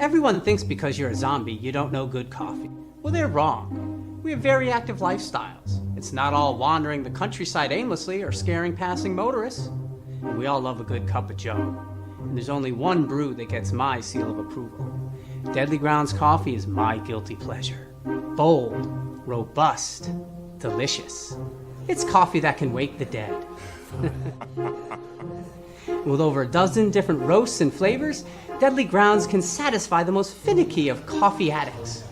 Everyone thinks because you're a zombie, you don't know good coffee. Well, they're wrong. We have very active lifestyles. It's not all wandering the countryside aimlessly or scaring passing motorists. And we all love a good cup of joe. And there's only one brew that gets my seal of approval. Deadly Grounds coffee is my guilty pleasure. Bold, robust, delicious. It's coffee that can wake the dead. With over a dozen different roasts and flavors, Deadly Grounds can satisfy the most finicky of coffee addicts.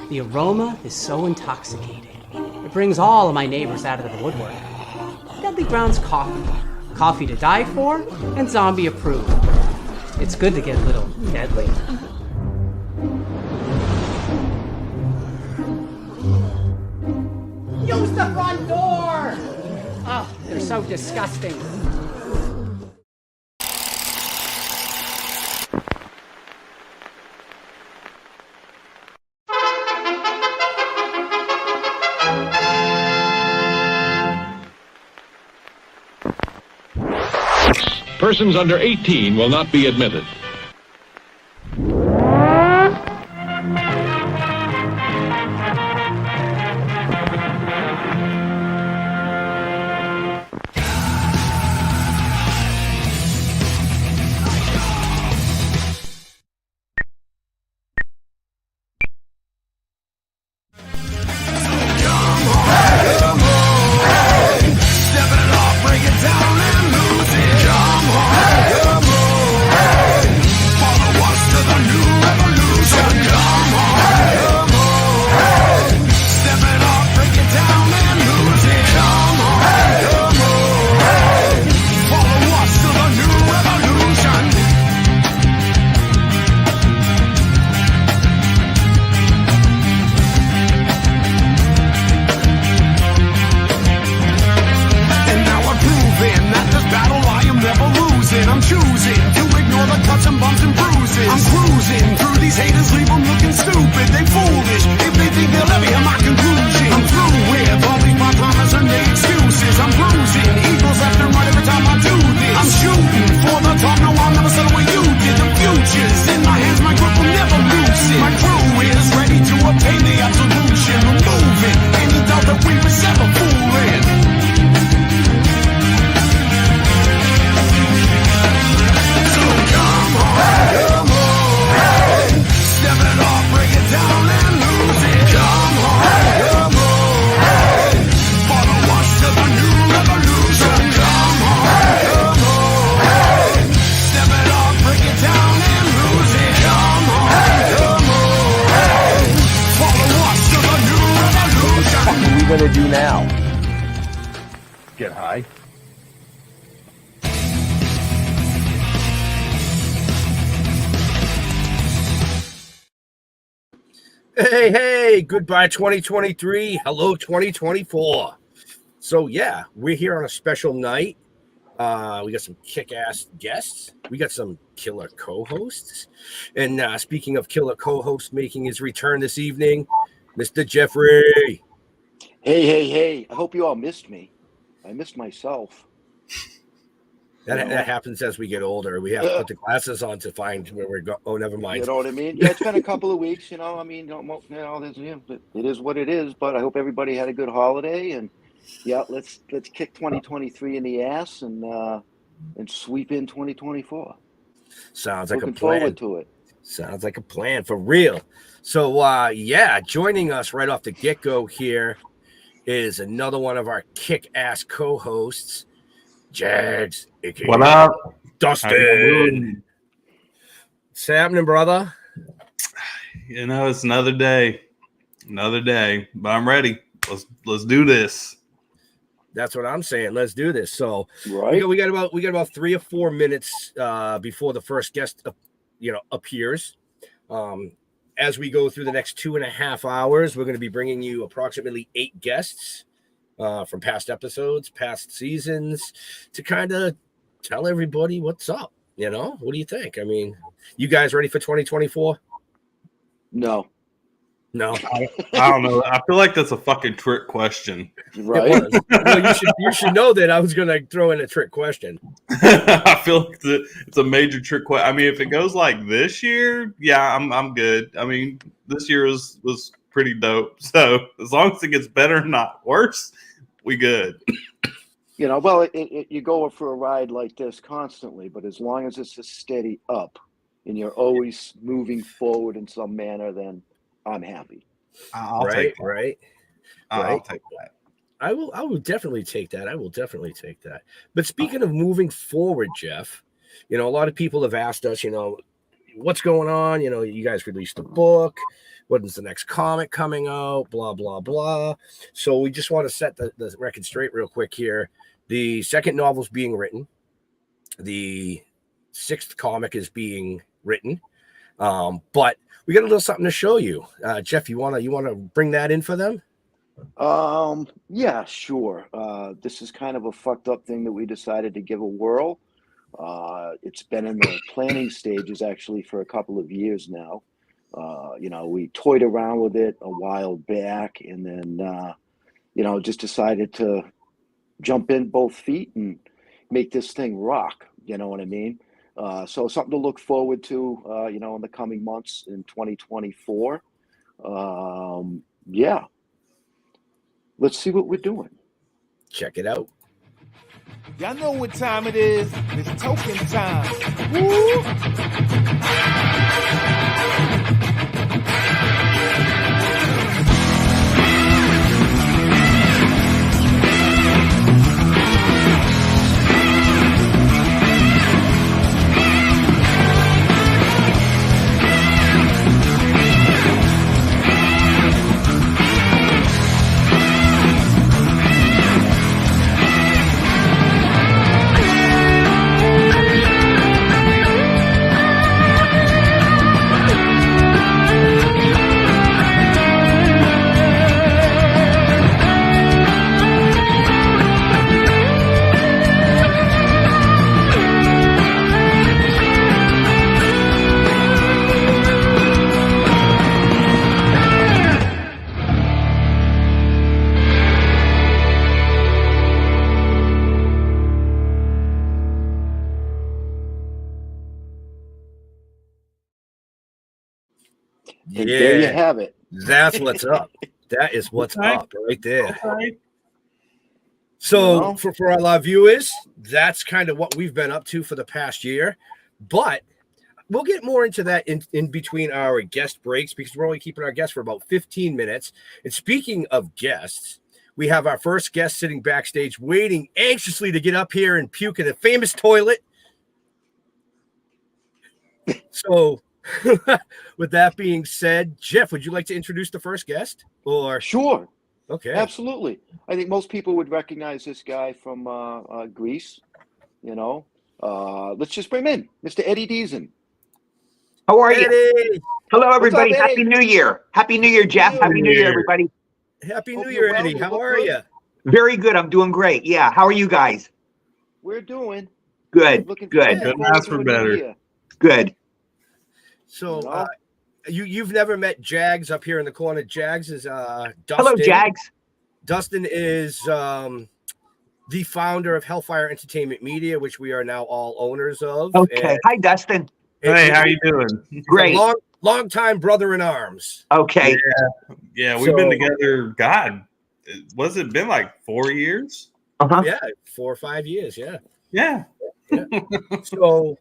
The aroma is so intoxicating. It brings all of my neighbors out of the woodwork. Deadly Grounds coffee. Coffee to die for and zombie approved. It's good to get a little deadly. Use the front door! Oh, they're so disgusting. Persons under 18 will not be admitted. Hey, goodbye 2023. Hello 2024. So yeah, we're here on a special night. We got some kick-ass guests. We got some killer co-hosts. And speaking of killer co-hosts making his return this evening, Mr. Jeffrey. Hey. I hope you all missed me. I missed myself. That happens as we get older. We have to put the glasses on to find where we're going. Oh, never mind. You know what I mean? Yeah, it's been a couple of weeks. I mean, it is what it is. But I hope everybody had a good holiday and Yeah, let's kick 2023 in the ass and sweep in 2024. Sounds like Looking a plan. forward to it. Sounds like a plan for real. So, joining us right off the get-go here is another one of our kick-ass co-hosts, Jags, aka What up? Dustin. How you doing? What's happening, brother? You know, it's another day, but I'm ready. Let's do this. That's what I'm saying. Let's do this. So, Right. we got about 3 or 4 minutes before the first guest, appears. As we go through the next 2.5 hours, we're going to be bringing you approximately 8 guests from past episodes, past seasons, to kind of tell everybody what's up. What do you think? I mean, you guys ready for 2024? No. I don't know. I feel like that's a fucking trick question. Right. Well, you should know that I was going to throw in a trick question. I feel like it's a major trick question. I mean, if it goes like this year, yeah, I'm good. I mean, this year was pretty dope. So as long as it gets better, not worse, we good. Well, you go for a ride like this constantly, but as long as it's a steady up and you're always moving forward in some manner, then I'm happy. I'll take that. Right. I'll take that. I will definitely take that. But speaking of moving forward, Jeff, a lot of people have asked us, what's going on? You guys released the book. When's the next comic coming out? Blah, blah, blah. So we just want to set the record straight real quick here. The second novel's being written. The 6th comic is being written. But we got a little something to show you. Jeff, you wanna bring that in for them? Yeah, sure. This is kind of a fucked up thing that we decided to give a whirl. It's been in the planning stages actually for a couple of years now. We toyed around with it a while back and then, just decided to jump in both feet and make this thing rock. You know what I mean? So something to look forward to, in the coming months in 2024. Yeah. Let's see what we're doing. Check it out. Y'all know what time it is. It's token time. Woo! And there you have it. That's what's up. That is what's Okay. up right there. Okay. So for all our viewers, that's kind of what we've been up to for the past year. But we'll get more into that in between our guest breaks because we're only keeping our guests for about 15 minutes. And speaking of guests, we have our first guest sitting backstage waiting anxiously to get up here and puke in a famous toilet. So with that being said, Jeff, would you like to introduce the first guest? Or Sure. okay. Absolutely. I think most people would recognize this guy from Greece. Let's just bring him in, Mr. Eddie Deezen. How are you? Eddie! Hello, everybody. What's up, Happy Eddie? New Year. Happy New Year, Jeff. Happy New Year, everybody. Happy Hope New you're Year, well. Eddie. You How look are good. you? Very good. I'm doing great. Yeah. How are you guys? We're doing Good. looking Good. Couldn't ask for better. Good. So You know? you've never met Jags up here in the corner. Jags is Dustin. Hello, Jags. Dustin is the founder of Hellfire Entertainment Media, which we are now all owners of. Okay. And Hi, Dustin. Hey, how you doing? Great. Long time brother in arms. Okay. Yeah, we've been together, God, Was it been like 4 years? Yeah, 4 or 5 years. Yeah. Yeah. So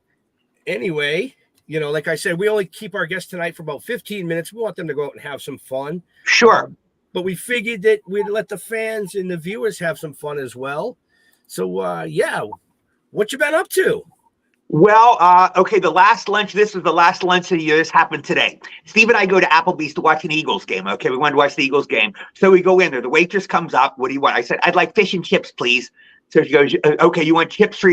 anyway, like I said, we only keep our guests tonight for about 15 minutes. We want them to go out and have some fun. Sure. But we figured that we'd let the fans and the viewers have some fun as well. So, yeah, what you been up to? Well, okay, the last lunch, this was the last lunch of the year. This happened today. Steve and I go to Applebee's to watch an Eagles game. Okay, we wanted to watch the Eagles game. So we go in there. The waitress comes up. What do you want? I said, I'd like fish and chips, please. So she goes, okay, you want chips for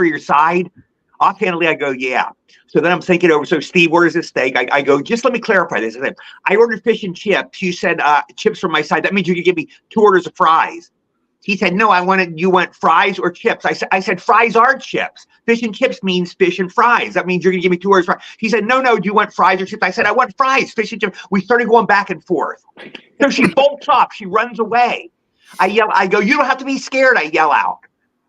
your side? Offhandedly, I go, yeah. So then I'm thinking over. So Steve orders a steak. I go, just let me clarify this. I said, I ordered fish and chips. You said chips for my side. That means you could give me 2 orders of fries. He said, no, you want fries or chips? I said, fries are chips. Fish and chips means fish and fries. That means you're going to give me 2 orders of fries. He said, no, do you want fries or chips? I said, I want fries, fish and chips. We started going back and forth. So she bolts off. She runs away. I go, you don't have to be scared. I yell out.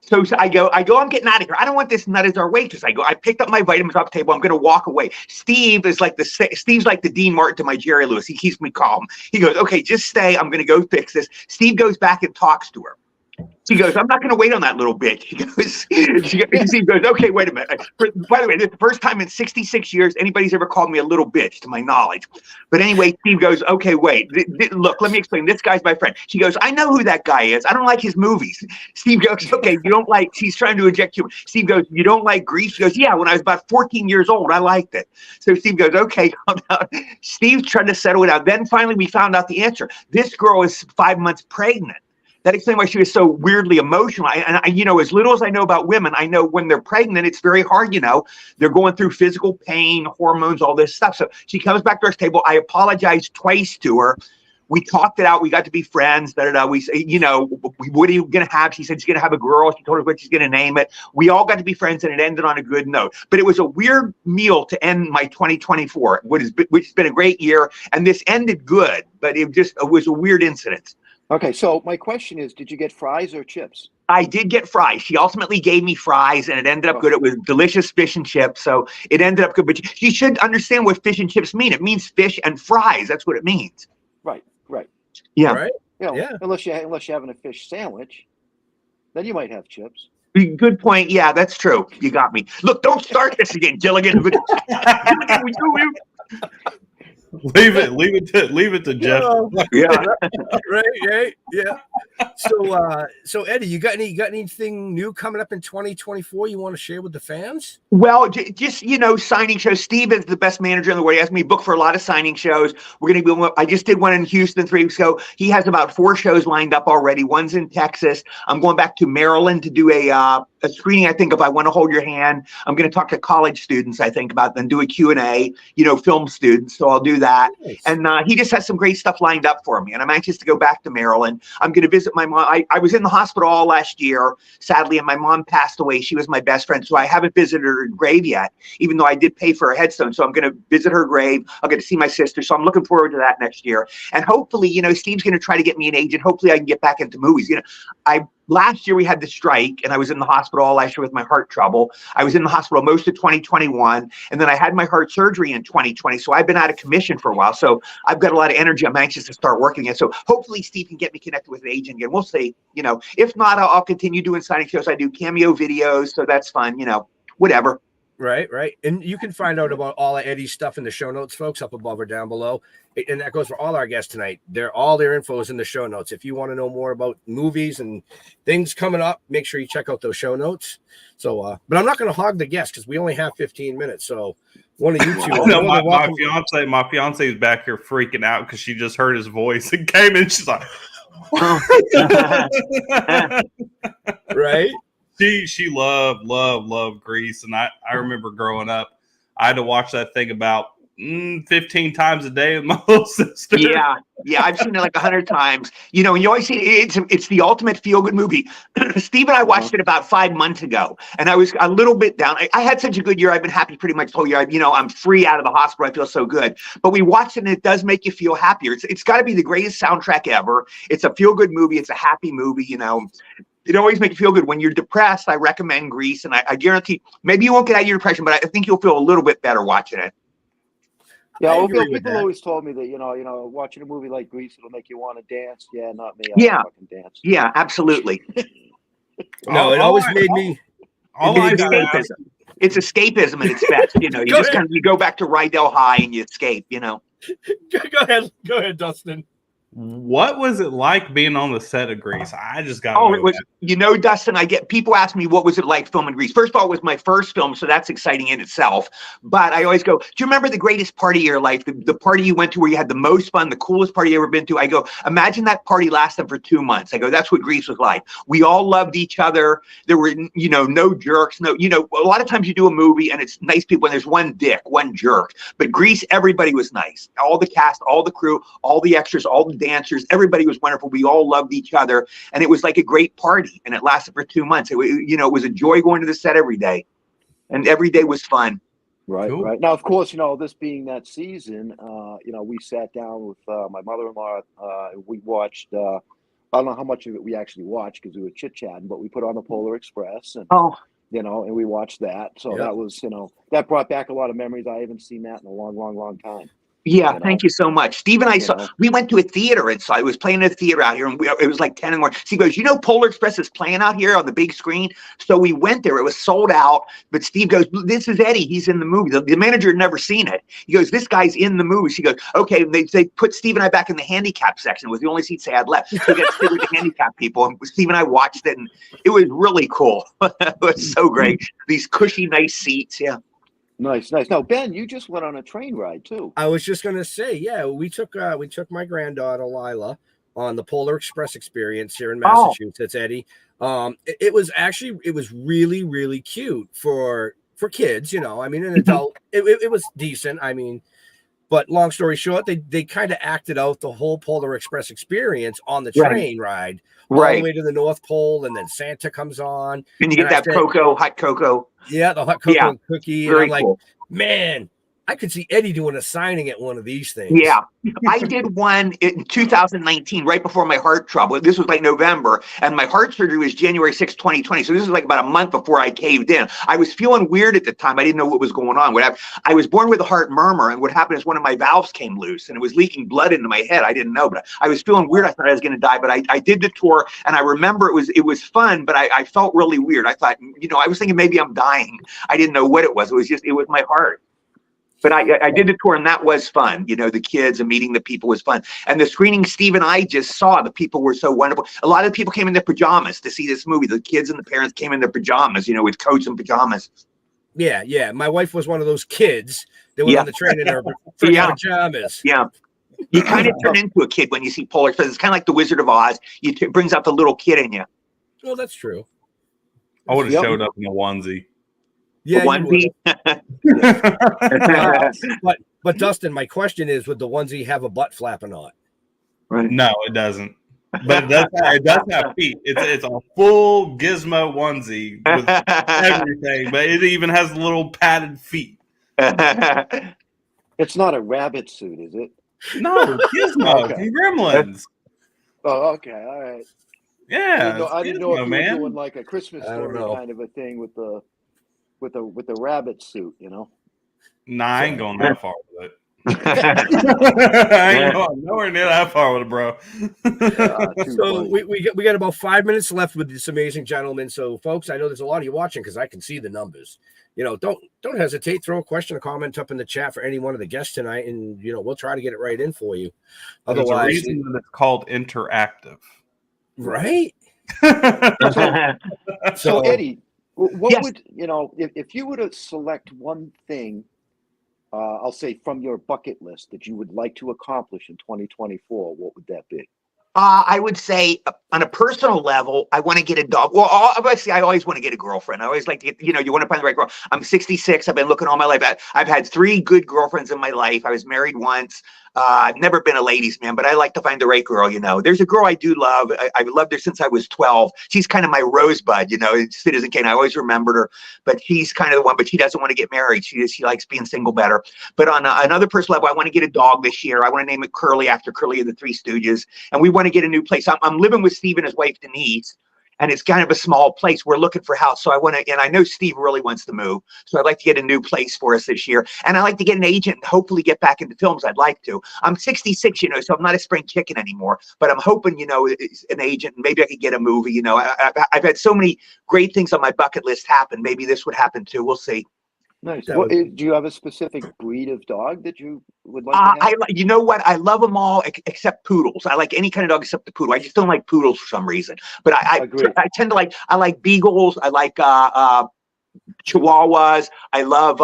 So I go, I'm getting out of here. I don't want this nut as our waitress. I picked up my vitamins off the table. I'm going to walk away. Steve's like the Dean Martin to my Jerry Lewis. He keeps me calm. He goes, okay, just stay. I'm going to go fix this. Steve goes back and talks to her. She goes, I'm not going to wait on that little bitch. Steve goes, okay, wait a minute. By the way, this is the first time in 66 years anybody's ever called me a little bitch, to my knowledge. But anyway, Steve goes, okay, wait. Look, let me explain. This guy's my friend. She goes, I know who that guy is. I don't like his movies. Steve goes, okay, you don't like, she's trying to inject humor. Steve goes, you don't like Grease? She goes, yeah, when I was about 14 years old, I liked it. So Steve goes, okay, calm down. Steve's trying to settle it out. Then finally we found out the answer. This girl is 5 months pregnant. That explained why she was so weirdly emotional. And as little as I know about women, I know when they're pregnant, it's very hard. They're going through physical pain, hormones, all this stuff. So she comes back to our table. I apologized twice to her. We talked it out. We got to be friends. We say, what are you going to have? She said she's going to have a girl. She told us what she's going to name it. We all got to be friends, and it ended on a good note. But it was a weird meal to end my 2024, which has been a great year. And this ended good, but it was a weird incident. Okay, so my question is, did you get fries or chips? I did get fries. She ultimately gave me fries, and it ended up good. It was delicious fish and chips, so it ended up good. But you should understand what fish and chips mean. It means fish and fries. That's what it means. Right. Yeah. Right. Yeah. Unless you're having a fish sandwich, then you might have chips. Good point. Yeah, that's true. You got me. Look, don't start this again, Gilligan. Leave it to Jeff. Yeah. Right. Yeah. So Eddie, you got anything new coming up in 2024 you want to share with the fans? Well, just signing shows. Steve is the best manager in the world. He has me booked for a lot of signing shows. We're going to be. I just did one in Houston 3 weeks ago. He has about 4 shows lined up already. One's in Texas. I'm going back to Maryland to do a screening. I think if I want to hold your hand, I'm going to talk to college students. I think about then do a Q&A. Film students. So I'll do that. Nice. And he just has some great stuff lined up for me. And I'm anxious to go back to Maryland. I'm going to visit my mom. I was in the hospital all last year, sadly, and my mom passed away. She was my best friend. So I haven't visited her grave yet, even though I did pay for her headstone. So I'm going to visit her grave. I'll get to see my sister. So I'm looking forward to that next year. And hopefully, Steve's going to try to get me an agent. Hopefully I can get back into movies. Last year we had the strike, and I was in the hospital all last year with my heart trouble. I was in the hospital most of 2021, and then I had my heart surgery in 2020. So I've been out of commission for a while. So I've got a lot of energy. I'm anxious to start working again. So hopefully Steve can get me connected with an agent again. We'll see. If not, I'll continue doing signing shows. I do cameo videos, so that's fun. Whatever. Right. And you can find out about all of Eddie's stuff in the show notes, folks, up above or down below. And that goes for all our guests tonight. All their info is in the show notes. If you want to know more about movies and things coming up, make sure you check out those show notes. So, but I'm not going to hog the guests because we only have 15 minutes. So one of you two. My fiance is back here freaking out because she just heard his voice and came in. She's like, right. She loved Grease, and I remember growing up, I had to watch that thing about 15 times a day with my little sister. Yeah, I've seen it like 100 times. And you always see it's the ultimate feel-good movie. Steve and I watched it about 5 months ago, and I was a little bit down. I had such a good year. I've been happy pretty much the whole year. I'm free out of the hospital. I feel so good. But we watched it, and it does make you feel happier. It's got to be the greatest soundtrack ever. It's a feel-good movie. It's a happy movie. It always makes you feel good. When you're depressed, I recommend Grease, and I guarantee maybe you won't get out of your depression, but I think you'll feel a little bit better watching it. Yeah, I well, agree with people that. always told me that watching a movie like Grease, it'll make you want to dance. Yeah, not me. I Yeah, don't fucking dance. yeah, absolutely. No, All, it all always I, made all, me. It all I made me gotta like. ask, Escapism. It's escapism at its best. You know, you Go just ahead. kind of you go back to Rydell High and you escape. You know. Go ahead, Dustin. what was it like being on the set of Grease? I just gotta Oh, know it was, that. Dustin, I get people ask me what was it like filming Grease. First of all, it was my first film, so that's exciting in itself. But I always go, do you remember the greatest party of your life? The party you went to where you had the most fun, the coolest party you ever been to? I go, imagine that party lasted for 2 months. I go, that's what Grease was like. We all loved each other. There were, no jerks. No, a lot of times you do a movie and it's nice people and there's one dick, one jerk. But Grease, everybody was nice. All the cast, all the crew, all the extras, all the dancers, everybody was wonderful. We all loved each other. And it was like a great party. And it lasted for 2 months. It was a joy going to the set every day. And every day was fun. Right, Cool. right. Now, of course, this being that season, we sat down with my mother-in-law. We watched. I don't know how much of it we actually watched because we were chit-chatting, but we put on the Polar Express, and Oh, and we watched that. So Yep. that was, that brought back a lot of memories. I haven't seen that in a long, long, long time. yeah, thank you so much. Steve and I we went to a theater and saw it was playing in a theater out here, and it was like 10 in the morning. So he goes, Polar Express is playing out here on the big screen. So we went there. It was sold out. But Steve goes, this is Eddie. He's in the movie. The manager had never seen it. He goes, this guy's in the movie. She goes, okay. They put Steve and I back in the handicap section. It was the only seats they had left. So we got to sit with the handicap people. And Steve and I watched it, and it was really cool. It was so great. These cushy, nice seats. Yeah. Nice. Now, Ben, you just went on a train ride too. I was just gonna say, yeah, we took my granddaughter Lila on the Polar Express experience here in Massachusetts, Eddie. It was really, really cute for kids, I mean, an adult, it was decent. I mean, but long story short, they kind of acted out the whole Polar Express experience on the train ride all the way to the North Pole, and then Santa comes on. And you get that hot cocoa. Yeah, the hot cocoa cookie. Very and I'm cool. like, man, I could see Eddie doing a signing at one of these things. Yeah. I did one in 2019, right before my heart trouble. This was like November, and my heart surgery was January 6, 2020. So this was like about a month before I caved in. I was feeling weird at the time. I didn't know what was going on. I was born with a heart murmur, and what happened is one of my valves came loose, and it was leaking blood into my head. I didn't know, but I was feeling weird. I thought I was going to die, but I did the tour, and I remember it was fun, but I felt really weird. I thought, I was thinking maybe I'm dying. I didn't know what it was. It was my heart. But I did the tour, and that was fun. The kids and meeting the people was fun. And the screening Steve and I just saw, the people were so wonderful. A lot of people came in their pajamas to see this movie. The kids and the parents came in their pajamas, with coats and pajamas. Yeah. My wife was one of those kids that went on the train in their pajamas. Yeah. You kind of turn into a kid when you see Polar Express. It's kind of like the Wizard of Oz. It brings out the little kid in you. Well, that's true. I would have showed up in a onesie. Yeah, onesie. but Dustin, my question is, would the onesie have a butt flap or not? Right. No, it doesn't. But it does have feet. It's a full gizmo onesie with everything, but it even has little padded feet. It's not a rabbit suit, is it? No, gizmo Okay. from Gremlins. Oh, okay, all right. Yeah, I didn't know if you man. were doing like a Christmas story kind of a thing with the rabbit suit, Nah, I ain't going that far with it. I ain't going nowhere near that far with it, bro. So we got about 5 minutes left with this amazing gentleman. So, folks, I know there's a lot of you watching because I can see the numbers. Don't hesitate. Throw a question or comment up in the chat for any one of the guests tonight, and we'll try to get it right in for you. There's a reason that it's called interactive, right? So Eddie, what would if you were to select one thing? I'll say from your bucket list that you would like to accomplish in 2024, what would that be? I would say on a personal level, I want to get a dog. Well, obviously, I always want to get a girlfriend. I always like to get, you want to find the right girl. I'm 66. I've been looking all my life. I've had 3 good girlfriends in my life. I was married once. I've never been a ladies' man, but I like to find the right girl. There's a girl I do love. I've loved her since I was 12. She's kind of my rosebud, Citizen Kane. I always remembered her, but she's kind of the one, but she doesn't want to get married. She likes being single better. But on another personal level, I want to get a dog this year. I want to name it Curly after Curly of the Three Stooges. And we want to get a new place. I'm living with Steve and his wife, Denise. and it's kind of a small place. We're looking for a house. So and I know Steve really wants to move. So I'd like to get a new place for us this year. And I like to get an agent and hopefully get back into films. I'd like to. I'm 66, so I'm not a spring chicken anymore, but I'm hoping, an agent, and maybe I could get a movie. I've had so many great things on my bucket list happen. Maybe this would happen too. We'll see. Nice. Do you have a specific breed of dog that you would like to have? You know what? I love them all except poodles. I like any kind of dog except the poodle. I just don't like poodles for some reason. But I tend to I like beagles. I like chihuahuas. I love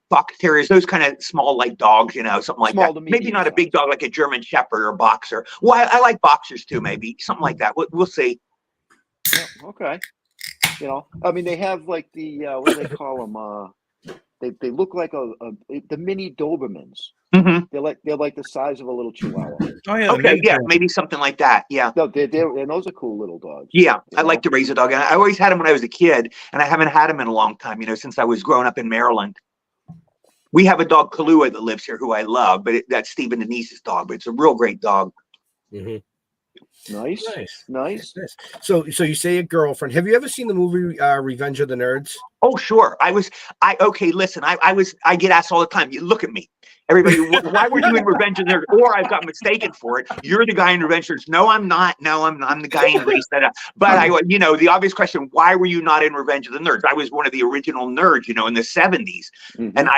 fox terriers. Those kind of small like dogs, something like Small that. to medium Maybe not a size. big dog like a German Shepherd or boxer. Well, I like boxers too. Maybe something like that. We'll see. Yeah, okay. I mean, they have like the what do they call them? They look like the mini Dobermans. Mm-hmm. They're like the size of a little Chihuahua. Oh yeah. Okay, yeah, maybe something like that. Yeah. No, and those are cool little dogs. Yeah, I like to raise a dog. And I always had him when I was a kid, and I haven't had him in a long time, since I was growing up in Maryland. We have a dog, Kahlua, that lives here, who I love, but that's Steve and Denise's dog, but it's a real great dog. Mm-hmm. Nice. So you say a girlfriend. Have you ever seen the movie Revenge of the Nerds? Oh, sure. Listen, I get asked all the time. You look at me. Everybody, why were you in Revenge of the Nerds? Or I've got mistaken for it. You're the guy in Revenge of the Nerds. No, I'm not. No, I'm the guy in Race That Up. But the obvious question, why were you not in Revenge of the Nerds? I was one of the original nerds, in the 70s. Mm-hmm. And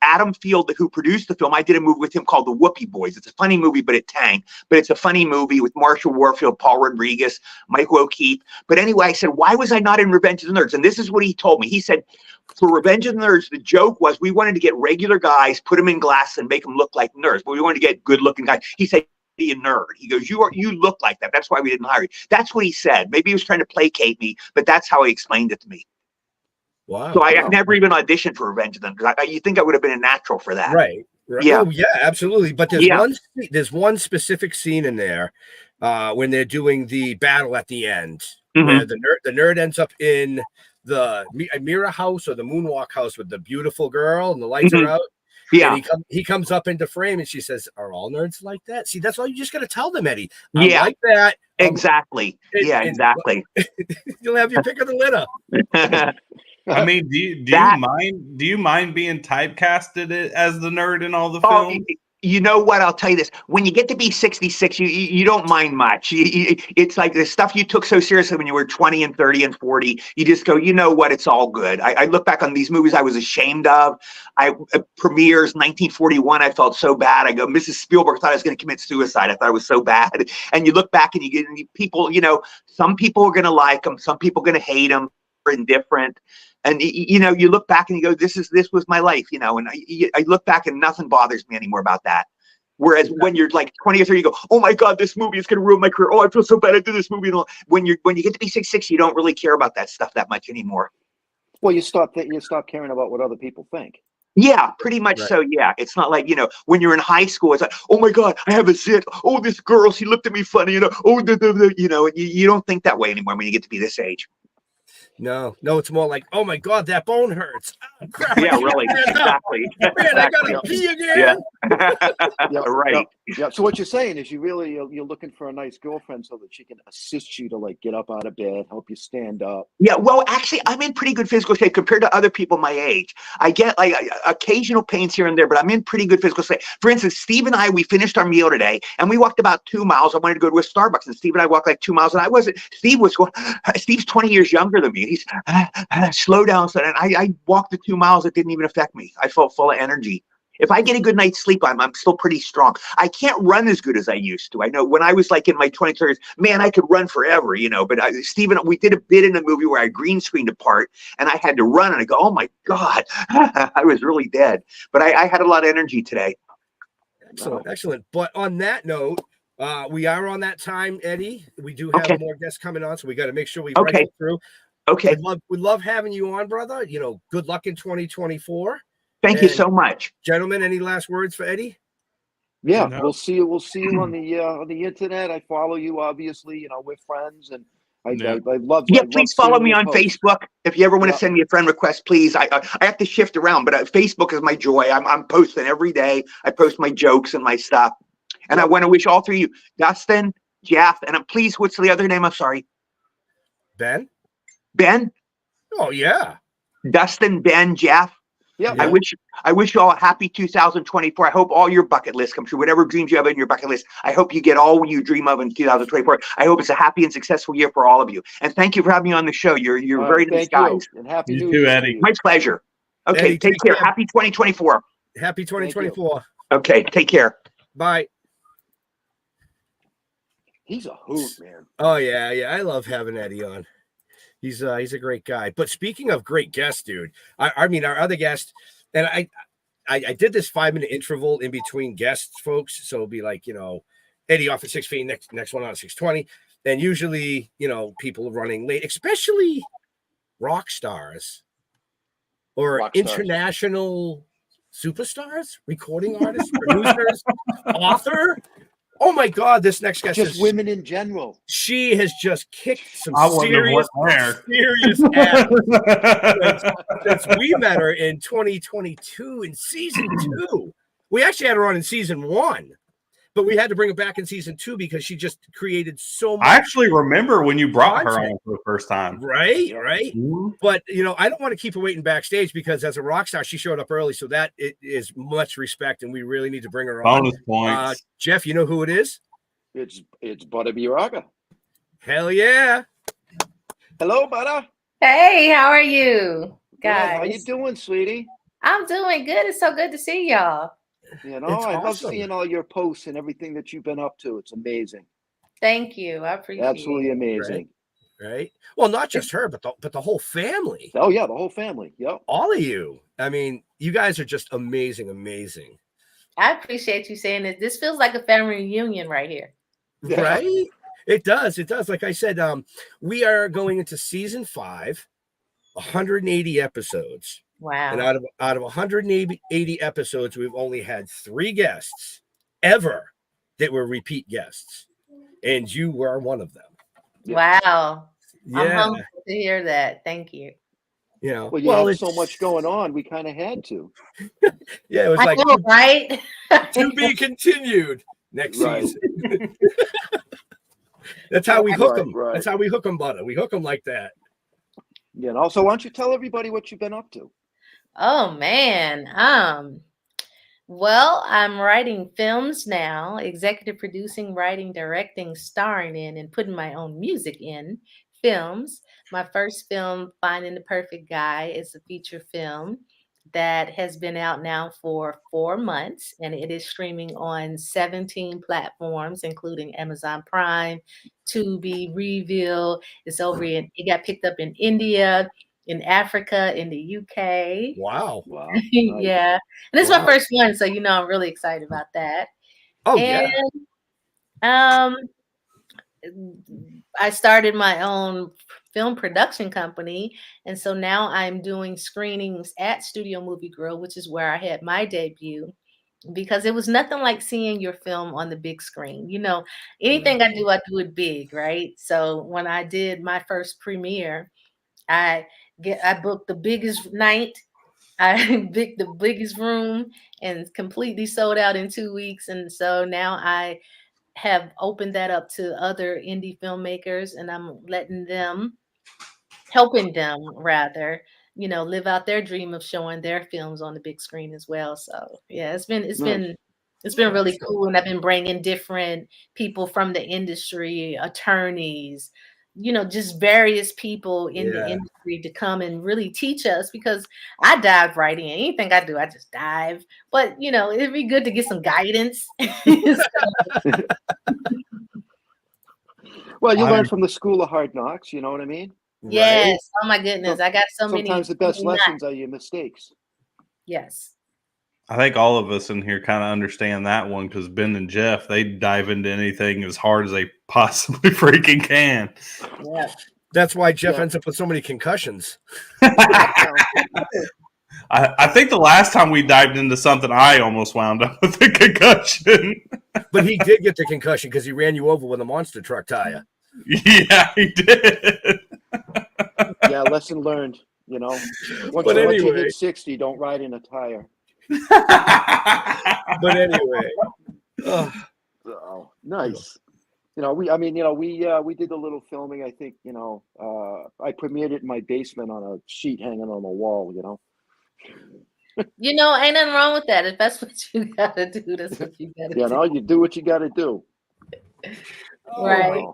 Adam Field, who produced the film, I did a movie with him called The Whoopie Boys. It's a funny movie, but it tanked. But it's a funny movie with Marshall Warfield, Paul Rodriguez, Michael O'Keefe. But anyway, I said, why was I not in Revenge of the Nerds? And this is what he told me. He said, for Revenge of the Nerds, the joke was we wanted to get regular guys, put them in glasses and make them look like nerds, but we wanted to get good looking guys. He said, be a nerd. He goes, you look like that. That's why we didn't hire you. That's what he said. Maybe he was trying to placate me, but that's how he explained it to me. Wow. So I never even auditioned for Revenge of the Nerds. You think I would have been a natural for that. Right. Yeah. Oh, yeah, absolutely. But there's one specific scene in there when they're doing the battle at the end, mm-hmm. where the nerd ends up in the mirror house or the moonwalk house with the beautiful girl and the lights mm-hmm. are out. Yeah. And he comes up into frame and she says, are all nerds like that? See, that's all you just got to tell them, Eddie. Yeah. Like that. Exactly. Exactly. You'll have your pick of the litter. I mean, do you mind being typecasted as the nerd in all the films? You know what? I'll tell you this. When you get to be 66, you don't mind much. It's like the stuff you took so seriously when you were 20 and 30 and 40. You just go, you know what? It's all good. I look back on these movies I was ashamed of. Premieres, 1941, I felt so bad. I go, Mrs. Spielberg thought I was going to commit suicide. I thought it was so bad. And you look back and you get people, some people are going to like them. Some people are going to hate them. Indifferent. And you look back and you go, this was my life, and I look back and nothing bothers me anymore about that. Whereas when you're like 20 or 30, you go, oh my God, this movie is going to ruin my career. Oh, I feel so bad I did this movie. When you get to be 66, you don't really care about that stuff that much anymore. Well, you stop caring about what other people think. Yeah, pretty much. Right. So, yeah, it's not like, when you're in high school, it's like, oh my God, I have a zit. Oh, this girl, she looked at me funny, oh, you don't think that way anymore when you get to be this age. No, it's more like, oh my God, that bone hurts. Oh, crap. Yeah, really. Exactly. Man, I gotta pee again. Yeah. Right. Yeah. So what you're saying is you're looking for a nice girlfriend so that she can assist you to like get up out of bed, help you stand up. Yeah. Well, actually, I'm in pretty good physical shape compared to other people my age. I get like occasional pains here and there, but I'm in pretty good physical shape. For instance, Steve and I, we finished our meal today and we walked about 2 miles. I wanted to go to a Starbucks and Steve and I walked like 2 miles and Steve's 20 years younger than me. He's slow down. So I walked the 2 miles. It didn't even affect me. I felt full of energy. If I get a good night's sleep, I'm still pretty strong. I can't run as good as I used to. I know when I was like in my 20s, 30s, man, I could run forever, But Steve, we did a bit in a movie where I green screened a part and I had to run and I go, oh my God, I was really dead. But I had a lot of energy today. Excellent. But on that note, we are on that time, Eddie. We do have more guests coming on, so we got to make sure we rifle through. Okay. We love having you on, brother. Good luck in 2024. Thank you so much, gentlemen. Any last words for Eddie? Yeah, we'll see you. We'll see you on the internet. I follow you, obviously. We're friends, and I love. Yeah, please follow me on Facebook. If you ever want to send me a friend request, please. I have to shift around, but Facebook is my joy. I'm posting every day. I post my jokes and my stuff, and I want to wish all three of you, Dustin, Jeff, and please, what's the other name? I'm sorry. Ben? Ben, Oh yeah. Dustin, Ben, Jeff. Yeah. I wish you all a happy 2024. I hope all your bucket lists come true. Whatever dreams you have in your bucket list, I hope you get all you dream of in 2024. I hope it's a happy and successful year for all of you. And thank you for having me on the show. You're All very right, nice thank you, guys. and happy You New too, Year Eddie. to you. My pleasure. Okay, Eddie, take take care. care. Happy 2024. Happy 2024. Okay, take care. Bye. He's a hoot, man. Oh yeah, I love having Eddie on. He's a great guy. But speaking of great guests, dude, I mean our other guest, and I did this 5-minute interval in between guests, folks. So it'll be like, Eddie off at 6:15, next one on at 6:20. And usually, people running late, especially rock stars or international superstars, recording artists, producers, author. Oh my God, this next guest Just is women in general. She has just kicked some I wouldn't have serious went ass since we met her in 2022 in season 2. We actually had her on in season 1, but we had to bring her back in season 2 because she just created so much. I actually remember when you brought her content. on for the first time. Right. Mhm. But I don't want to keep her waiting backstage because as a rock star, she showed up early, so that it is much respect, and we really need to bring her on. Bonus points. Jeff, you know who it is? It's Butta-B-Rocka. Hell yeah! Hello, Butta. Hey, how are you guys? How you doing, sweetie? I'm doing good. It's so good to see y'all. I awesome. love seeing all your posts and everything that you've been up to. It's amazing. Thank you. I appreciate Absolutely it. amazing. Right? Well, not just her, but the whole family. Oh yeah, the whole family. Yep. All of you. I mean, you guys are just amazing. I appreciate you saying this. This feels like a family reunion right here. Yeah. Right? It does. Like I said, we are going into season 5, 180 episodes. Wow. And out of 180 episodes, we've only had 3 guests ever that were repeat guests. And you were one of them. Wow. I'm Yeah. humbled to hear that. Thank you. Well, you have so much going on. We kind of had to. Yeah, it was I like know, right? to be continued next season. That's how we hook them. Right. That's how we hook them, Butter. We hook them like that. So why don't you tell everybody what you've been up to? Oh man. Well, I'm writing films now, executive producing, writing, directing, starring in, and putting my own music in films. My first film, Finding the Perfect Guy, is a feature film that has been out now for 4 months, and it is streaming on 17 platforms, including Amazon Prime, Tubi, Reveal. It got picked up in India, in Africa, in the UK. Wow. Nice. Yeah. And this is my first one, so I'm really excited about that. Oh, and, I started my own film production company, and so now I'm doing screenings at Studio Movie Grill, which is where I had my debut, because it was nothing like seeing your film on the big screen. Anything I do it big, right? So when I did my first premiere, I booked the biggest night. I booked the biggest room and completely sold out in 2 weeks. And so now I have opened that up to other indie filmmakers, and I'm helping them rather, live out their dream of showing their films on the big screen as well. So yeah, it's been really cool. And I've been bringing different people from the industry, attorneys, just various people in the industry to come and really teach us, because I dive right in. Anything I do, I just dive. But, it'd be good to get some guidance. Well, you learn from the school of hard knocks. You know what I mean? Yes. Right? Oh, my goodness. I got so many. Sometimes the best lessons are your mistakes. Yes. I think all of us in here kind of understand that one, because Ben and Jeff, they dive into anything as hard as they possibly freaking can. Yeah. That's why Jeff ends up with so many concussions. I think the last time we dived into something, I almost wound up with a concussion. But he did get the concussion because he ran you over with a monster truck tire. Yeah, he did. Yeah, lesson learned. Once you hit 60, don't ride in a tire. But anyway. Oh, nice. we did a little filming. I think, I premiered it in my basement on a sheet hanging on the wall. Ain't nothing wrong with that. If that's what you gotta do, that's what you gotta do. You do what you got to do. Right.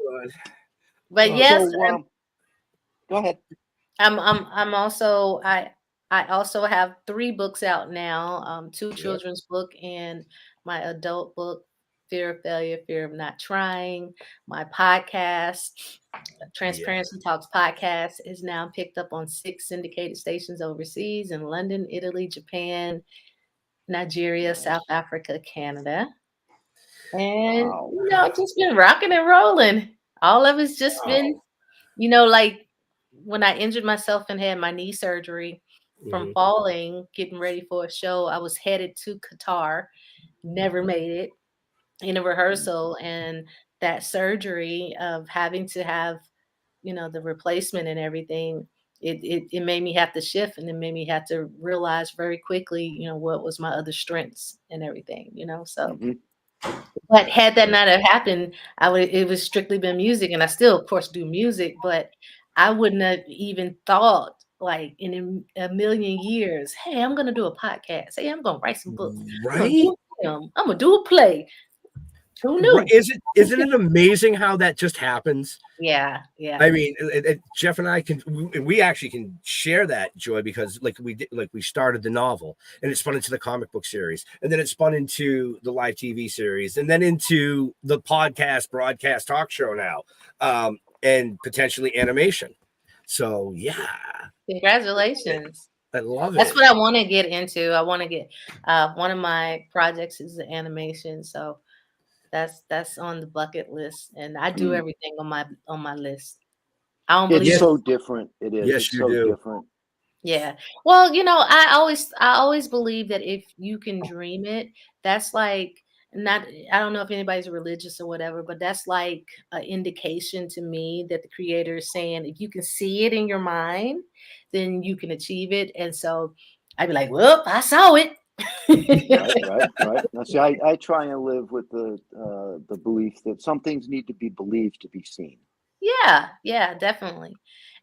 But Oh, yes, So, go ahead. I'm also I also have 3 books out now, 2 Yep. children's book and my adult book, Fear of Failure, Fear of Not Trying. My podcast, Transparency Talks podcast, is now picked up on 6 syndicated stations overseas in London, Italy, Japan, Nigeria, South Africa, Canada. And Wow. just been rocking and rolling. All of it's just been, like when I injured myself and had my knee surgery from falling, getting ready for a show, I was headed to Qatar, never made it in a rehearsal. And that surgery of having to have, the replacement and everything, it made me have to shift, and it made me have to realize very quickly, what was my other strengths and everything, so. But had that not have happened, it was strictly been music, and I still, of course, do music, but I wouldn't have even thought, like, in a million years, hey, I'm gonna do a podcast. Hey, I'm gonna write some books. I'm gonna Right? do a film. I'm gonna do a play. Who knew? Isn't it amazing how that just happens? Yeah. I mean, Jeff and I we actually can share that joy, because we started the novel, and it spun into the comic book series, and then it spun into the live TV series, and then into the podcast, broadcast, talk show now, and potentially animation. So yeah, Congratulations. I love That's it. what I want to get into. I want to get one of my projects is the animation, so that's on the bucket list, and I do everything on my list. I don't believe It's so different. It is. Yes, It's you so do. different. Yeah. Well, I always believe that if you can dream it, that's like not I don't know if anybody's religious or whatever, but that's like an indication to me that the creator is saying if you can see it in your mind, then you can achieve it. And so I'd be like, well, I saw it. Right. Now, see, I try and live with the belief that some things need to be believed to be seen. Yeah, definitely.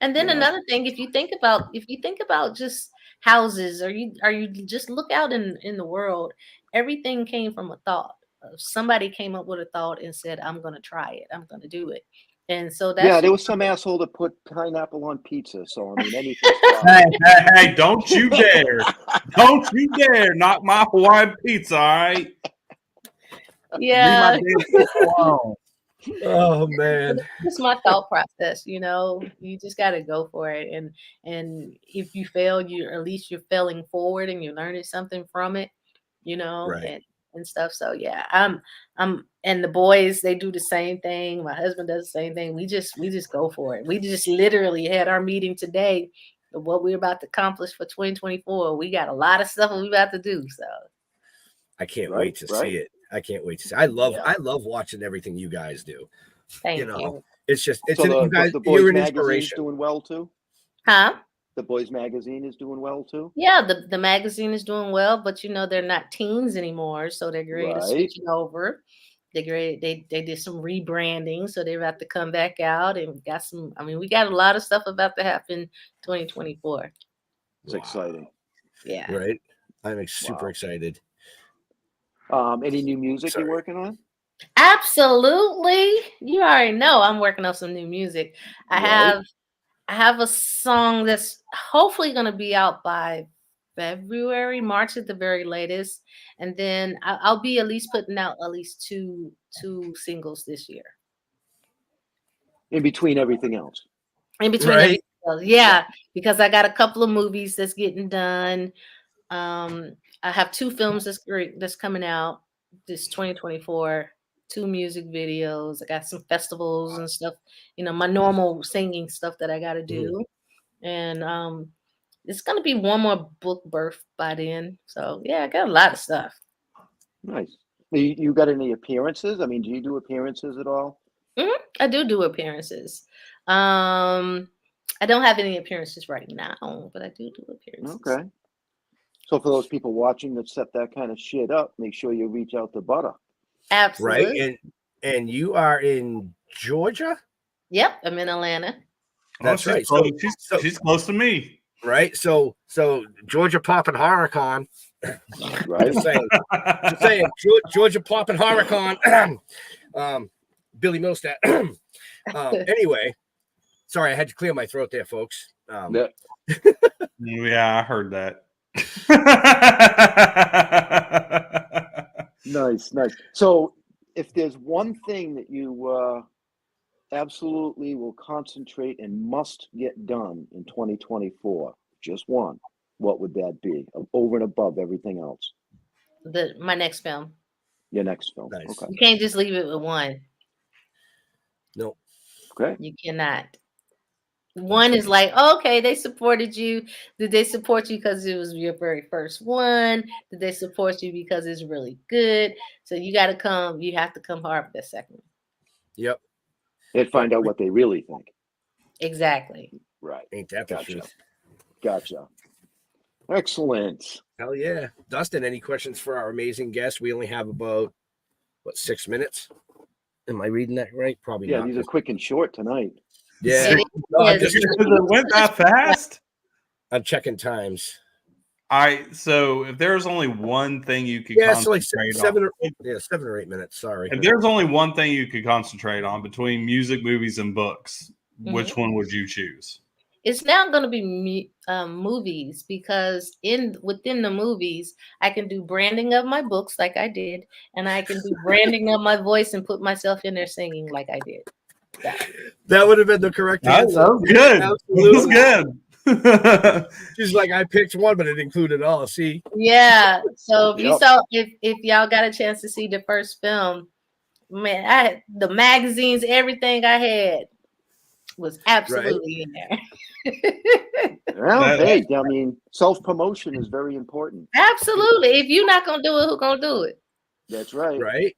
And then another thing, if you think about just houses, or you just look out in the world, everything came from a thought. Somebody came up with a thought and said, I'm gonna try it, I'm gonna do it. And so that's There was some asshole that put pineapple on pizza. So I mean, anything's possible. Hey, don't you dare. Don't you dare knock my Hawaiian pizza, all right? yeah. Leave my damn pizza alone. Oh man, It's my thought process, you just got to go for it. And if you fail, at least you're failing forward and you're learning something from it, Right. and stuff. So yeah, and the boys, they do the same thing. My husband does the same thing. We just go for it. We just literally had our meeting today of what we're about to accomplish for 2024. We got a lot of stuff we about to do. So I can't wait to see it. I can't wait to see. I love watching everything you guys do. Thank you. It's just So the Boys you're an Magazine is inspiration. doing well too. Huh? The Boys Magazine is doing well too. Yeah, the magazine is doing well, but they're not teens anymore, so they're great to switch it over. They're great. They did some rebranding, so they're about to come back out, and we got a lot of stuff about to happen 2024. It's exciting. Yeah. Right. I'm super excited. Any new music you're working on? Absolutely. You already know I'm working on some new music. I have a song that's hopefully going to be out by February, March at the very latest, and then I'll be at least putting out at least two singles this year. In between everything else. In between everything else. Yeah, because I got a couple of movies that's getting done. I have 2 films that's coming out this 2024, 2 music videos. I got some festivals and stuff, my normal singing stuff that I got to do. And it's going to be one more book birth by then. So yeah, I got a lot of stuff. Nice. You got any appearances? I mean, do you do appearances at all? I do appearances. I don't have any appearances right now, but I do appearances. Okay. So for those people watching that set that kind of shit up, make sure you reach out to Butta. Absolutely. Right. And you are in Georgia? Yep, I'm in Atlanta. That's she's right. Close, So she's close to me. right. So Georgia popping Horrorcon. Right. Just saying, Georgia popping Horrorcon. Billy Millstat. Anyway, sorry, I had to clear my throat there, folks. Yeah. Yeah, I heard that. Nice. So, if there's one thing that you absolutely will concentrate and must get done in 2024, just one, what would that be? Over and above everything else, My next film. your next film. Nice. Okay. You can't just leave it with one. No. Okay. You cannot. One is like, okay, they supported you. Did they support you because it was your very first one? Did they support you because it's really good? So you got to come. You have to come hard for the second one. Yep. And find out what they really think. Exactly. Right. Ain't that the Gotcha. truth? Gotcha. Excellent. Hell yeah. Dustin, any questions for our amazing guest? We only have about 6 minutes. Am I reading that right? Probably Yeah, not. these are quick and short tonight. Yeah. It No, I'm, is. just, It went that fast. I'm checking times. So if there's only one thing you could Yeah, it's like concentrate 7 on, or 7 or 8 minutes. Sorry. if there's only one thing you could concentrate on between music, movies, and books, which one would you choose? It's now going to be movies, because within the movies, I can do branding of my books like I did, and I can do branding of my voice and put myself in there singing like I did. That would have been the correct answer. That was good. Absolutely. That was good. She's like, I picked one, but it included all. See? Yeah. So if you Yep. saw, if y'all got a chance to see the first film, man, I had the magazines, everything I had was absolutely in there. Well, hey, I mean, self-promotion is very important. Absolutely. If you're not gonna do it, who gonna do it? That's right. Right?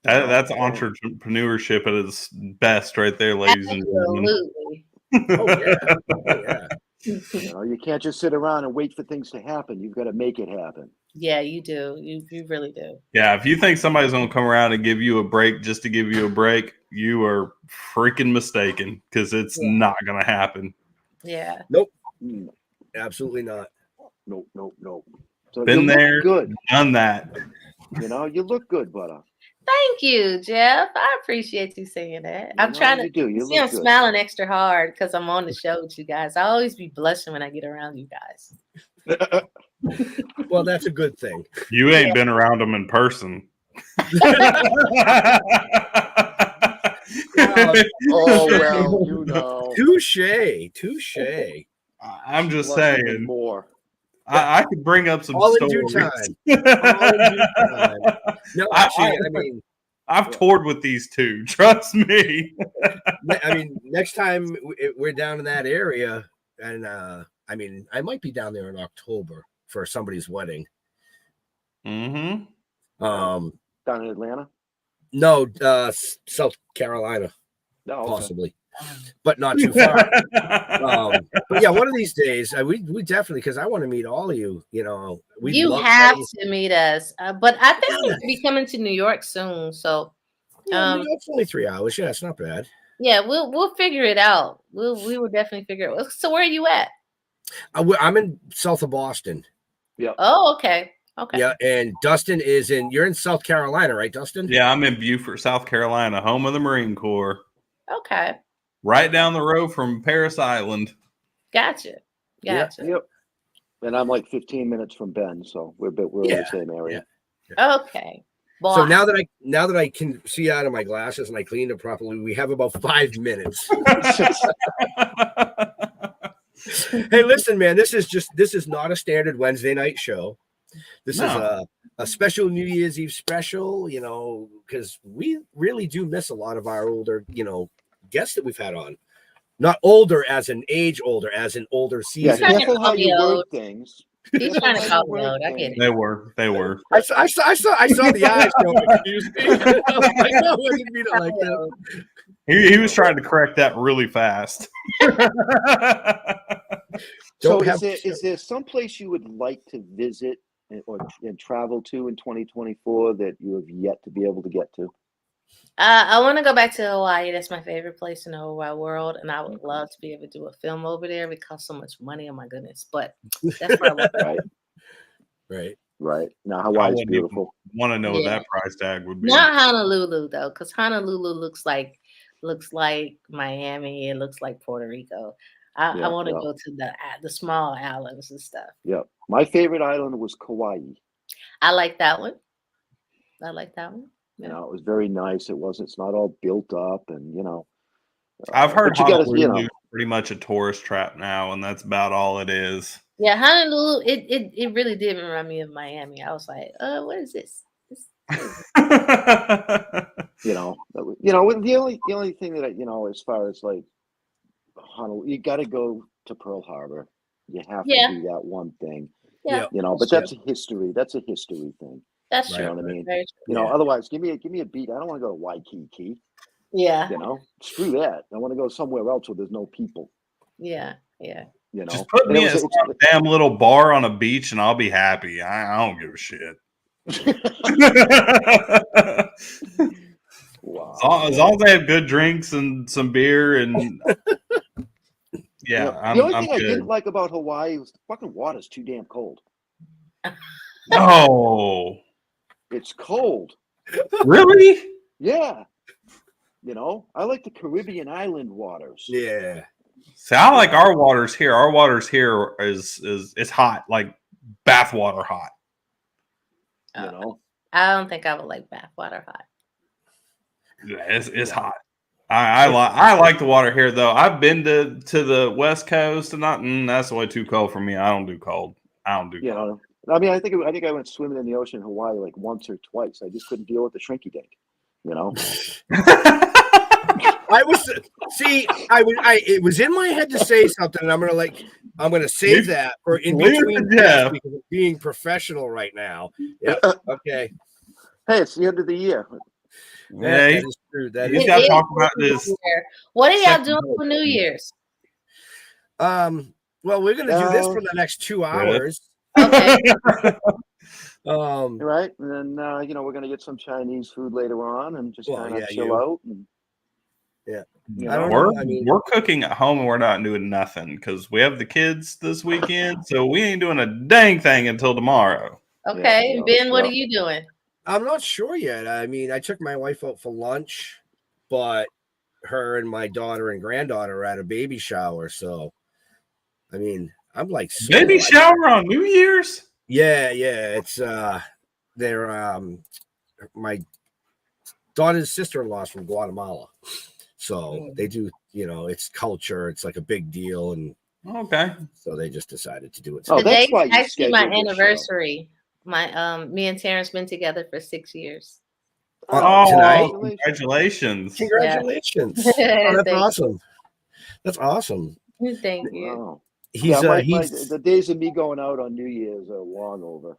That's entrepreneurship at its best, right there, ladies and gentlemen. Absolutely. Oh, yeah. Oh, yeah. You know, you can't just sit around and wait for things to happen. You've got to make it happen. Yeah, you do. You really do. Yeah, if you think somebody's going to come around and give you a break just to give you a break, you are freaking mistaken, because it's not going to happen. Yeah. Nope. Mm, Absolutely not. Nope. So Been you look there, good. done that. You know, you look good, Butta. Thank you, Jeff. I appreciate you saying that. I'm trying to. You do. You See, I'm look good. smiling extra hard because I'm on the show with you guys. I always be blushing when I get around you guys. Well, that's a good thing. You ain't been around them in person. Oh, well, you know. Touche. I'm just Blushing saying. and more. I could bring up some All in stories. due time. All in due time. No, actually, I mean, I've toured with these two. Trust me. I mean, next time we're down in that area, and I mean, I might be down there in October for somebody's wedding. Mm-hmm. Down in Atlanta? No, South Carolina, No, okay. possibly, but not too far. But yeah, one of these days, we definitely, because I want to meet all of you. You know, You have to meet us, but I think we'll be coming to New York soon. So, it's only 3 hours. Yeah, it's not bad. Yeah, we'll figure it out. We will definitely figure it out. So, where are you at? I'm in south of Boston. Yeah. Oh, okay. Okay. Yeah, and Dustin you're in South Carolina, right, Dustin? Yeah, I'm in Beaufort, South Carolina, home of the Marine Corps. Okay. Right down the road from Paris Island. Gotcha. Yep. And I'm like 15 minutes from Bend, so we're in the same area. Yeah. Okay. So now that I can see out of my glasses and I cleaned it properly, we have about 5 minutes. Hey, listen, man, this is not a standard Wednesday night show. This is a special New Year's Eve special, you know, because we really do miss a lot of our older, you know, guests that we've had on. Not older as in age older, as in older season. Yeah, careful how you word things. He's trying to call me old. I get it. They were. I saw the eyes going confused me. I was like, no, I didn't mean it like that. He was trying to correct that really fast. So is there some place you would like to visit and travel to in 2024 that you have yet to be able to get to? I want to go back to Hawaii. That's my favorite place in the whole wide world, and I would love to be able to do a film over there. It costs so much money. Oh my goodness! But that's where I want to go. Right. Right. Now I Hawaii's wouldn't beautiful. want to know what Yeah. that price tag would be. Not Honolulu though, because Honolulu looks like Miami. It looks like Puerto Rico. I Yeah, want to yeah. go to the small islands and stuff. Yeah. My favorite island was Kauai. I like that one. I like that one. You know, it was very nice. It's not all built up, and I've heard but you gotta, Honolulu is pretty much a tourist trap now, and that's about all it is. Yeah, Honolulu. It really did remind me of Miami. I was like, what is this? The only thing that as far as like Honolulu, you got to go to Pearl Harbor. You have to do that one thing. Yeah. But that's a history. That's a history thing. That's true. You know what I mean? Very true. Otherwise, give me a beat. I don't want to go to Waikiki. Yeah. Screw that. I want to go somewhere else where there's no people. Yeah. Yeah. Just put me in some damn little bar on a beach, and I'll be happy. I don't give a shit. Wow. As long as they have good drinks and some beer, and the only thing I didn't like about Hawaii was the fucking water's too damn cold. No, it's cold. Really? Yeah. I like the Caribbean island waters. Yeah. See, I like our waters here. Our waters here is hot, like bath water hot. I don't think I would like bath water hot. Yeah, it's hot. I like the water here though. I've been to the West Coast and that's way too cold for me. I don't do cold. Cold. I mean, I think I went swimming in the ocean in Hawaii like once or twice. I just couldn't deal with the shrinky dink. It was in my head to say something, and I'm gonna save that for in between because of being professional right now. Yeah. Okay. Hey, it's the end of the year. Yeah, that is true. He's got to talk about this. What are y'all doing for New Year's? Well, we're gonna do this for the next 2 hours. Okay. Right, and then we're gonna get some Chinese food later on and just kind of chill out. And, we're cooking at home and we're not doing nothing because we have the kids this weekend, so we ain't doing a dang thing until tomorrow. Okay, Ben, what are you doing? I'm not sure yet. I mean, I took my wife out for lunch, but her and my daughter and granddaughter are at a baby shower, so I mean, I'm like baby shower on New Year's. Yeah, it's they're my daughter's sister-in-law's from Guatemala, so they do. It's culture. It's like a big deal, and so they just decided to do it. Today's actually my anniversary. Me and Terrence been together for 6 years. Tonight? Congratulations! Congratulations! That's awesome. That's awesome. Thank you. Wow. The days of me going out on New Year's are long over.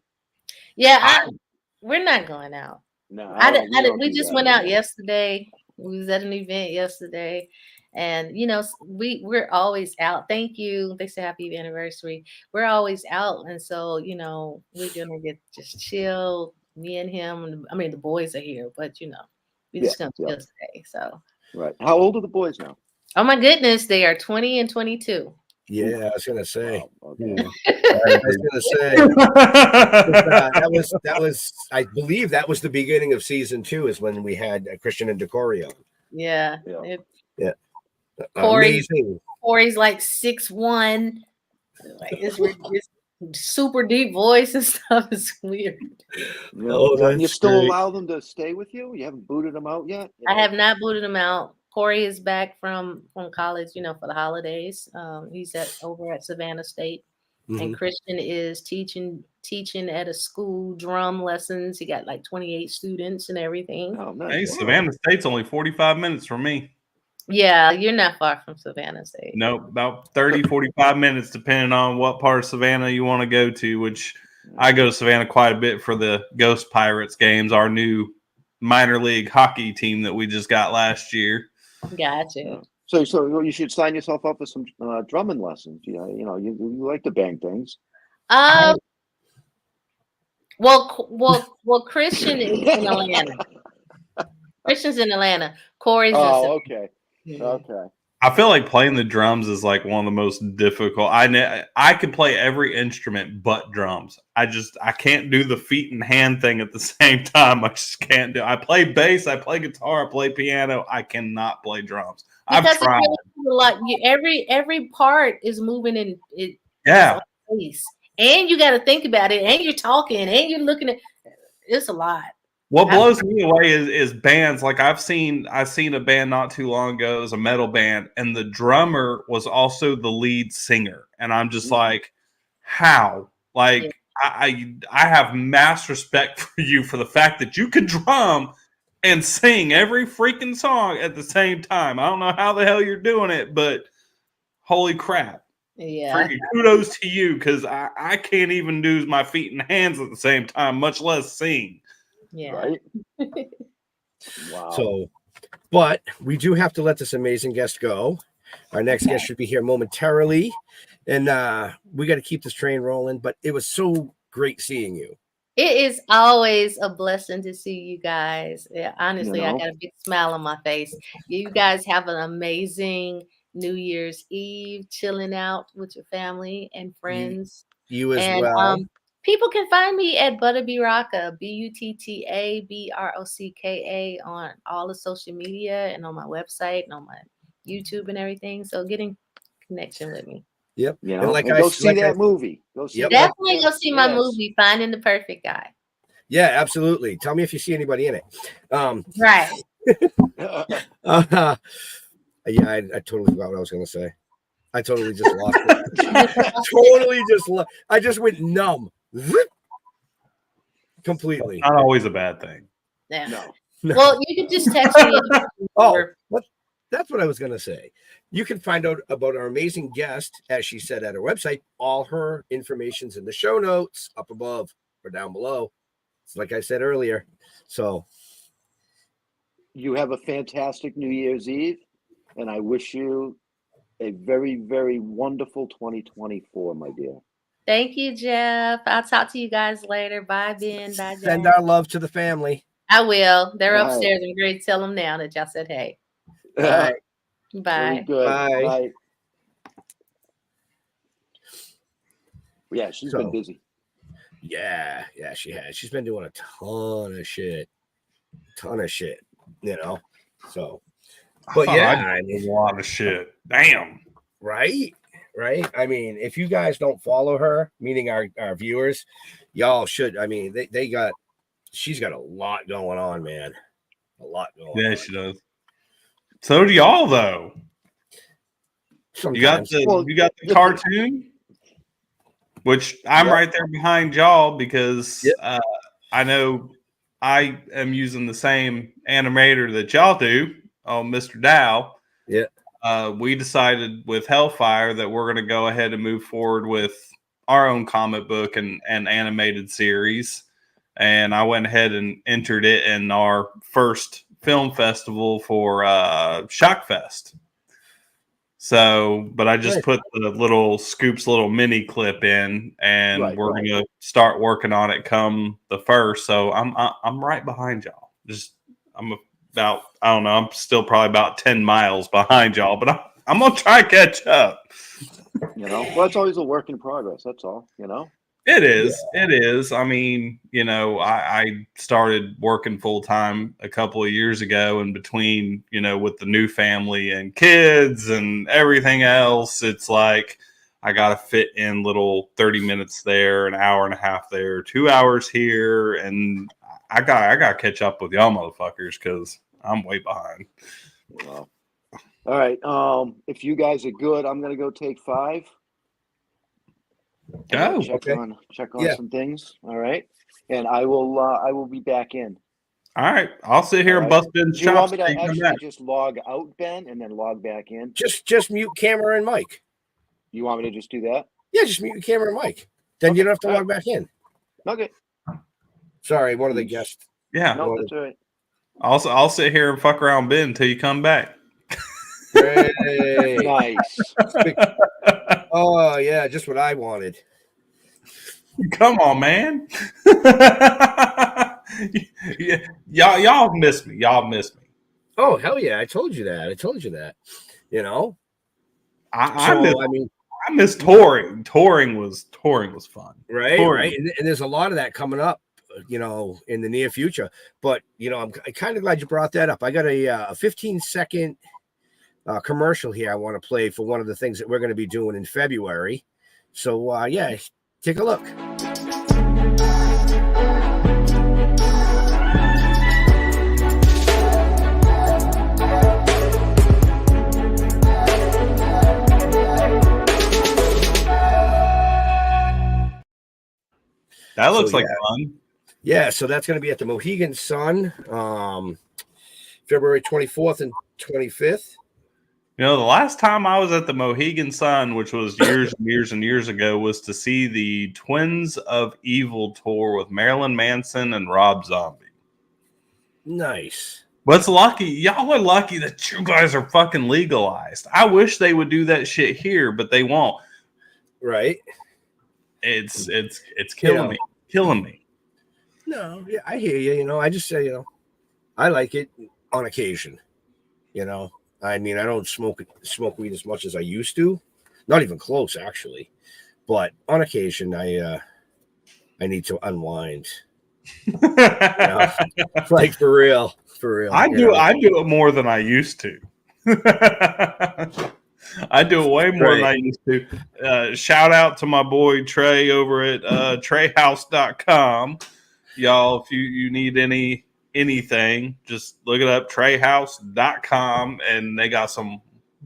Yeah, we're not going out. No, we just went out yesterday. We was at an event yesterday, and we're always out. Thank you. They say happy anniversary. We're always out, and so we're gonna get just chill. Me and him. I mean, the boys are here, but we just gonna chill today. So right. How old are the boys now? Oh my goodness, they are 20 and 22. Yeah, I was gonna say. Wow, okay. I was gonna say that was. I believe that was the beginning of season 2. Is when we had Christian and Decorio. Yeah. Amazing. Corey's like 6'1". Like it's super deep voice and stuff. It's weird. You still allow them to stay with you? You haven't booted them out yet? I have not booted them out. Corey is back from college, for the holidays. He's over at Savannah State, and Christian is teaching at a school, drum lessons. He got like 28 students and everything. Oh, nice. Hey, Savannah State's only 45 minutes from me. Yeah, you're not far from Savannah State. Nope, about 30, 45 minutes, depending on what part of Savannah you want to go to, which I go to Savannah quite a bit for the Ghost Pirates games, our new minor league hockey team that we just got last year. Gotcha. So you should sign yourself up for some drumming lessons. You like to bang things. Well, Christian is in Atlanta. Christian's in Atlanta. Corey's in Oh, okay. Yeah. Okay. I feel like playing the drums is like one of the most difficult. I could play every instrument but drums. I can't do the feet and hand thing at the same time. I just can't do. I play bass, I play guitar, I play piano. I cannot play drums. I've Because tried. it really every part is moving in it. Yeah. Pace. And you got to think about it, and you're talking, and you're looking at. It's a lot. What blows me away is bands. Like I seen a band not too long ago. It was a metal band, and the drummer was also the lead singer. And I'm just like, how? Like I have mass respect for you for the fact that you can drum and sing every freaking song at the same time. I don't know how the hell you're doing it, but holy crap. Yeah. Freaking kudos to you, because I can't even do my feet and hands at the same time, much less sing. Yeah. Right. Wow. So, but we do have to let this amazing guest go. Our next guest should be here momentarily, and we got to keep this train rolling. But it was so great seeing you. It is always a blessing to see you guys. Yeah, honestly, You know? I got a big smile on my face. You guys have an amazing New Year's Eve, chilling out with your family and friends. You as And well. people can find me at Butta-B-Rocka, Butta-B-Rocka on all the social media and on my website and on my YouTube and everything. So get in connection with me. Yep. You And know, like and I go see like that I- movie. Go see Yep. that. Definitely go see my Yes. movie, Finding the Perfect Guy. Yeah, absolutely. Tell me if you see anybody in it. Right. Yeah, I totally forgot what I was going to say. I totally just lost it. I just went numb. Zip. Completely. Not always a bad thing. Yeah. No. Well, you can just text me. That's what I was going to say. You can find out about our amazing guest, as she said, at her website. All her information's in the show notes up above or down below. It's like I said earlier. So You have a fantastic New Year's Eve, and I wish you a very, very wonderful 2024, my dear. Thank you, Jeff. I'll talk to you guys later. Bye, Ben. Bye, send Jeff. our love to the family. I will. They're All right. upstairs. I'm going to tell them now that y'all said hey. All right. Very Bye. good. Bye. Bye. Yeah, she's been So- busy. Yeah, she has. She's been doing a ton of shit. You know. So, but I yeah, did a lot of shit. Damn. right. I mean, if you guys don't follow her, meaning our viewers, y'all should. I mean, she's got a lot going on, man. A lot going on. Yeah, she does. So do y'all, though. You got Sometimes. the cartoon, which I'm Yep. right there behind y'all because Yep. I know I am using the same animator that y'all do on Mr. Dow. Yeah. We decided with Hellfire that we're going to go ahead and move forward with our own comic book and animated series. And I went ahead and entered it in our first film festival for Shockfest. So, but I just Right. put the little Scoops little mini clip in, and Right, we're right. gonna start working on it come the first. So I'm right behind y'all. I'm about, I don't know, I'm still probably about 10 miles behind y'all, but I'm gonna try to catch up. You know, well, it's always a work in progress. That's all. You know. It is. It is. I mean, you know, I started working full time a couple of years ago, and between, you know, with the new family and kids and everything else, it's like I got to fit in little 30 minutes there, an hour and a half there, 2 hours here. And I got to catch up with y'all motherfuckers because I'm way behind. Well, all right. If you guys are good, I'm gonna go take 5. Go. Check okay. on Yeah. some things. All right. And I will be back in. All right. I'll sit here All and right. bust Ben's Do you want chops me to till you come actually back. just log out, Ben, and then log back in? Just mute camera and mic. You want me to just do that? Yeah, just mute camera and mic. Then you don't have to Okay. log back in. Okay. Sorry, one of the guests. Yeah. No, that's all right. I'll sit here and fuck around Ben until you come back. Hey. Nice. Oh yeah, just what I wanted. Come on, man. Yeah, y'all miss me. Y'all miss me. Oh hell yeah! I told you that. You know. I So miss I mean, I miss touring. Touring was fun. right, Touring. and there's a lot of that coming up. You know, in the near future. But you know, I'm kind of glad you brought that up. I got a 15-second commercial here I want to play for one of the things that we're going to be doing in February. So yeah, take a look. That looks like yeah. fun. Yeah, so that's going to be at the Mohegan Sun, February 24th and 25th. You know, the last time I was at the Mohegan Sun, which was years and years and years ago, was to see the Twins of Evil tour with Marilyn Manson and Rob Zombie. Nice. What's lucky? Y'all are lucky that you guys are fucking legalized. I wish they would do that shit here, but they won't. Right. It's killing me. Killing me. No, yeah, I hear you. You know, I just say, you know, I like it on occasion. You know, I mean, I don't smoke weed as much as I used to. Not even close, actually. But on occasion, I need to unwind. You know? Like for real. I do it more than I used to. I do it way more than I used to. Shout out to my boy Trey over at treyhouse.com. Y'all, if you need anything, just look it up, treyhouse.com, and they got some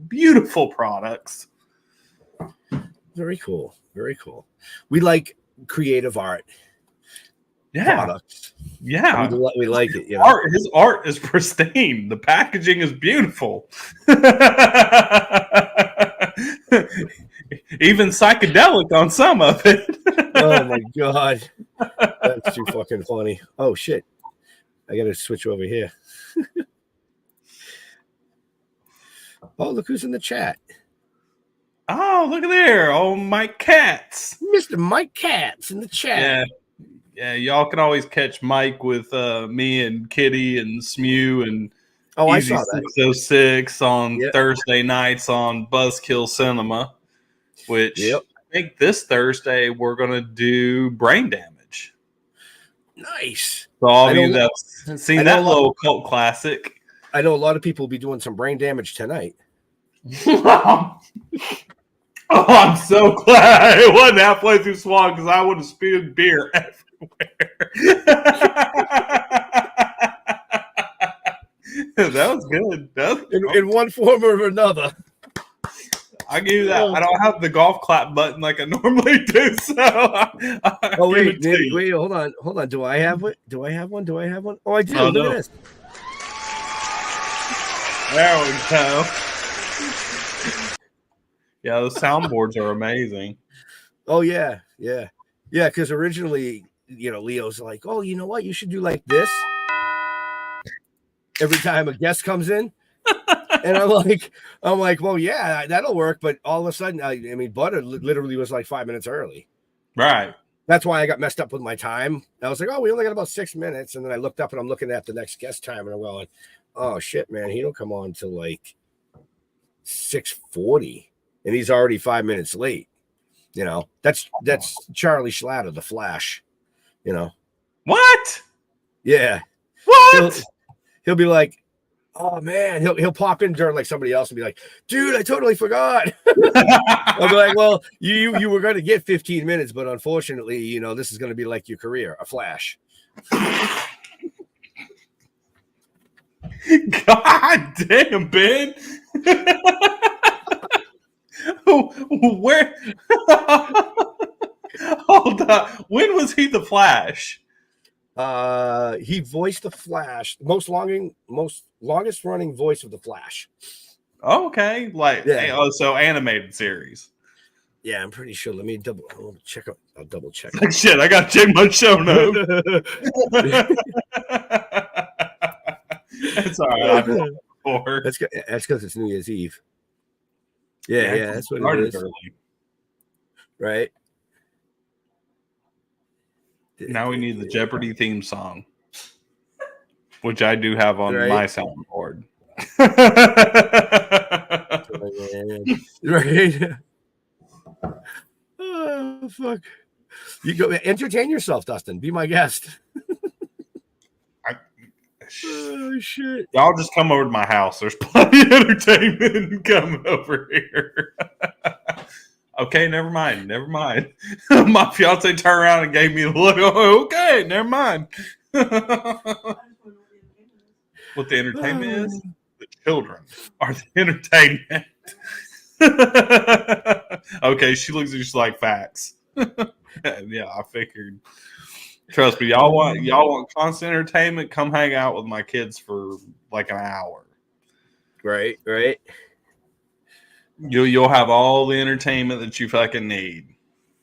beautiful products. Very cool. Very cool. We like creative art. Yeah. Products. Yeah. We like it. You know? His art is pristine. The packaging is beautiful. Even psychedelic on some of it. Oh my god. That's too fucking funny. Oh shit. I gotta switch over here. Oh, look who's in the chat. Oh, look at there. Oh, Mike Katz. Mr. Mike Katz in the chat. Yeah, y'all can always catch Mike with me and Kitty and Smew and I Easy saw that. 606 on Thursday nights on Buzzkill Cinema, which I think this Thursday we're going to do Brain Damage. Nice. So all of you that's seen that little cult classic. I know a lot of people will be doing some brain damage tonight. Oh, I'm so glad it wasn't halfway through Swan because I would have spewed beer everywhere. That was good. In one form or another. I give you that. I don't have the golf clap button like I normally do. So wait, hold on. Do I have it? Do I have one? Oh, I do. Look at this. There we go. Yeah, the soundboards are amazing. Oh yeah. Because originally, you know, Leo's like, oh, you know what? You should do like this every time a guest comes in. And I'm like, well, yeah, that'll work. But all of a sudden, I mean, Butter literally was like 5 minutes early. Right. That's why I got messed up with my time. I was like, oh, we only got about 6 minutes. And then I looked up and I'm looking at the next guest time and I'm going, oh shit, man, he don't come on till like 6:40. And he's already 5 minutes late. You know, that's Charlie Schlatter, the Flash. You know what? Yeah. What? He'll be like, oh man, he'll pop in during like somebody else and be like, dude, I totally forgot. I'll be like, well, you were going to get 15 minutes, but unfortunately, you know, this is going to be like your career, a Flash. God damn, Ben. Where? Hold on. When was he the Flash? He voiced the Flash, most longest running voice of the Flash. Okay, so animated series. Yeah, I'm pretty sure. Let me double check. I'll double check. Like, shit, I got to check my show notes. That's all right. That's because it's New Year's Eve. Yeah, that's what it is. Early. Right. Now we need the Jeopardy theme song. which I do have on Right. my soundboard. Right. Oh, fuck. You go entertain yourself, Dustin. Be my guest. Oh, shit. Y'all just come over to my house. There's plenty of entertainment coming over here. Okay, never mind. My fiance turned around and gave me a look. Oh, okay, never mind. What the entertainment is? The children are the entertainment. Okay, she looks at you like facts. Yeah, I figured. Trust me, y'all want constant entertainment? Come hang out with my kids for like an hour. Right. You'll have all the entertainment that you fucking need.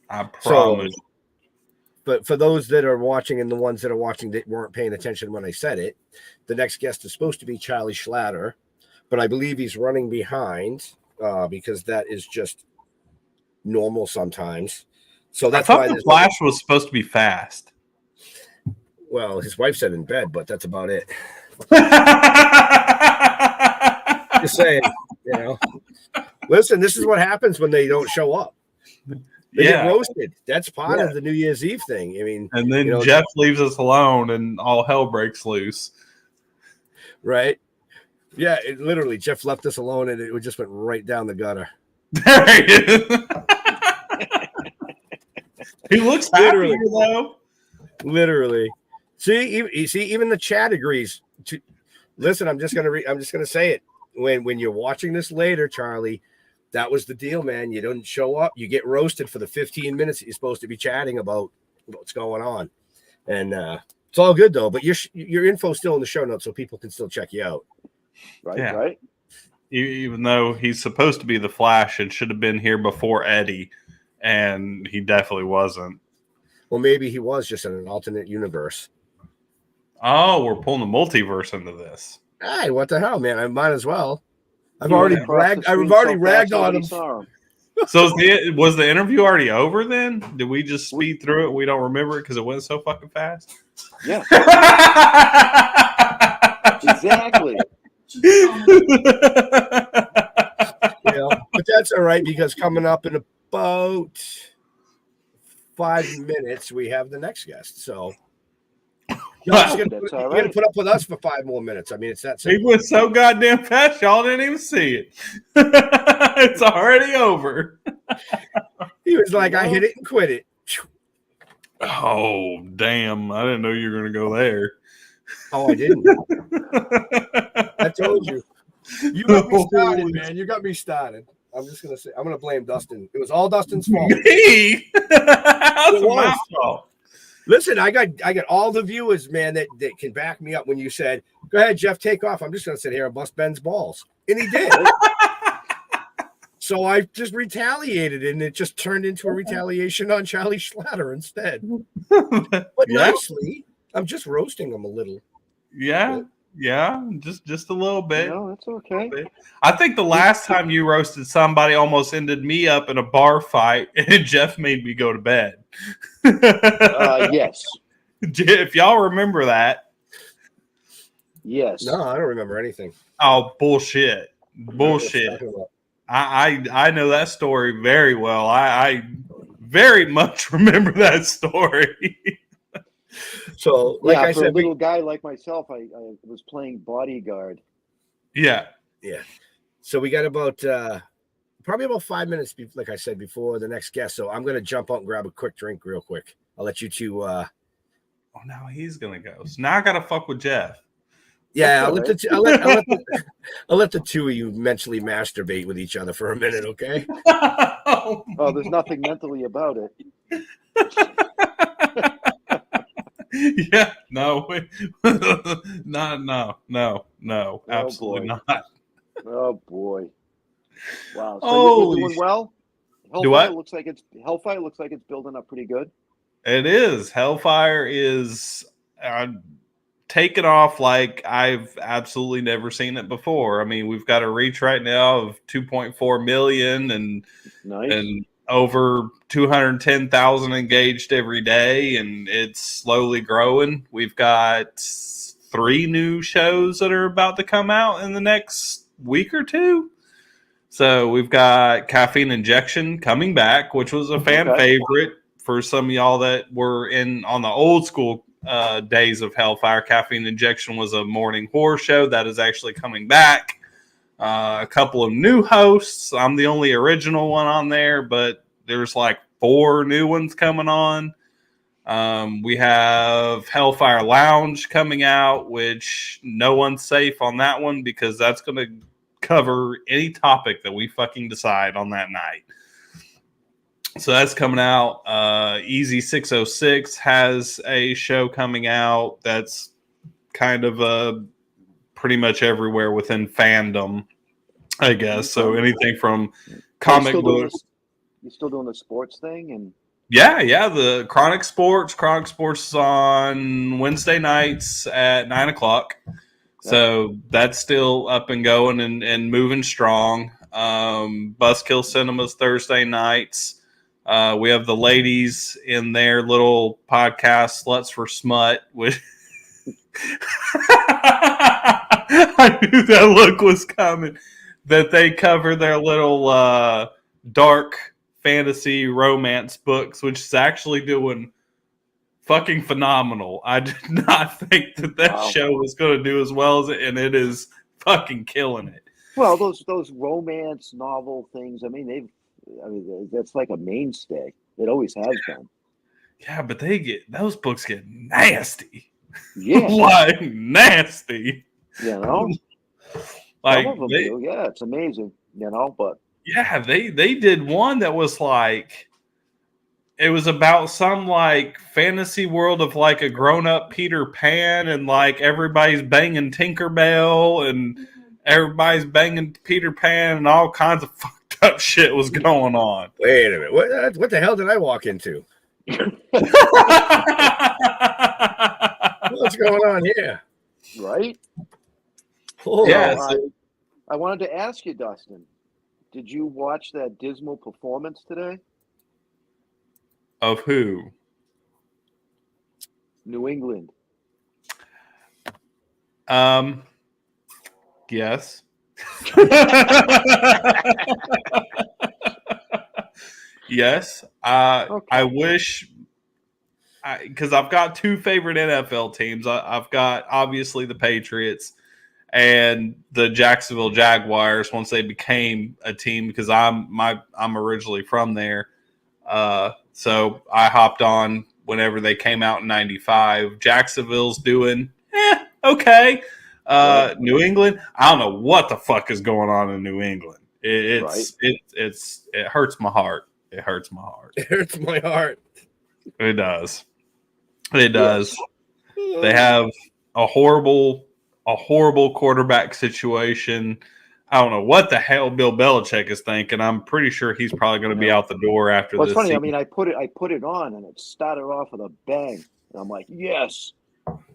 I promise. So, but for those that are watching and the ones that are watching that weren't paying attention when I said it, the next guest is supposed to be Charlie Schlatter, but I believe he's running behind because that is just normal sometimes. So that's I why thought the Flash was supposed to be fast. Well, his wife said in bed, but that's about it. Just saying, you know. Listen, this is what happens when they don't show up. They get roasted. That's part of the New Year's Eve thing. I mean, and then Jeff leaves us alone, and all hell breaks loose. Right? Yeah, literally, Jeff left us alone, and it just went right down the gutter. There he is. He looks happier though. Literally. See, even the chat agrees. Listen, I'm just gonna say it. When you're watching this later, Charlie, that was the deal, man. You don't show up, you get roasted for the 15 minutes that you're supposed to be chatting about what's going on, and it's all good though. But your info's still in the show notes, so people can still check you out. Right. Even though he's supposed to be the Flash and should have been here before Eddie, and he definitely wasn't. Well, maybe he was just in an alternate universe. Oh, we're pulling the multiverse into this. Hey, what the hell, man? I might as well. I've already ragged on him. So was the interview already over then? Did we just speed through it? We don't remember it because it went so fucking fast. Yeah. Exactly. But that's all right because coming up in about 5 minutes, we have the next guest. So you're going to put up with us for 5 more minutes. I mean, it's that simple. He went so goddamn fast, y'all didn't even see it. It's already over. He was like, I hit it and quit it. Oh, damn. I didn't know you were going to go there. Oh, I didn't. I told you. You got me started, man. You got me started. I'm just going to say, I'm going to blame Dustin. It was all Dustin's fault. Me? That's my fault. Listen, I got all the viewers, man, that can back me up when you said, go ahead, Jeff, take off. I'm just going to sit here and bust Ben's balls. And he did. So I just retaliated, and it just turned into a retaliation on Charlie Schlatter instead. But nicely, I'm just roasting him a little. Yeah, just a little bit. No, that's okay. I think the last time you roasted somebody almost ended me up in a bar fight, and Jeff made me go to bed. Yes. If y'all remember that. Yes. No, I don't remember anything. Oh, bullshit. I know that story very well. I very much remember that story. So, like I said, for a little guy like myself, I was playing bodyguard. Yeah. So we got about probably about 5 minutes, like I said before, the next guest. So I'm gonna jump out and grab a quick drink real quick. I'll let you two. Oh, now he's gonna go. So now I gotta fuck with Jeff. Yeah, I'll let the two of you mentally masturbate with each other for a minute, okay? Oh, there's nothing mentally about it. Yeah, no, no, absolutely not. Oh boy! Wow. So you're doing well. Hellfire looks like it's building up pretty good. It is. Hellfire is taken off like I've absolutely never seen it before. I mean, we've got a reach right now of 2.4 million and over 210,000 engaged every day, and it's slowly growing. We've got 3 new shows that are about to come out in the next week or two. So we've got Caffeine Injection coming back, which was a fan favorite for some of y'all that were in on the old school days of Hellfire. Caffeine Injection was a morning horror show that is actually coming back. A couple of new hosts. I'm the only original one on there, but there's like 4 new ones coming on. We have Hellfire Lounge coming out, which no one's safe on that one because that's going to cover any topic that we fucking decide on that night. So that's coming out. Easy 606 has a show coming out that's kind of pretty much everywhere within fandom, I guess. So anything from comic books. You still doing the sports thing? And yeah, the Chronic Sports. Chronic Sports is on Wednesday nights at 9:00. So that's still up and going and moving strong. Buzzkill Cinemas Thursday nights. We have the ladies in their little podcast, Sluts for Smut. Which I knew that look was coming. That they cover their little dark fantasy romance books, which is actually doing fucking phenomenal. I did not think that show was going to do as well as it, and it is fucking killing it. Well, those romance novel things. I mean, that's like a mainstay. It always has been. Yeah, but those books get nasty. Yeah, like nasty. You know, like some of them do. Yeah, it's amazing. You know, but yeah, they did one that was like. It was about some like fantasy world of like a grown-up Peter Pan and like everybody's banging Tinkerbell and everybody's banging Peter Pan and all kinds of fucked up shit was going on. Wait a minute. What the hell did I walk into? What's going on here? Right? Yeah. I wanted to ask you, Dustin, did you watch that dismal performance today? Of who? New England. Yes. Yes. I wish, because I've got 2 favorite NFL teams. I've got obviously the Patriots and the Jacksonville Jaguars once they became a team because I'm originally from there. So I hopped on whenever they came out in 95. Jacksonville's doing okay. New England, I don't know what the fuck is going on in New England. It hurts my heart. It hurts my heart. It hurts my heart. It does. It does. They have a horrible quarterback situation. I don't know what the hell Bill Belichick is thinking. I'm pretty sure he's probably going to be out the door after this. It's funny. season. I mean, I put it on and it started off with a bang. And I'm like, yes.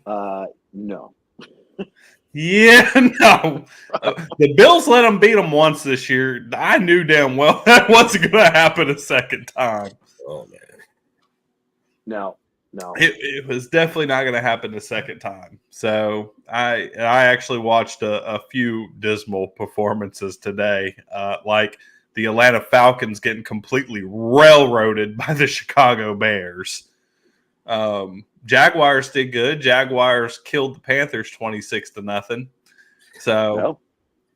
No. Yeah, no. The Bills let them beat them once this year. I knew damn well that wasn't going to happen a second time. Oh, man. No. It was definitely not going to happen the second time. So I actually watched a few dismal performances today, like the Atlanta Falcons getting completely railroaded by the Chicago Bears. Jaguars did good. Jaguars killed the Panthers 26-0. So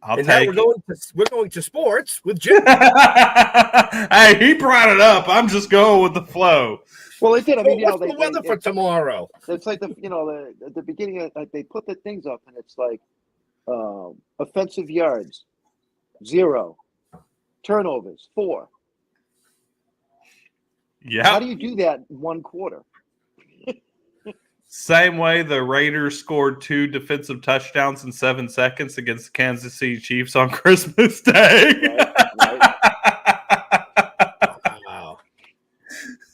I'll take it. We're going to sports with Jim. Hey, he brought it up. I'm just going with the flow. Well, it did. I mean, what's the weather for tomorrow? It's like at the beginning, they put the things up, and it's like offensive yards 0, turnovers 4. Yeah. How do you do that in one quarter? Same way the Raiders scored 2 defensive touchdowns in 7 seconds against the Kansas City Chiefs on Christmas Day. Right. Wow.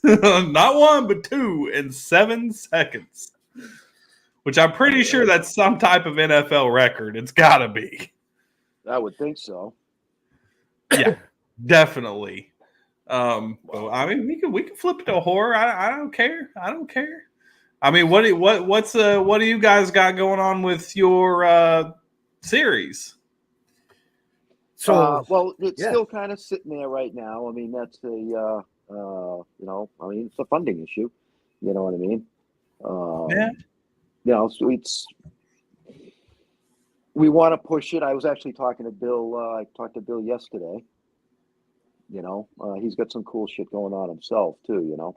Not 1, but 2 in 7 seconds. Which I'm pretty sure that's some type of NFL record. It's got to be. I would think so. Yeah, definitely. I mean, we can flip it to horror. I don't care. I mean, what do you guys got going on with your series? So well, it's yeah. still kind of sitting there right now. I mean, that's it's a funding issue. You know what I mean? Yeah. So we want to push it. I was actually talking to Bill. I talked to Bill yesterday. He's got some cool shit going on himself too.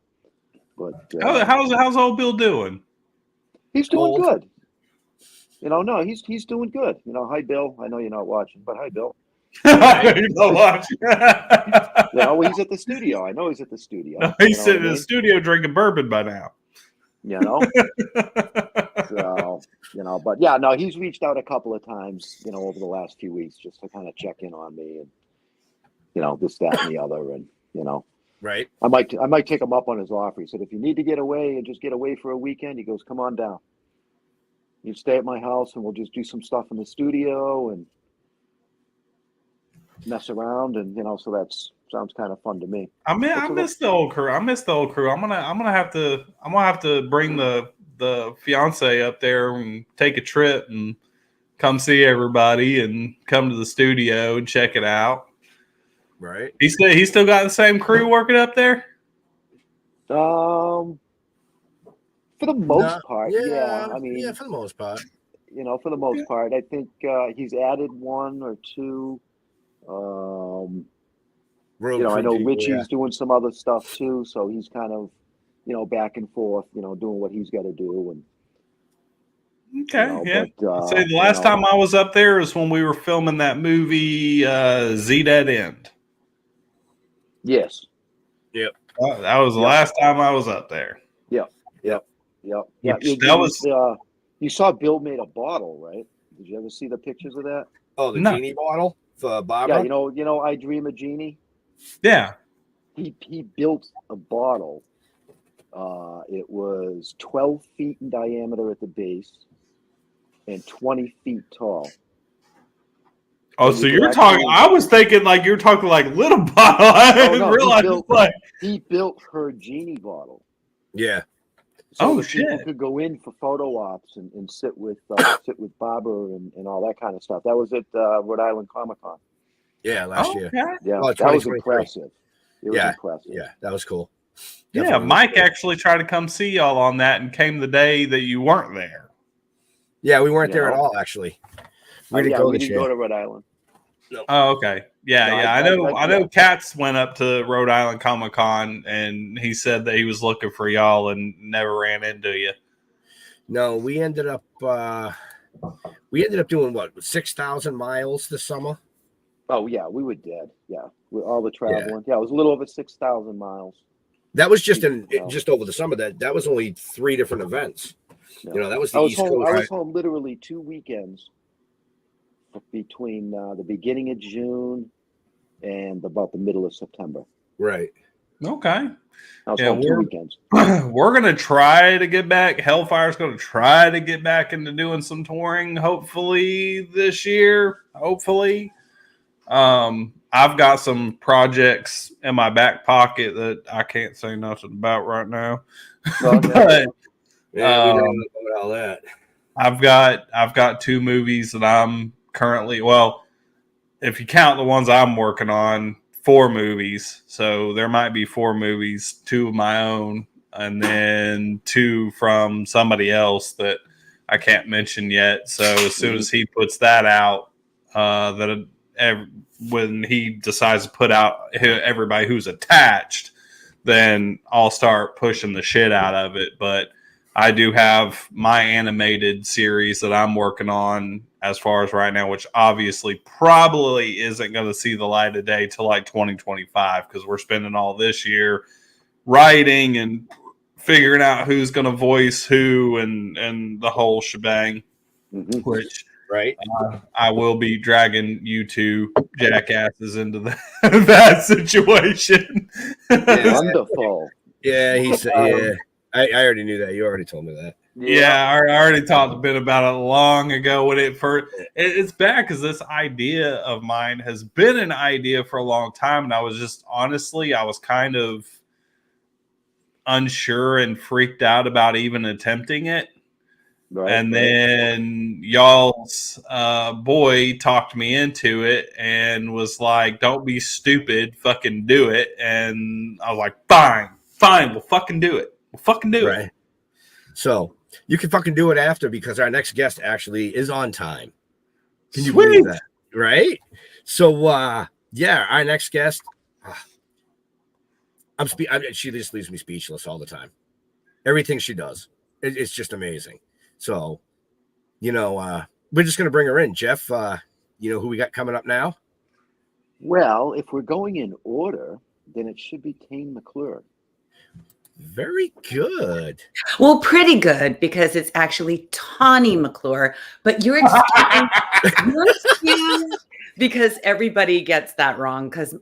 But How's old Bill doing? he's doing Old. good. No, he's doing good. Hi Bill. I know you're not watching, but hi Bill. You're not watching. He's at the studio. I know he's at the studio. He's sitting in the studio drinking bourbon by now. But yeah, no, he's reached out a couple of times, over the last few weeks just to kind of check in on me and, this, that, and the other. And, right. I might take him up on his offer. He said, if you need to get away and just get away for a weekend, he goes, come on down. You stay at my house and we'll just do some stuff in the studio and mess around. And, so that's sounds kind of fun to me. I miss the old crew. I'm gonna have to bring the fiance up there and take a trip and come see everybody and come to the studio and check it out. Right. He still got the same crew working up there? For the most part, yeah. I mean, for the most part. For the most part, I think he's added one or two. I know Richie's doing some other stuff too, so he's kind of, back and forth, doing what he's got to do. And okay, But, say the last time I was up there is when we were filming that movie Z-Dead End. Yes. Yep. That was the last time I was up there. Yep. Yeah. You saw Bill made a bottle, right? Did you ever see the pictures of that? Oh, the genie bottle for Barbara? Yeah, I Dream a Genie. Yeah. He built a bottle. It was 12 feet in diameter at the base and 20 feet tall. Oh, so you're talking? I was thinking like you're talking like little bottle. I didn't realize he built her genie bottle. Yeah. So people could go in for photo ops and sit with Barbara and all that kind of stuff. That was at Rhode Island Comic Con. Yeah, last year. Yeah, that was impressive. It was impressive. Yeah, that was cool. Definitely Mike actually tried to come see y'all on that and came the day that you weren't there. Yeah, we weren't there at all, actually. We didn't go to Rhode Island. No. Oh, okay. Yeah. I know Katz went up to Rhode Island Comic Con and he said that he was looking for y'all and never ran into you. No, we ended up doing what, 6,000 miles this summer. Oh yeah, we were dead. Yeah, with all the traveling. Yeah, it was a little over 6,000 miles. That was just over the summer. That was only 3 different events. No. That was the East Coast. I was home literally 2 weekends between the beginning of June and about the middle of September. Right. Okay. I was home 2 weekends. We're gonna try to get back. Hellfire's gonna try to get back into doing some touring. Hopefully this year. Hopefully. I've got some projects in my back pocket that I can't say nothing about right now. But we don't know about all that. I've got 2 movies that I'm currently, well, if you count the ones I'm working on, 4 movies. So there might be 4 movies, 2 of my own, and then 2 from somebody else that I can't mention yet. So as soon as he puts that out, when he decides to put out everybody who's attached, then I'll start pushing the shit out of it. But I do have my animated series that I'm working on as far as right now, which obviously probably isn't going to see the light of day till like 2025 because we're spending all this year writing and figuring out who's going to voice who and the whole shebang, which I will be dragging you 2 jackasses into that situation. Wonderful. Yeah, he said. Yeah, I already knew that. You already told me that. Yeah, I already talked a bit about it long ago. When it's bad because this idea of mine has been an idea for a long time, and I was just honestly, I was kind of unsure and freaked out about even attempting it. Right, And right. then y'all's boy talked me into it and was like, don't be stupid, fucking do it. And I was like, fine, we'll fucking do it. We'll fucking do it. So you can fucking do it after, because our next guest actually is on time. Can you Sweet. believe that? Right? So, yeah, our next guest, she just leaves me speechless all the time. Everything she does, it's just amazing. So, we're just going to bring her in. Jeff, you know who we got coming up now? Well, if we're going in order, then it should be Tane McClure. Very good. Well, pretty good, because it's actually Tawny McClure, but you're excused because everybody gets that wrong. Because,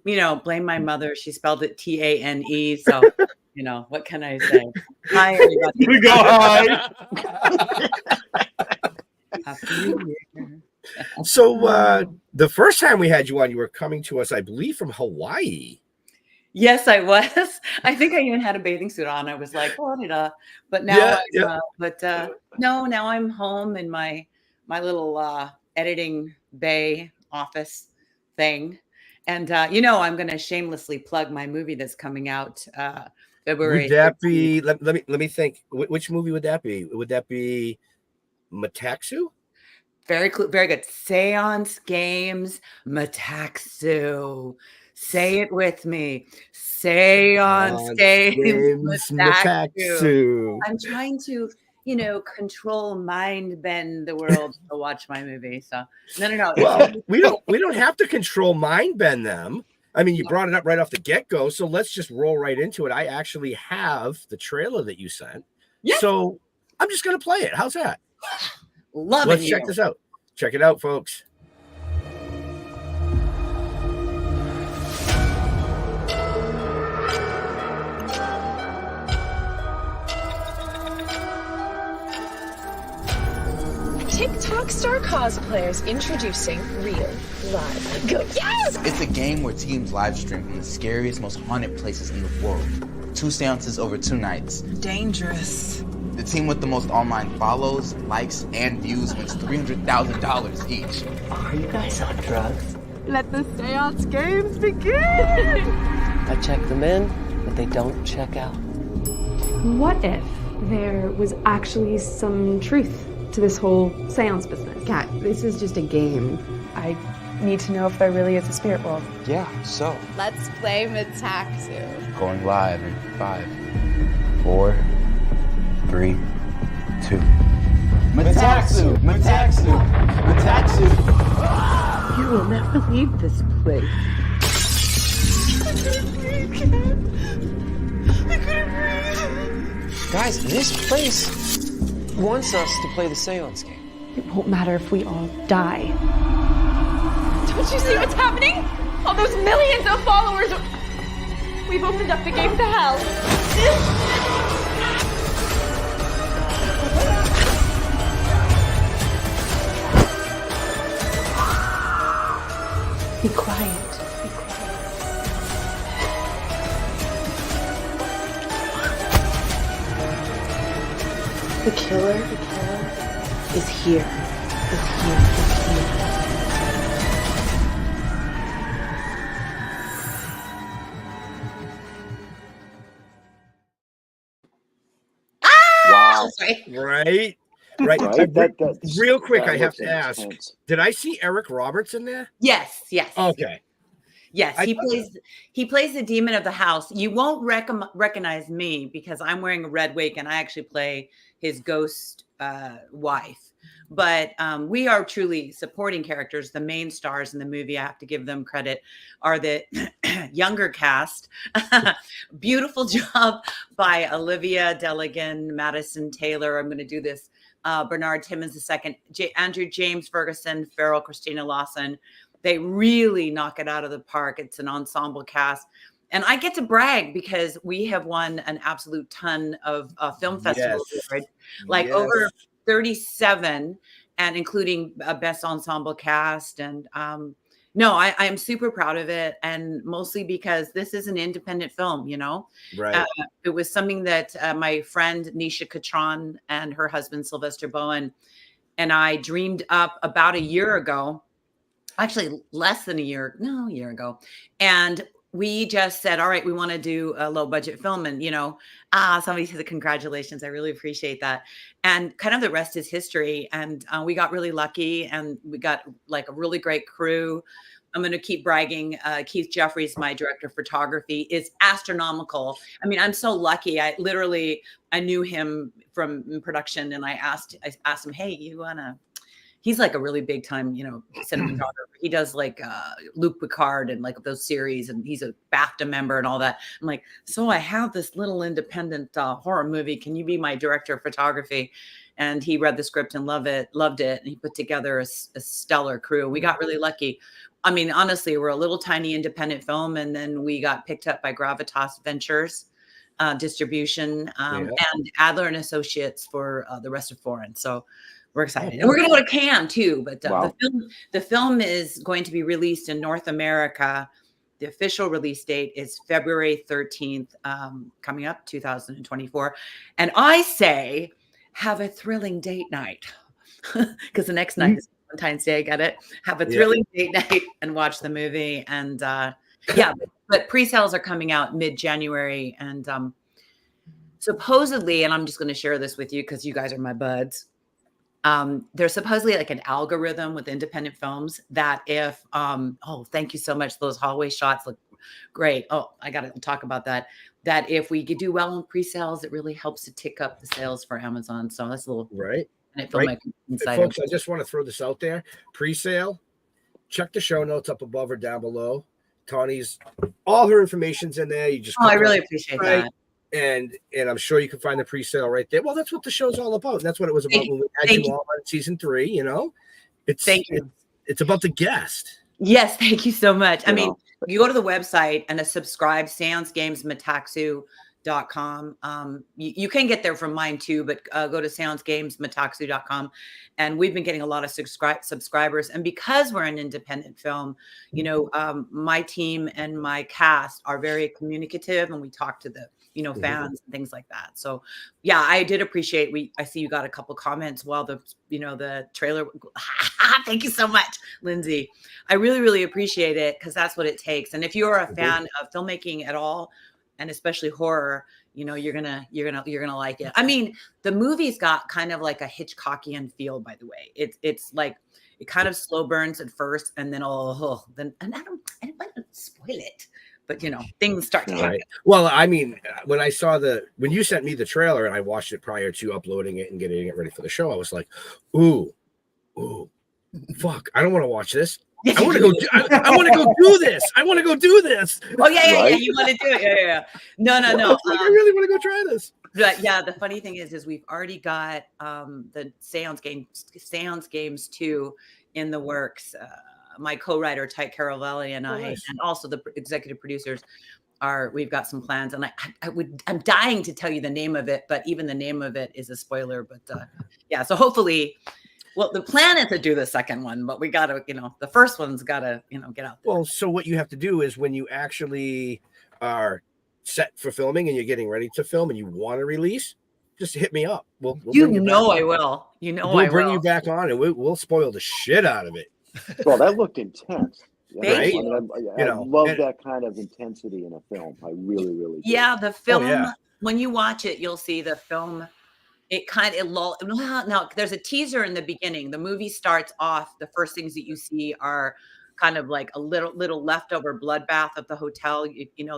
blame my mother. She spelled it Tane. So, what can I say? Hi, everybody. We go hi. Happy New Year. So, the first time we had you on, you were coming to us, I believe, from Hawaii. Yes, I was. I think I even had a bathing suit on. I was like, but now, now I'm home in my little editing bay office thing, and I'm going to shamelessly plug my movie that's coming out February. Would that be? Let me think. Which movie would that be? Would that be Metaxu? Very good. Seance Games Metaxu. Say it with me. Seance Games Metaxu. I'm trying to, control, mind bend the world to watch my movie. So no. Well, we don't have to control mind bend them. I mean, you brought it up right off the get-go, so let's just roll right into it. I actually have the trailer that you sent. Yeah. So I'm just gonna play it. How's that? Let's check this out. Check it out, folks. TikTok star cosplayers introducing Real Live Ghosts. Yes! It's a game where teams live stream from the scariest, most haunted places in the world. 2 seances over 2 nights. Dangerous. The team with the most online follows, likes, and views wins $300,000 each. Are you guys on drugs? Let the seance games begin! I check them in, but they don't check out. What if there was actually some truth to this whole seance business? Kat, this is just a game. I need to know if there really is a spirit world. Yeah, so. Let's play Metaxu. Going live in 5, 4, 3, 2. Metaxu! Metaxu! Metaxu! You will never leave this place. I couldn't breathe. Guys, this place wants us to play the seance game. It won't matter if we all die. Don't you see what's happening? All those millions of followers. We've opened up the game to hell. Be quiet. The killer is here. Wow. Right. Real quick, I have to ask, did I see Eric Roberts in there? Yes. Okay. Yes, he plays the demon of the house. You won't recognize me because I'm wearing a red wig and I actually play his ghost wife. But we are truly supporting characters. The main stars in the movie, I have to give them credit, are the younger cast. Beautiful job by Olivia Delegan, Madison Taylor. I'm going to do this. Bernard Timmons II, Andrew James Ferguson, Farrell, Christina Lawson. They really knock it out of the park. It's an ensemble cast. And I get to brag because we have won an absolute ton of film festival awards, over 37, and including best ensemble cast. And, No, I am super proud of it, and mostly because this is an independent film, you know. Right. It was something that my friend Nisha Katran and her husband Sylvester Bowen and I dreamed up about a year ago, actually less than a year ago. And we just said, all right, we want to do a low budget film. And, somebody said, congratulations. I really appreciate that. And kind of the rest is history. And we got really lucky and we got like a really great crew. I'm going to keep bragging. Keith Jeffries, my director of photography, is astronomical. I mean, I'm so lucky. I knew him from production and I asked him, hey, he's like a really big time, cinematographer. He does like Luc Picard and like those series, and he's a BAFTA member and all that. I'm like, so I have this little independent horror movie. Can you be my director of photography? And he read the script and loved it. And he put together a stellar crew. We got really lucky. I mean, honestly, we're a little tiny independent film, and then we got picked up by Gravitas Ventures distribution and Adler and Associates for the rest of foreign. So we're excited. And we're going to go to Cannes too, but the film is going to be released in North America. The official release date is February 13th, coming up 2024. And I say, have a thrilling date night because the next night is Valentine's Day. Get it? Have a thrilling date night and watch the movie. And but pre-sales are coming out mid-January. And supposedly, and I'm just going to share this with you because you guys are my buds. There's supposedly like an algorithm with independent films that if, thank you so much. Those hallway shots look great. Oh, I got to talk about that. That if we could do well in pre-sales, it really helps to tick up the sales for Amazon. So that's a little right. Inside folks, I just want to throw this out there. Pre-sale, check the show notes up above or down below. Tawny's, all her information's in there. You just I really appreciate that. And I'm sure you can find the pre-sale right there. Well, that's what the show's all about. And that's what it was about when we had you all on season 3, It's about the guest. Yes, thank you so much. I mean, you go to the website and subscribe, seancegamesmetaxu.com. You can get there from mine too, but go to seancegamesmetaxu.com. And we've been getting a lot of subscribers. And because we're an independent film, my team and my cast are very communicative and we talk to the fans and things like that. So yeah, I did appreciate I see you got a couple comments while the trailer. Thank you so much, Lindsay. I really, really appreciate it because that's what it takes. And if you're a fan of filmmaking at all, and especially horror, you're gonna like it. I mean, the movie's got kind of like a Hitchcockian feel, by the way. It's like it kind of slow burns at first, and then and I don't want to spoil it. But things start to happen. Right. Well, I mean, when you sent me the trailer and I watched it prior to uploading it and getting it ready for the show, I was like, ooh, fuck, I don't want to watch this. I want to go. I want to go do this. I want to go do this. Oh yeah. You want to do it? Yeah. No. I really want to go try this. But yeah, the funny thing is we've already got the Seance Games 2 in the works. My co-writer Tyke Caravelli and I, and also the executive producers we've got some plans, and I'm dying to tell you the name of it, but even the name of it is a spoiler. But so hopefully, well, the plan is to do the second one, but we gotta, the first one's gotta, get out there. Well, so what you have to do is when you actually are set for filming and you're getting ready to film and you want to release, just hit me up. We'll I will. We'll bring you back on and we'll spoil the shit out of it. Well, that looked intense. Right? I love that kind of intensity in a film. I really, really do. Yeah, the film, when you watch it, you'll see the film. Now, there's a teaser in the beginning. The movie starts off, the first things that you see are kind of like a little leftover bloodbath of the hotel.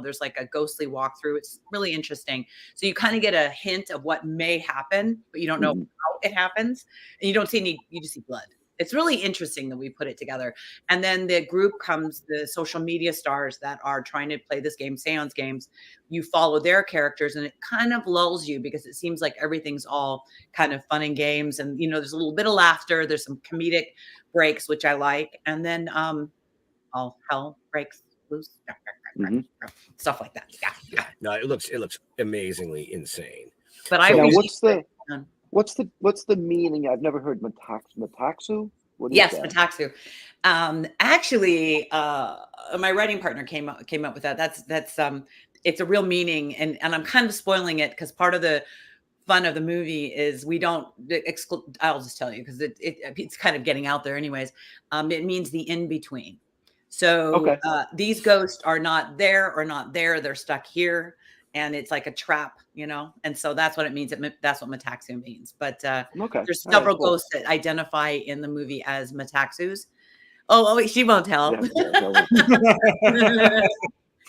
There's like a ghostly walkthrough. It's really interesting. So you kind of get a hint of what may happen, but you don't know how it happens. And you don't see you just see blood. It's really interesting that we put it together. And then the group comes, the social media stars that are trying to play this game, Seance Games. You follow their characters and it kind of lulls you because it seems like everything's all kind of fun and games. And, there's a little bit of laughter. There's some comedic breaks, which I like. And then all hell breaks loose. Stuff like that. Yeah. No, it looks amazingly insane. But what's the meaning? I've never heard Metaxu. What is Yes, that? Metaxu. Actually, my writing partner came up with that. That's it's a real meaning, and I'm kind of spoiling it because part of the fun of the movie is we don't exclude. I'll just tell you because it's kind of getting out there, anyways. It means the in between. So Okay. these ghosts are not there or not there; they're stuck here, and it's like a trap, And so that's what it means. That's what Metaxu means. But Okay. there's All right, several cool. ghosts that identify in the movie as Metaxus. Oh, wait, she won't help.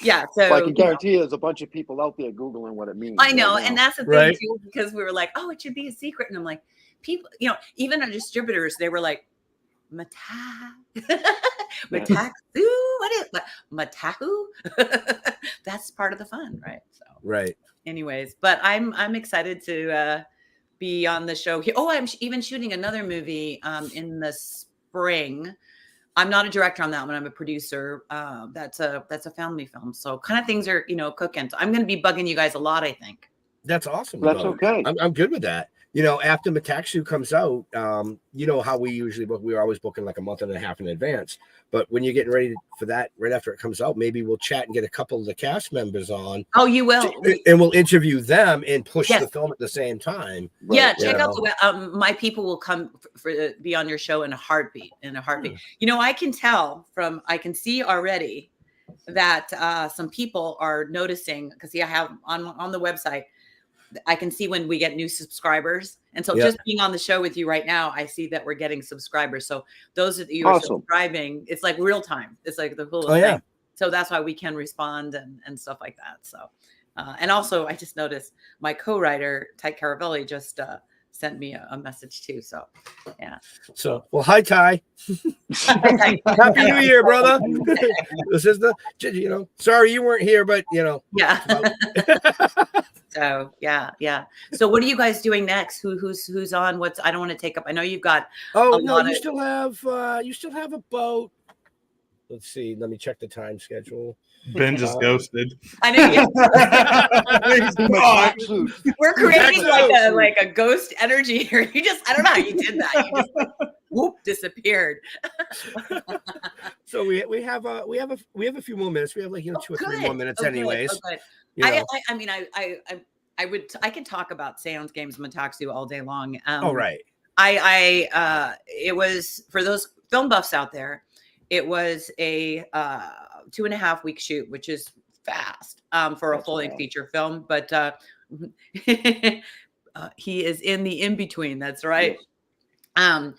Yeah, Well, I so can guarantee you there's a bunch of people out there Googling what it means. I know, right and now. that's the thing too, because we were like, oh, it should be a secret. And I'm like, people, even our distributors, they were like, Metaxu, what is Metaxu? That's part of the fun, right? So Right. anyways, but I'm excited to be on the show here. Oh, I'm even shooting another movie in the spring. I'm not a director on that one. I'm a producer. That's a family film. So kind of things are, cooking. So I'm going to be bugging you guys a lot, I think. That's awesome. That's though. okay. I'm good with that. After Metaxu comes out, how we usually book, we're always booking like a month and a half in advance. But when you're getting ready for that, right after it comes out, maybe we'll chat and get a couple of the cast members on. Oh, you will. And we'll interview them and push the film at the same time. Yeah, check out my people will come for be on your show in a heartbeat. I can tell I can see already that some people are noticing because I have on the website. I can see when we get new subscribers. And so just being on the show with you right now, I see that we're getting subscribers. So those of you who are subscribing, it's like real time. It's like the coolest thing. So that's why we can respond and stuff like that. So, and also I just noticed my co-writer, Ty Caravelli, just sent me a message too. So, yeah. So, well, hi, Ty. Happy New Year, brother. This is sorry you weren't here, but Yeah. So yeah. So what are you guys doing next? Who's on? I don't want to take up. I know you've got. Still have about. Let's see. Let me check the time schedule. Ben just ghosted. I know. We're creating like a ghost energy here. I don't know how you did that. You just whoop disappeared. So we have a few more minutes. We have 2 or 3 more minutes, anyways. I can talk about seance games, Metaxu all day long. Right. It was for those film buffs out there. It was a 2.5 week shoot, which is fast for a full-length feature film. But he is in the in-between. That's right. And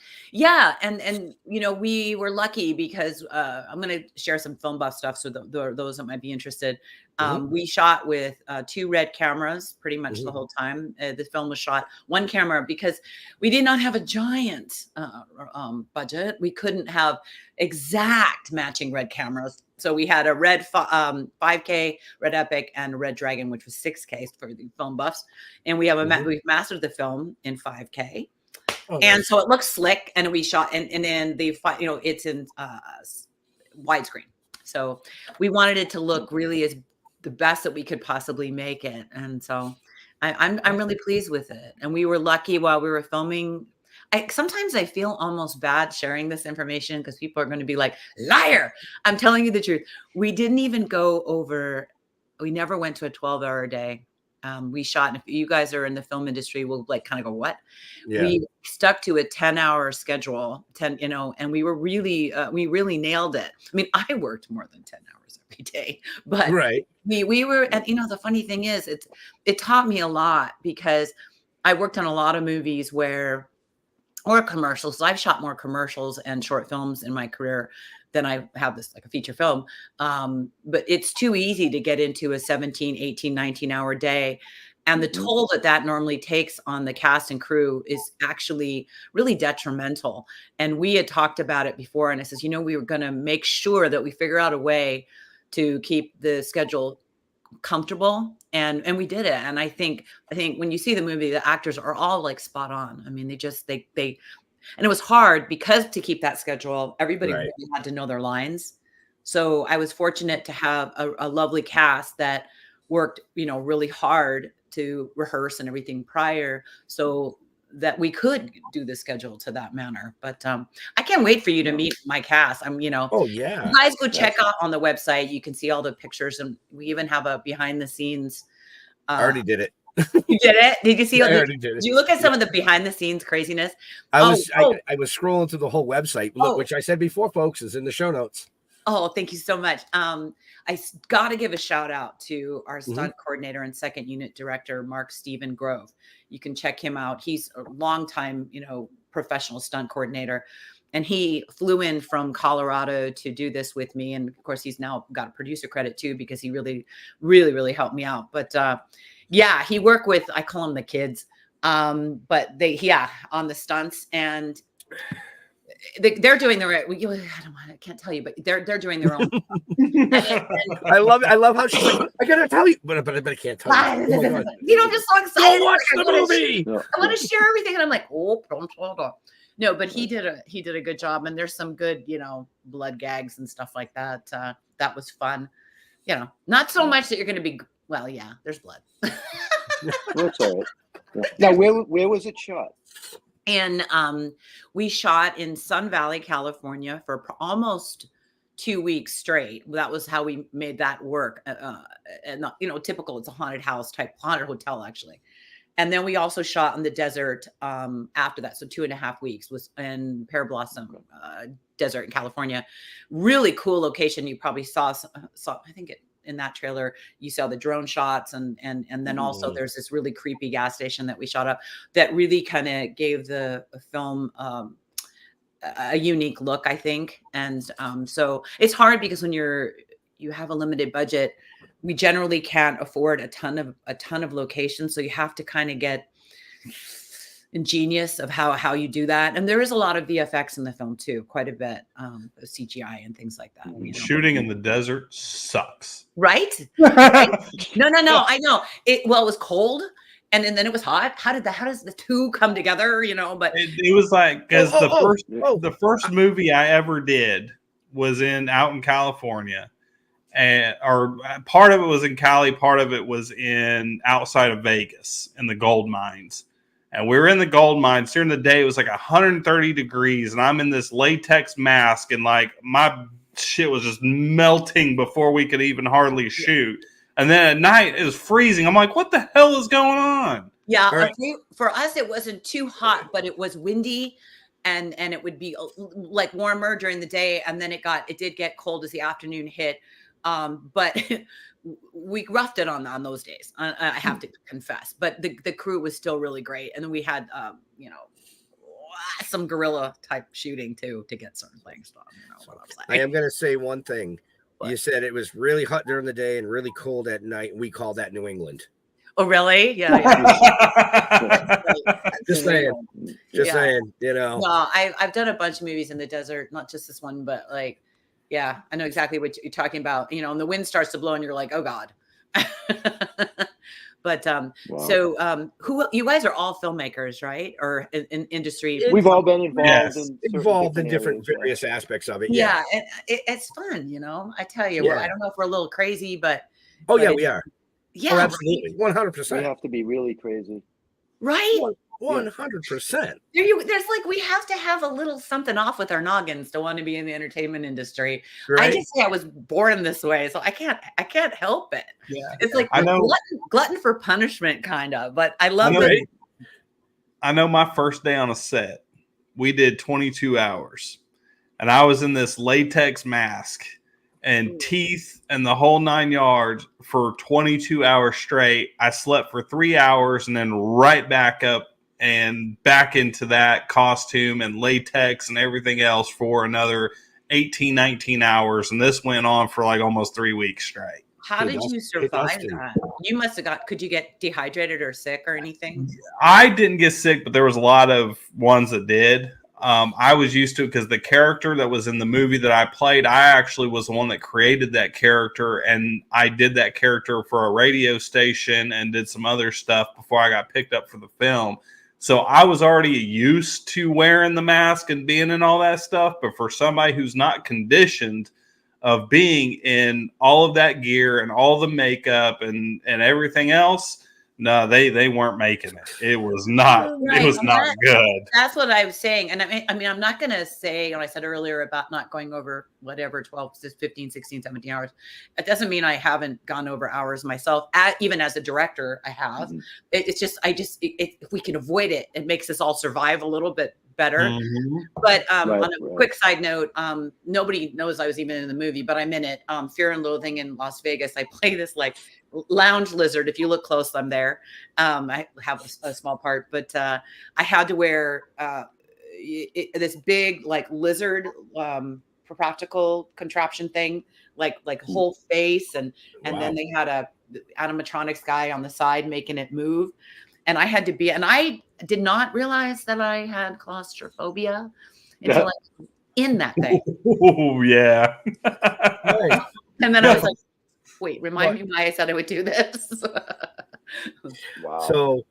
we were lucky because I'm going to share some film buff stuff. So those that might be interested. We shot with 2 red cameras pretty much the whole time. The film was shot 1 camera because we did not have a giant budget. We couldn't have exact matching red cameras. So we had a red 5K, red Epic, and a red Dragon, which was 6K for the film buffs. And we have we've mastered the film in 5K. And so it looks slick, and we shot, and then it's in widescreen. So we wanted it to look really as the best that we could possibly make it, and so I'm really pleased with it. And we were lucky while we were filming. Sometimes I feel almost bad sharing this information because people are going to be like, liar. I'm telling you the truth. We didn't even go over. We never went to a 12-hour day. We shot, and if you guys are in the film industry, we'll kind of go, what? Yeah. We stuck to a 10-hour schedule, and we were really, we really nailed it. I mean, I worked more than 10 hours every day, but we were, and the funny thing is it taught me a lot because I worked on a lot of movies or commercials. So I've shot more commercials and short films in my career than I have this like a feature film. But it's too easy to get into a 17, 18, 19-hour day. And the toll that normally takes on the cast and crew is actually really detrimental. And we had talked about it before. And I says, we were going to make sure that we figure out a way to keep the schedule comfortable. And we did it. And I think when you see the movie, the actors are all like spot on. I mean, they and it was hard because to keep that schedule, everybody really had to know their lines. So I was fortunate to have a lovely cast that worked, really hard to rehearse and everything prior. So that we could do the schedule to that manner. But I can't wait for you to meet my cast. Oh yeah. You guys go check out on the website. You can see all the pictures, and we even have a behind the scenes. I already did it. You did it? Did you see? I already did it. Did you look at some of the behind the scenes craziness? I was scrolling through the whole website, which I said before, folks, is in the show notes. Oh, thank you so much. I got to give a shout out to our stunt coordinator and second unit director, Mark Stephen Grove. You can check him out. He's a longtime, professional stunt coordinator, and he flew in from Colorado to do this with me. And of course, he's now got a producer credit too, because he really, really, really helped me out. But yeah, he worked with, I call them the kids, but on the stunts, and they're doing their. I can't tell you, but they're doing their own. I love how she's like, I gotta tell you, but I can't tell you. Oh my God. I'm just so excited. Go watch the movie. I want to share everything, and I'm like, oh, don't hold on. No, but he did a good job, and there's some good, blood gags and stuff like that. That was fun. Not so much that you're going to be. Well, yeah, there's blood. That's all right. Yeah. Now, where was it shot? And we shot in Sun Valley, California for almost 2 weeks straight. That was how we made that work. And typical, it's a haunted house type, haunted hotel actually. And then we also shot in the desert after that. So 2.5 weeks was in Pear Blossom Desert in California. Really cool location. You probably saw I think in that trailer, you saw the drone shots, and then also there's this really creepy gas station that we shot up that really kind of gave the film a unique look, I think. And so it's hard because when you have a limited budget, we generally can't afford a ton of locations. So you have to kind of get ingenious of how you do that. And there is a lot of VFX in the film too, quite a bit, CGI and things like that. Shooting in the desert sucks. Right? Right? No, I know. It was cold and then it was hot. How does the two come together? But it was like, because the first movie I ever did was out in California. Or part of it was in Cali, part of it was outside of Vegas in the gold mines. And we were in the gold mines during the day. It was like 130 degrees, and I'm in this latex mask, and like my shit was just melting before we could even hardly shoot. And then at night it was freezing. I'm like, what the hell is going on? Yeah, right. For us it wasn't too hot, but it was windy, and it would be like warmer during the day, and then it did get cold as the afternoon hit. But we roughed it on those days. I have to confess, but the crew was still really great. And then we had, some guerrilla type shooting too, to get certain things done. I am going to say one thing. You said it was really hot during the day and really cold at night. We call that New England. Oh, really? Yeah. Just saying. No, I've done a bunch of movies in the desert, not just this one, but like, yeah, I know exactly what you're talking about. And the wind starts to blow and you're like, oh God. But wow. So who you guys are all filmmakers, right? Or in industry? We've all been involved in different various aspects of it. Yeah, and it's fun, I tell you. I don't know if we're a little crazy, but we are. Yeah, absolutely, 100%. We have to be really crazy, right? 100%. There's like, we have to have a little something off with our noggins to want to be in the entertainment industry. Right. I just say I was born this way, so I can't help it. Yeah, it's like glutton for punishment, kind of. But I love it. I know my first day on a set, we did 22 hours, and I was in this latex mask and teeth and the whole 9 yards for 22 hours straight. I slept for 3 hours and then right back up and back into that costume and latex and everything else for another 18, 19 hours. And this went on for like almost 3 weeks straight. How did you survive that? You must have could you get dehydrated or sick or anything? I didn't get sick, but there was a lot of ones that did. I was used to it because the character that was in the movie that I played, I actually was the one that created that character, and I did that character for a radio station and did some other stuff before I got picked up for the film. So I was already used to wearing the mask and being in all that stuff. But for somebody who's not conditioned of being in all of that gear and all the makeup and everything else, No, they weren't making it. It was not. Right. It was not good. That's what I was saying. And I mean, I'm not going to say, and I said earlier about not going over whatever, 12, 15, 16, 17 hours. It doesn't mean I haven't gone over hours myself. Even as a director, I have. Mm-hmm. It's just, if we can avoid it, it makes us all survive a little bit better. But on a quick side note, nobody knows I was even in the movie, but I'm in it. Fear and Loathing in Las Vegas. I play this like lounge lizard. If you look close, I'm there. I have a small part, but I had to wear this big like lizard practical contraption thing, like whole face, and then they had a animatronics guy on the side making it move. And I had to be, and I did not realize that I had claustrophobia until I was in that thing. Oh, yeah. And then I was like, wait, remind me why I said I would do this. Wow. So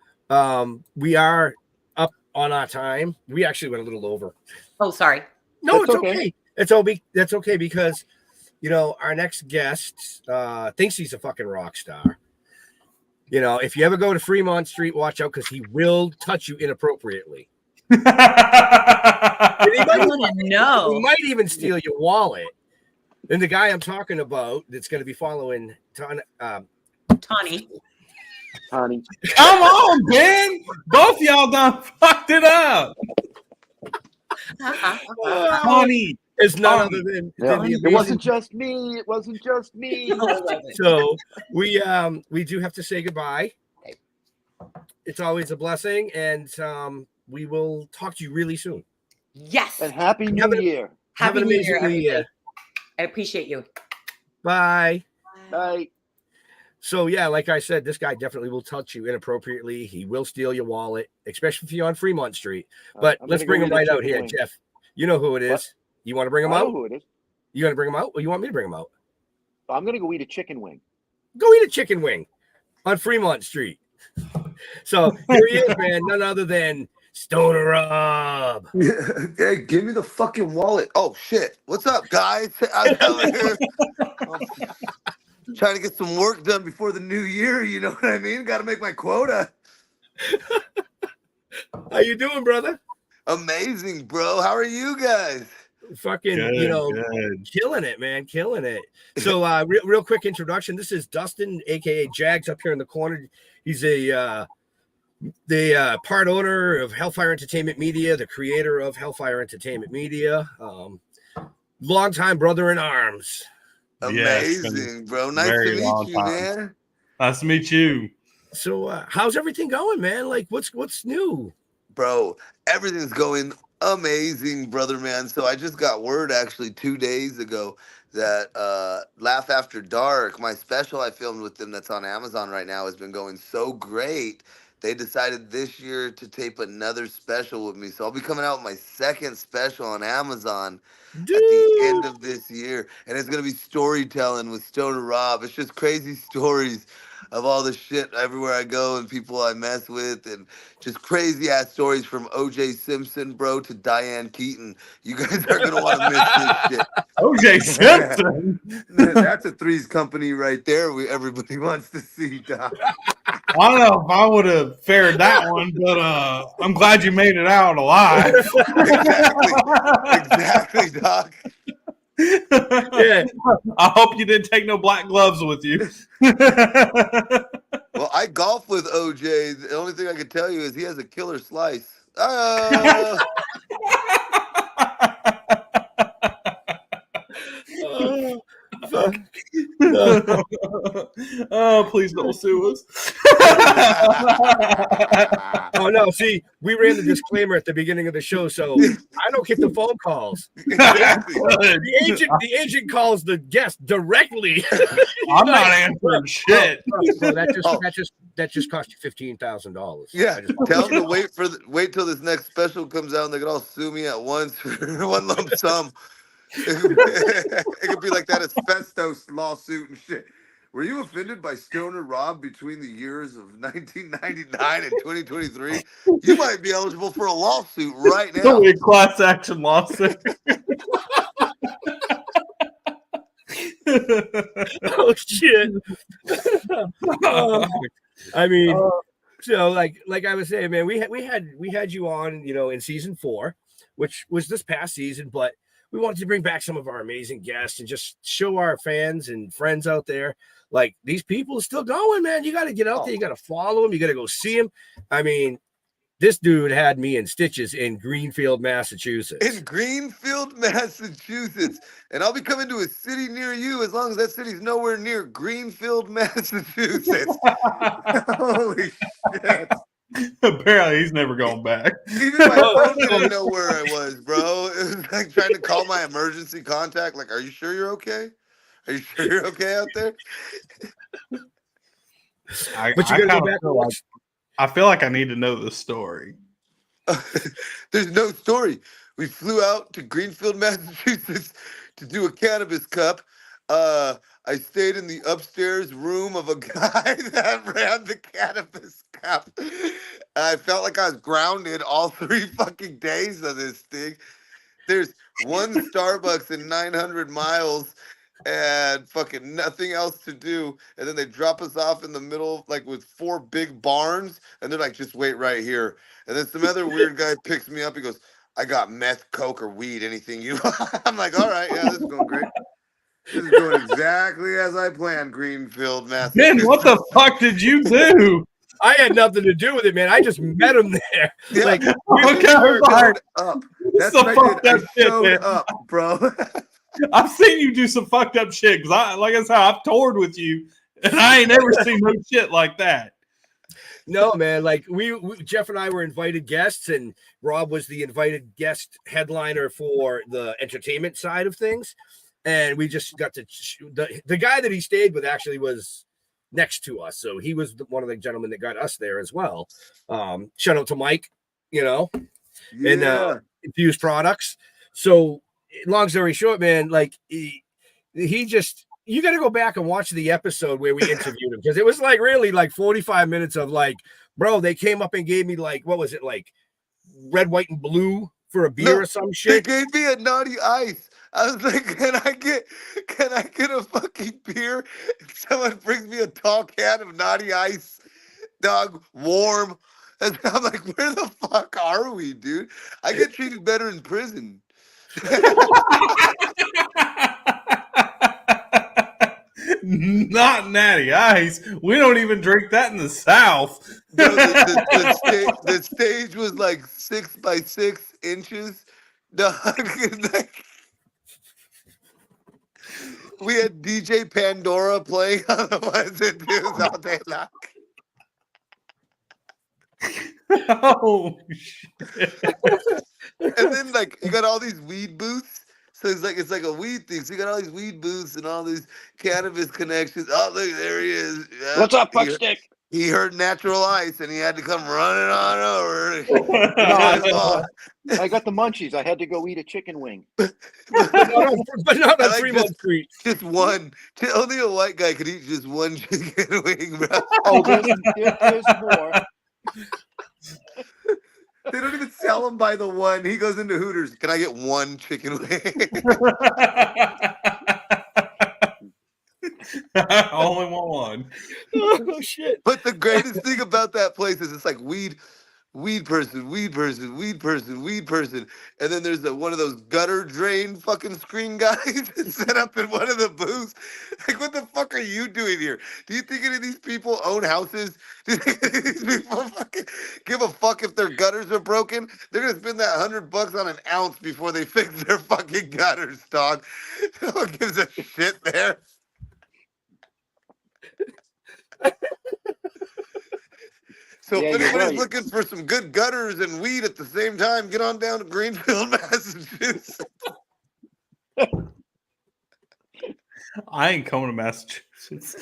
we are up on our time. We actually went a little over. Oh, sorry. No, it's okay. That's okay because, you know, our next guest thinks he's a fucking rock star. You know, if you ever go to Fremont Street, watch out because he will touch you inappropriately. He might even steal your wallet. And the guy I'm talking about that's going to be following Tawny. Come on, Ben. Both y'all done fucked it up. Tawny is none other than it wasn't just me. It wasn't just me. So we do have to say goodbye. It's always a blessing, and we will talk to you really soon. Yes. And Happy New Year. Have an amazing New Year. I appreciate you. Bye. Bye. So yeah, like I said, this guy definitely will touch you inappropriately. He will steal your wallet, especially if you're on Fremont Street. But let's bring him right out here, Jeff. You know who it is. What? You want to bring him out? I know who it is. You going to bring him out, or you want me to bring him out? I'm going to go eat a chicken wing. Go eat a chicken wing on Fremont Street. So here he is, man. None other than Stoner Rob. Hey, give me the fucking wallet. Oh shit! What's up, guys? I'm out here trying to get some work done before the new year. You know what I mean? Got to make my quota. How you doing, brother? Amazing, bro. How are you guys? Fucking, good. Killing it, man, killing it. So, real quick introduction. This is Dustin, aka Jags, up here in the corner. He's the part owner of Hellfire Entertainment Media, the creator of Hellfire Entertainment Media, longtime brother in arms. Amazing, bro. Nice to meet you, man. Nice to meet you. So, how's everything going, man? Like, what's new, bro? Everything's going amazing, brother, man. So I just got word actually 2 days ago that Laugh After Dark, my special I filmed with them that's on Amazon right now, has been going so great. They decided this year to tape another special with me. So I'll be coming out with my second special on Amazon at the end of this year. And it's going to be storytelling with Stoner Rob. It's just crazy stories of all the shit everywhere I go and people I mess with, and just crazy ass stories from O.J. Simpson, bro, to Diane Keaton. You guys are gonna want to miss this shit. O.J. Simpson. That's a Three's Company right there. Everybody wants to see, Doc. I don't know if I would have fared that one, but I'm glad you made it out alive. Exactly, Doc. Yeah. I hope you didn't take no black gloves with you. Well, I golf with OJ. The only thing I can tell you is he has a killer slice. Oh, please don't sue us. Oh no, see, we ran the disclaimer at the beginning of the show, so I don't get the phone calls. The agent calls the guest directly. I'm not answering shit. So that just cost you $15,000. Yeah, tell them to wait till this next special comes out and they can all sue me at once for one lump sum. It could be like that asbestos lawsuit and shit. Were you offended by Stoner Rob between the years of 1999 and 2023? You might be eligible for a lawsuit right now. A class action lawsuit. Oh shit! I mean, so like I was saying, man, we had you on, in season 4, which was this past season, but we wanted to bring back some of our amazing guests and just show our fans and friends out there, like, these people are still going, man. You got to get out there. You got to follow them. You got to go see them. I mean, this dude had me in stitches in Greenfield, Massachusetts. In Greenfield, Massachusetts. And I'll be coming to a city near you as long as that city's nowhere near Greenfield, Massachusetts. Holy shit. Apparently, he's never gone back. Even my phone didn't know where I was, bro. It was like trying to call my emergency contact. Like, are you sure you're okay? Are you sure you're okay out there? But you got to go back and watch. I feel like I need to know the story. There's no story. We flew out to Greenfield, Massachusetts to do a cannabis cup. I stayed in the upstairs room of a guy that ran the cannabis cup. I felt like I was grounded all 3 fucking days of this thing. There's one Starbucks in 900 miles and fucking nothing else to do. And then they drop us off in the middle, like with 4 big barns. And they're like, just wait right here. And then some other weird guy picks me up. He goes, I got meth, coke, or weed, anything you want. I'm like, all right, yeah, this is going great. This is going exactly as I planned, Greenfield, Massachusetts. Man, what the fuck did you do? I had nothing to do with it, man. I just met him there. Yeah. Like, showed up. That's Some what I fucked did. up I shit, showed man. up, bro. I've seen you do some fucked up shit because like I said, I've toured with you, and I ain't never seen no shit like that. No, man. Like we Jeff and I were invited guests, and Rob was the invited guest headliner for the entertainment side of things. And we just got to the guy that he stayed with actually was next to us, so he was one of the gentlemen that got us there as well. Shout out to Mike, and Infused Products. So, long story short, man, like he just, you got to go back and watch the episode where we interviewed him, because it was like really like 45 minutes of like, bro, they came up and gave me like, what was it, like red, white, and blue for a beer or some shit. They gave me a naughty ice. I was like, can I get a fucking beer? And someone brings me a tall can of naughty ice, dog, warm. And I'm like, where the fuck are we, dude? I get treated better in prison. Not natty ice. We don't even drink that in the South. Bro, the stage was like 6 by 6 inches. Dog. We had DJ Pandora playing on the ones and twos all day long. Oh shit. And then like you got all these weed booths. So it's like a weed thing. So you got all these weed booths and all these cannabis connections. Oh, look, there he is. Yeah. What's up, Fuckstick? He heard natural ice and he had to come running on over. I got the munchies. I had to go eat a chicken wing. But not on Fremont Street. Just one. Only a white guy could eat just one chicken wing, bro. Oh, there's more. They don't even sell them by the one. He goes into Hooters. Can I get one chicken wing? I only want one. Oh shit! But the greatest thing about that place is it's like weed person, and then there's one of those gutter drain fucking screen guys set up in one of the booths. Like, what the fuck are you doing here? Do you think any of these people own houses? Do you think any of these people fucking give a fuck if their gutters are broken? They're gonna spend that $100 on an ounce before they fix their fucking gutters, dog. No one gives a shit there. So Yeah, if you're anybody's right. looking for some good gutters and weed at the same time, get on down to Greenfield, Massachusetts. I ain't coming to Massachusetts.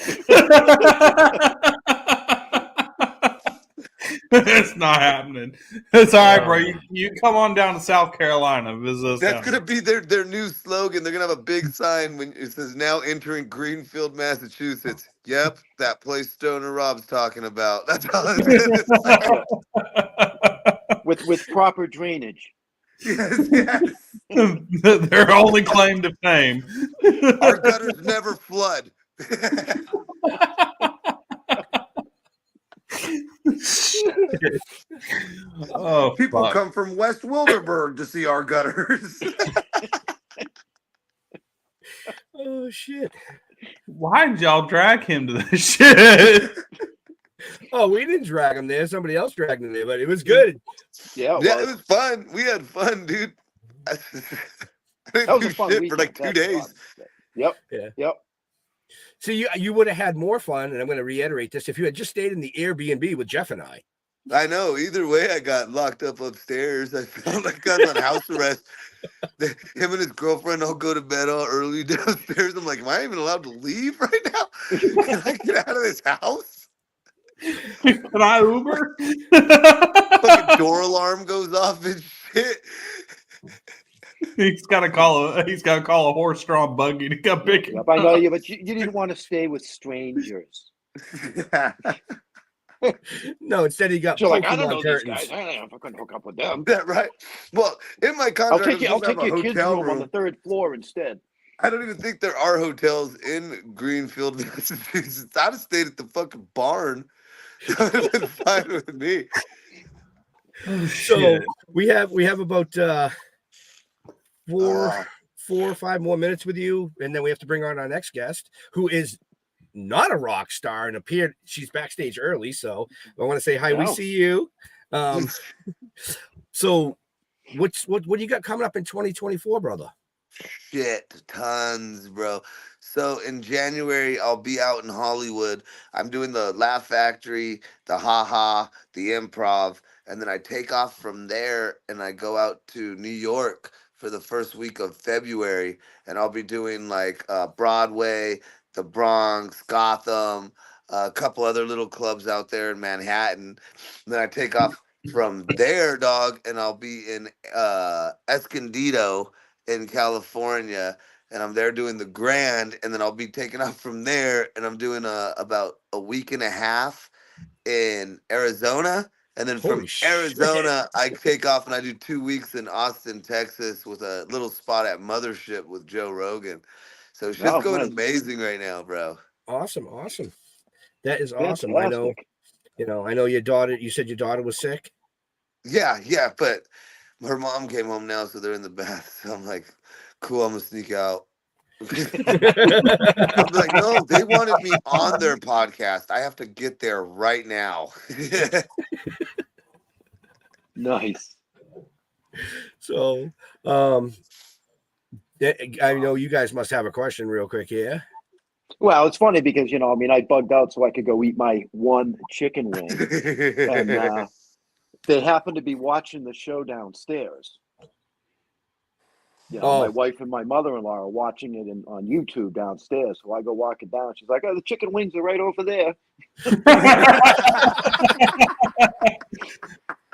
It's not happening. It's all right, bro. You come on down to South Carolina, visit us. That's gonna be their new slogan. They're gonna have a big sign when it says "Now entering Greenfield, Massachusetts." Yep, that place Stoner Rob's talking about. That's all it's gonna say. With proper drainage. Yes. Their only claim to fame. Our gutters never flood. Oh, People fuck. come from West Wilderburg to see our gutters. Oh shit! Why did y'all drag him to this shit? Oh, we didn't drag him there. Somebody else dragged him there, but it was good. Yeah, Yeah, it was fun. We had fun, dude. I didn't do shit for like 2 days. Yep. Yeah. Yep. So you would have had more fun, and I'm going to reiterate this, if you had just stayed in the Airbnb with Jeff and I. I know. Either way, I got locked up upstairs. I felt like I was on house arrest. Him and his girlfriend all go to bed all early downstairs. I'm like, am I even allowed to leave right now? Can I get out of this house? Can I Uber? Fucking door alarm goes off and shit. He's got to call a horse-drawn buggy to come pick him Yep, up. I know you, but you didn't want to stay with strangers. No, instead he got So like, I Pokemon don't know curtains. these guys. I don't know if I can hook up with them. Yeah, right. Well, in my contract, I'll take a your kids' hotel room on the 3rd floor instead. I don't even think there are hotels in Greenfield, Massachusetts. I'd have stayed at the fucking barn. That would have been fine with me. So we have about 4 or 5 more minutes with you, and then we have to bring on our next guest, who is not a rock star and appeared. She's backstage early, so I want to say hi. We Wow. see you. So what do you got coming up in 2024, brother? Shit, tons, bro. So in January, I'll be out in Hollywood. I'm doing the Laugh Factory, the Ha Ha, the Improv, and then I take off from there and I go out to New York for the first week of February, and I'll be doing like Broadway, the Bronx, Gotham, a couple other little clubs out there in Manhattan. And then I take off from there, dog, and I'll be in Escondido in California, and I'm there doing the Grand, and then I'll be taking off from there, and I'm doing about a week and a half in Arizona, and then from Arizona I take off and I do 2 weeks in Austin, Texas, with a little spot at Mothership with Joe Rogan. So shit's going amazing right now, bro. Awesome. That is awesome. Fantastic. I know your daughter. You said your daughter was sick. Yeah, but her mom came home now, so they're in the bath. So I'm like, cool, I'm gonna sneak out. I'm like, no, they wanted me on their podcast. I have to get there right now. Nice. So, I know you guys must have a question real quick here. Well, it's funny because, I bugged out so I could go eat my one chicken wing. And they happened to be watching the show downstairs. My wife and my mother-in-law are watching it on YouTube downstairs. So I go walking down. She's like, "Oh, the chicken wings are right over there."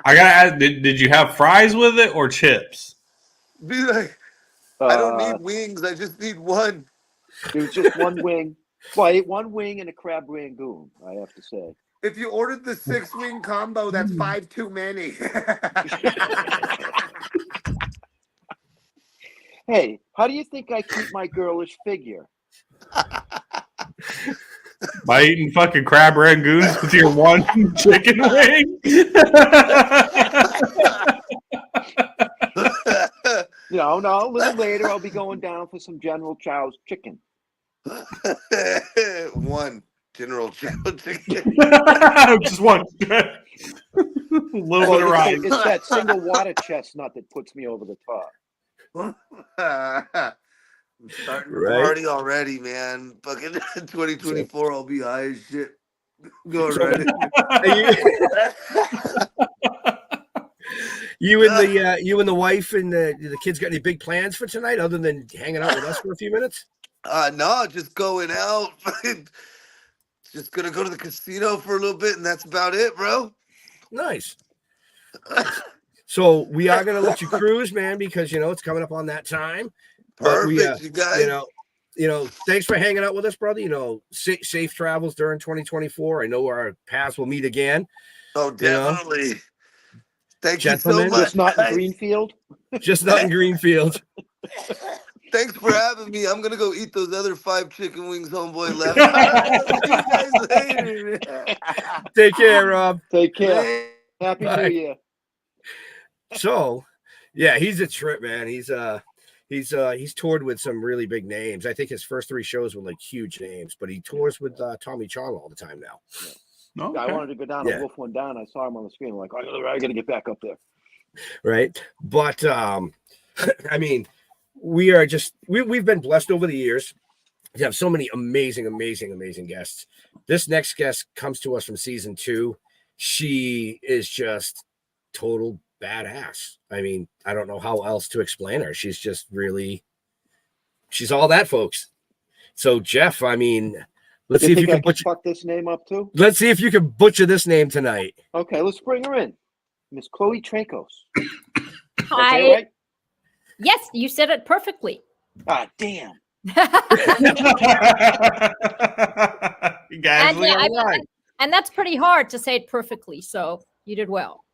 I gotta ask, did you have fries with it or chips? Be like, I don't need wings. I just need one. It was just one wing. Well, I ate one wing and a crab rangoon, I have to say. If you ordered the 6-wing combo, that's 5 too many. Hey, how do you think I keep my girlish figure? By eating fucking crab rangoons with your one chicken wing? No, a little later I'll be going down for some General Chow's chicken. One General Chow chicken. Just one. A little bit of rice. It's that single water chestnut that puts me over the top. I'm starting to party already, man. Fucking 2024, I'll be high as shit. Go right. You and the wife and the kids got any big plans for tonight other than hanging out with us for a few minutes? No, just going out. Just gonna go to the casino for a little bit, and that's about it, bro. Nice. So we are gonna let you cruise, man, because it's coming up on that time. Perfect, you guys. Thanks for hanging out with us, brother. Safe travels during 2024. I know our paths will meet again. Oh, definitely. Thank Gentlemen, you so much. Just not in Greenfield. Just not in Greenfield. Thanks for having me. I'm gonna go eat those other 5 chicken wings homeboy left. See you guys later. Take care, Rob. Take care. Happy Bye. New Year. So, yeah, he's a trip, man. He's toured with some really big names. I think his first 3 shows were like huge names, but he tours with Tommy Chong all the time now. Yeah, I wanted to go down and wolf one down. I saw him on the screen. I'm like, I got to get back up there. Right. But I mean, we've been blessed over the years to have so many amazing guests. This next guest comes to us from season 2. She is just total badass. I mean, I don't know how else to explain her. She's just really, she's all that, folks. So Jeff, I mean, let's see if you can fuck this name up too. Let's see if you can butcher this name tonight. Okay, let's bring her in. Miss Chloe Tracos. Hi. Okay, right? Yes, you said it perfectly. Ah, damn. You guys and that's pretty hard to say it perfectly. So you did well.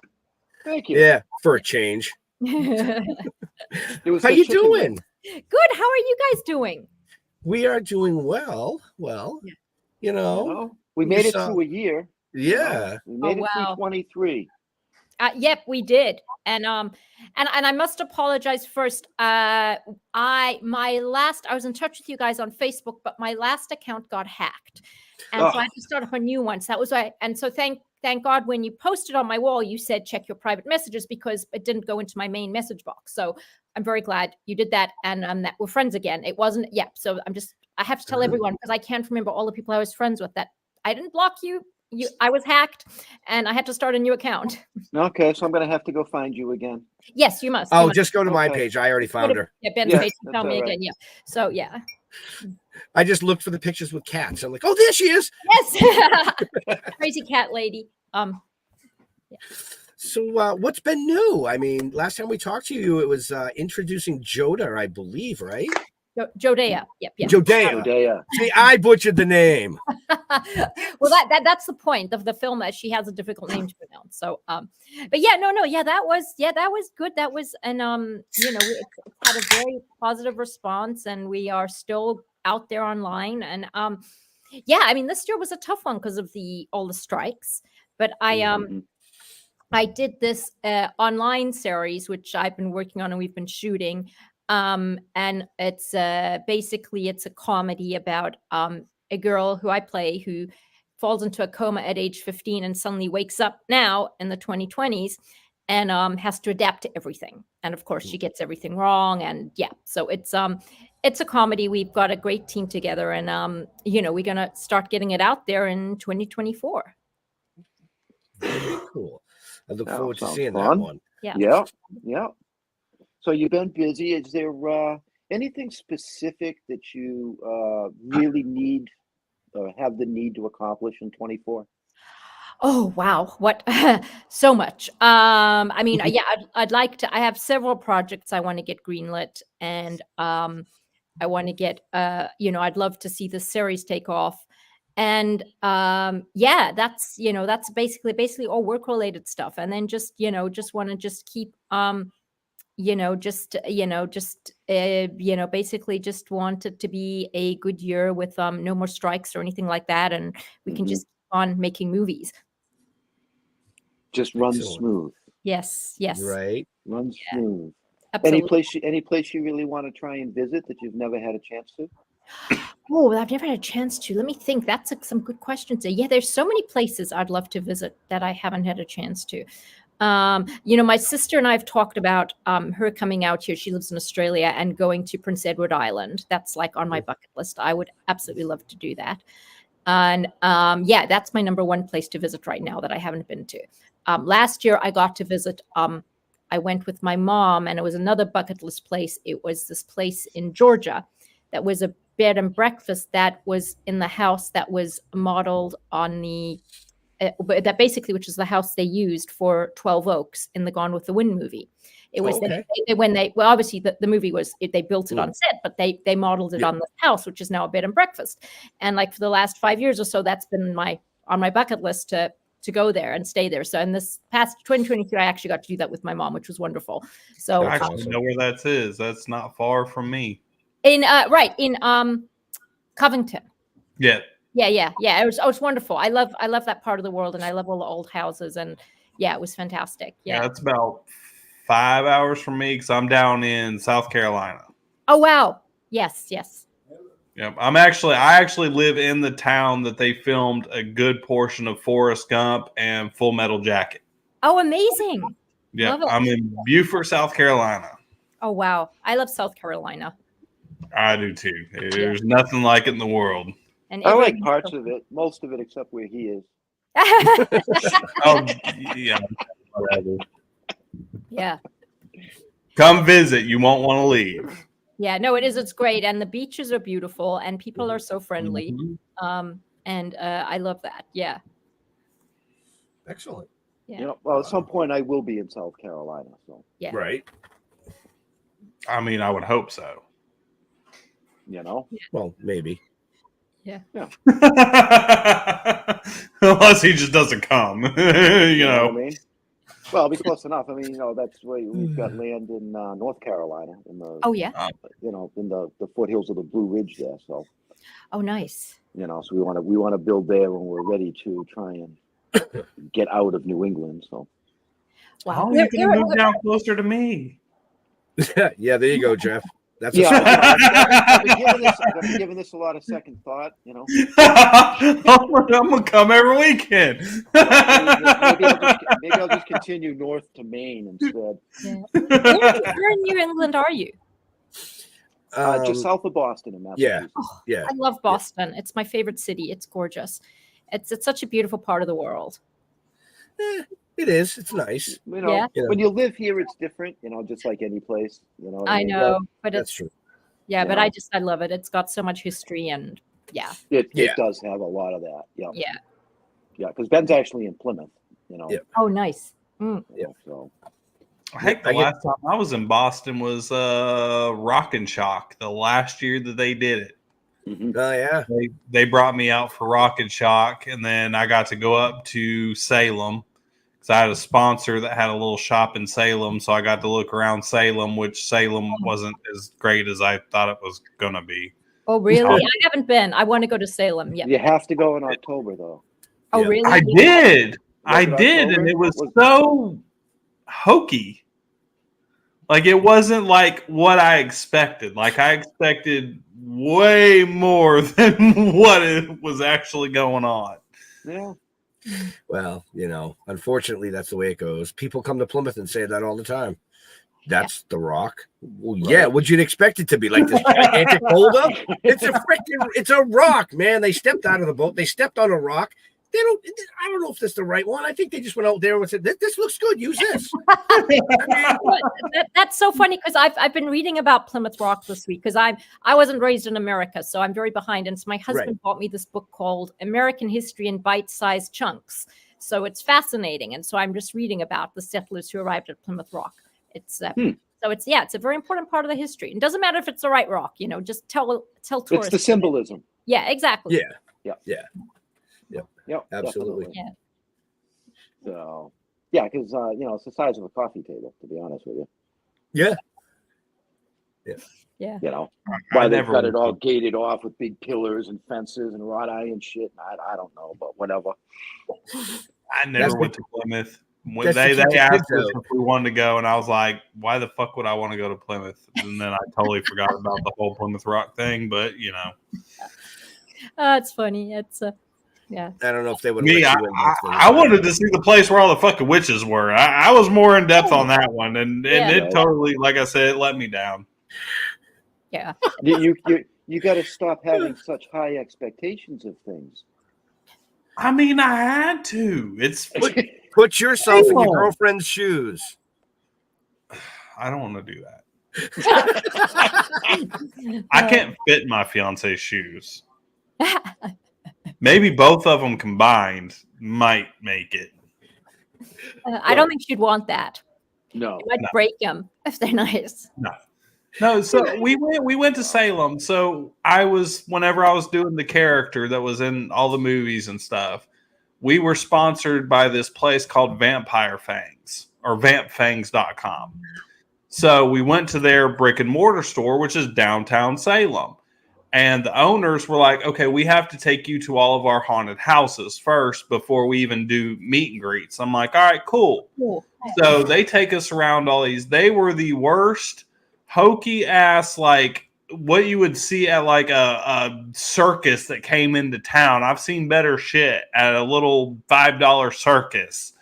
Thank you. Yeah, for a change. How you doing? Good. How are you guys doing? We are doing well. Well, you know, we made it through a year. Yeah. We made it through 23. Yep, we did. And I must apologize first. I was in touch with you guys on Facebook, but my last account got hacked. And so I had to start up a new one. So that was why. And so thank God when you posted on my wall, you said check your private messages because it didn't go into my main message box. So I'm very glad you did that and that we're friends again. It wasn't, so I have to tell everyone because I can't remember all the people I was friends with that I didn't block you. I was hacked and I had to start a new account. Okay, so I'm going to have to go find you again. Yes, you must. Just go to my page. I already found her. Yeah, Ben's page. Tell me again. Yeah. So, yeah. I just looked for the pictures with cats. I'm like, oh, there she is. Yes. Crazy cat lady. Yeah. So what's been new? I mean, last time we talked to you, it was introducing Joda, I believe, right? Jodea. Yep. Jodea. See, I butchered the name. Well, that's the point of the film, that she has a difficult name to pronounce. So, but yeah, that was good. That was, and it had a very positive response, and we are still out there online. And I mean, this year was a tough one because of all the strikes. But I did this online series, which I've been working on and we've been shooting. And it's basically it's a comedy about a girl who I play who falls into a coma at age 15 and suddenly wakes up now in the 2020s and has to adapt to everything. And of course, she gets everything wrong. And so it's a comedy. We've got a great team together, and we're gonna start getting it out there in 2024. Very cool. I look forward to seeing fun. That one. Yeah. So you've been busy. Is there anything specific that you really need or have the need to accomplish in 24? Oh, wow. What? So much. I mean, I'd like to, I have several projects I want to get greenlit, and I want to get, I'd love to see the series take off. And that's basically all work related stuff. And then just want to just keep, basically just want it to be a good year with no more strikes or anything like that. And we can just keep on making movies. Just run smooth. Yes. Right. Run smooth. Absolutely. Any place you really want to try and visit that you've never had a chance to? Oh, I've never had a chance to. Let me think. That's some good questions. Yeah, there's so many places I'd love to visit that I haven't had a chance to. My sister and I have talked about her coming out here. She lives in Australia and going to Prince Edward Island. That's like on my bucket list. I would absolutely love to do that. And that's my number one place to visit right now that I haven't been to. Last year I got to visit, I went with my mom, and it was another bucket list place. It was this place in Georgia that was a bed and breakfast that was in the house that was modeled on that basically, which is the house they used for 12 Oaks in the Gone with the Wind movie. It was obviously the movie was, they built it on set, but they modeled it on the house, which is now a bed and breakfast. And like for the last 5 years or so, that's been on my bucket list to go there and stay there. So in this past 2023, I actually got to do that with my mom, which was wonderful. So I actually know where that is. That's not far from me. In Covington. Yeah. Yeah. It was wonderful. I love that part of the world, and I love all the old houses, and Yeah, it was fantastic. Yeah, Yeah. it's about 5 hours from me because I'm down in South Carolina. Oh wow. Yes. Yes. Yep. I actually live in the town that they filmed a good portion of Forrest Gump and Full Metal Jacket. Oh, amazing. Yeah, Love it. I'm in Beaufort, South Carolina. Oh wow. I love South Carolina. I do too. There's nothing like it in the world. And I like everyone- parts of it, most of it, except where he is. Oh, yeah. Whatever. Yeah. Come visit. You won't want to leave. Yeah, no, it is. It's great. And the beaches are beautiful and people are so friendly. Mm-hmm. And I love that. Yeah. Excellent. Yeah. You know, well, at some point I will be in South Carolina. So Yeah. Right. I mean, I would hope so. you know, Well, maybe. Yeah. Unless he just doesn't come. you know. what I mean? Well, it'll be close enough. I mean, you know, that's where we've got land in North Carolina, in the Oh yeah. you know, in the foothills of the Blue Ridge there. So Oh nice. you know, so we want to build there when we're ready to try and get out of New England. So Wow. Oh, you can move down closer to me. Yeah, there you go, Jeff. That's yeah, a I've been giving this a lot of second thought. You know, I'm gonna come every weekend. maybe I'll just continue north to Maine instead. Yeah. Where in New England are you? Just south of Boston in Massachusetts. Yeah. I love Boston. It's my favorite city. It's gorgeous. It's such a beautiful part of the world. It is. It's nice. You know, Yeah. when you live here, it's different. You know, just like any place. You know, what I mean? know, but That's it's true. yeah, You but know. I love it. It's got so much history and yeah. It Yeah. does have a lot of that. Yeah. Yeah. Yeah, because Ben's actually in Plymouth. You know. Yeah. Oh nice. Mm. You know, so I think the last time I was in Boston was Rock and Shock, the last year that they did it. Oh yeah. They brought me out for Rock and Shock, and then I got to go up to Salem because I had a sponsor that had a little shop in Salem, so I got to look around Salem, which Salem wasn't as great as I thought it was gonna be. Oh really? I haven't been. I want to go to Salem. Yeah. you have to go in October though. Oh Yeah. really? I did, Was it and October? it was so hokey. Like it wasn't like what I expected. Like I expected way more than what it was actually going on. Yeah. Well, you know, unfortunately, that's the way it goes. People come to Plymouth and say that all the time. That's the Rock. Well, yeah. What'd you expect it to be? Like this gigantic holdup? It's a rock, man. They stepped out of the boat. They stepped on a rock. I don't know if that's the right one. I think they just went out there and said, "This looks good. Use this." That's so funny because I've been reading about Plymouth Rock this week because I wasn't raised in America, so I'm very behind. And so my husband bought me this book called American History in Bite-Sized Chunks. So it's fascinating, and so I'm just reading about the settlers who arrived at Plymouth Rock. It's so it's a very important part of the history. It doesn't matter if it's the right rock, you know, just tell tourists. It's the symbolism. Yeah, exactly. Yep. Absolutely. Definitely. So yeah, because you know, it's the size of a coffee table, to be honest with you. Yeah. Yeah. You know, I why they've never got it all would. gated off with big pillars and fences and wrought iron shit. I don't know, but whatever. I never went to Plymouth. When that's they the key asked to us if we wanted to go, and I was like, "Why the fuck would I want to go to Plymouth?" And then I totally forgot about the whole Plymouth Rock thing. But you know, It's funny. It's yeah. I don't know if they would. me, I wanted to see the place where all the fucking witches were. I was more in depth on that one, and it totally, like I said, it let me down. Yeah. You got to stop having such high expectations of things. I mean, I had to. It's Put yourself in your People. girlfriend's shoes. I don't want to do that. I can't fit in my fiance's shoes. Maybe both of them combined might make it. I don't think she'd want that. No. It might break them if they're nice. No, so we went to Salem. So whenever I was doing the character that was in all the movies and stuff, we were sponsored by this place called Vampire Fangs or vampfangs.com. So we went to their brick and mortar store, which is downtown Salem. And the owners were like, okay, we have to take you to all of our haunted houses first before we even do meet and greets. I'm like, all right, cool. So they take us around all these. They were the worst hokey ass, like what you would see at like a circus that came into town. I've seen better shit at a little $5 circus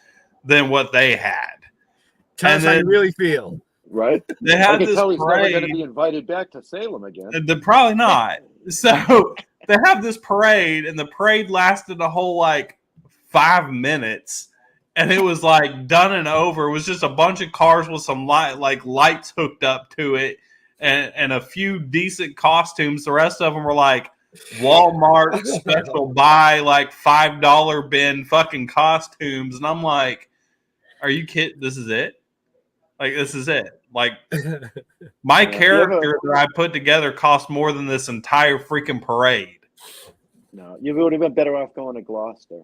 than what they had. Tell us how you really feel. Right? They had I can this tell he's never going to parade. be invited back to Salem again. Probably not. So they have this parade, and the parade lasted a whole like 5 minutes, and it was like done and over. It was just a bunch of cars with some lights hooked up to it, and a few decent costumes. The rest of them were like Walmart special buy, like $5 bin fucking costumes, and I'm like, "Are you kidding? This is it? Like this is it?" Like my character that I put together cost more than this entire freaking parade. No, you would have been better off going to Gloucester.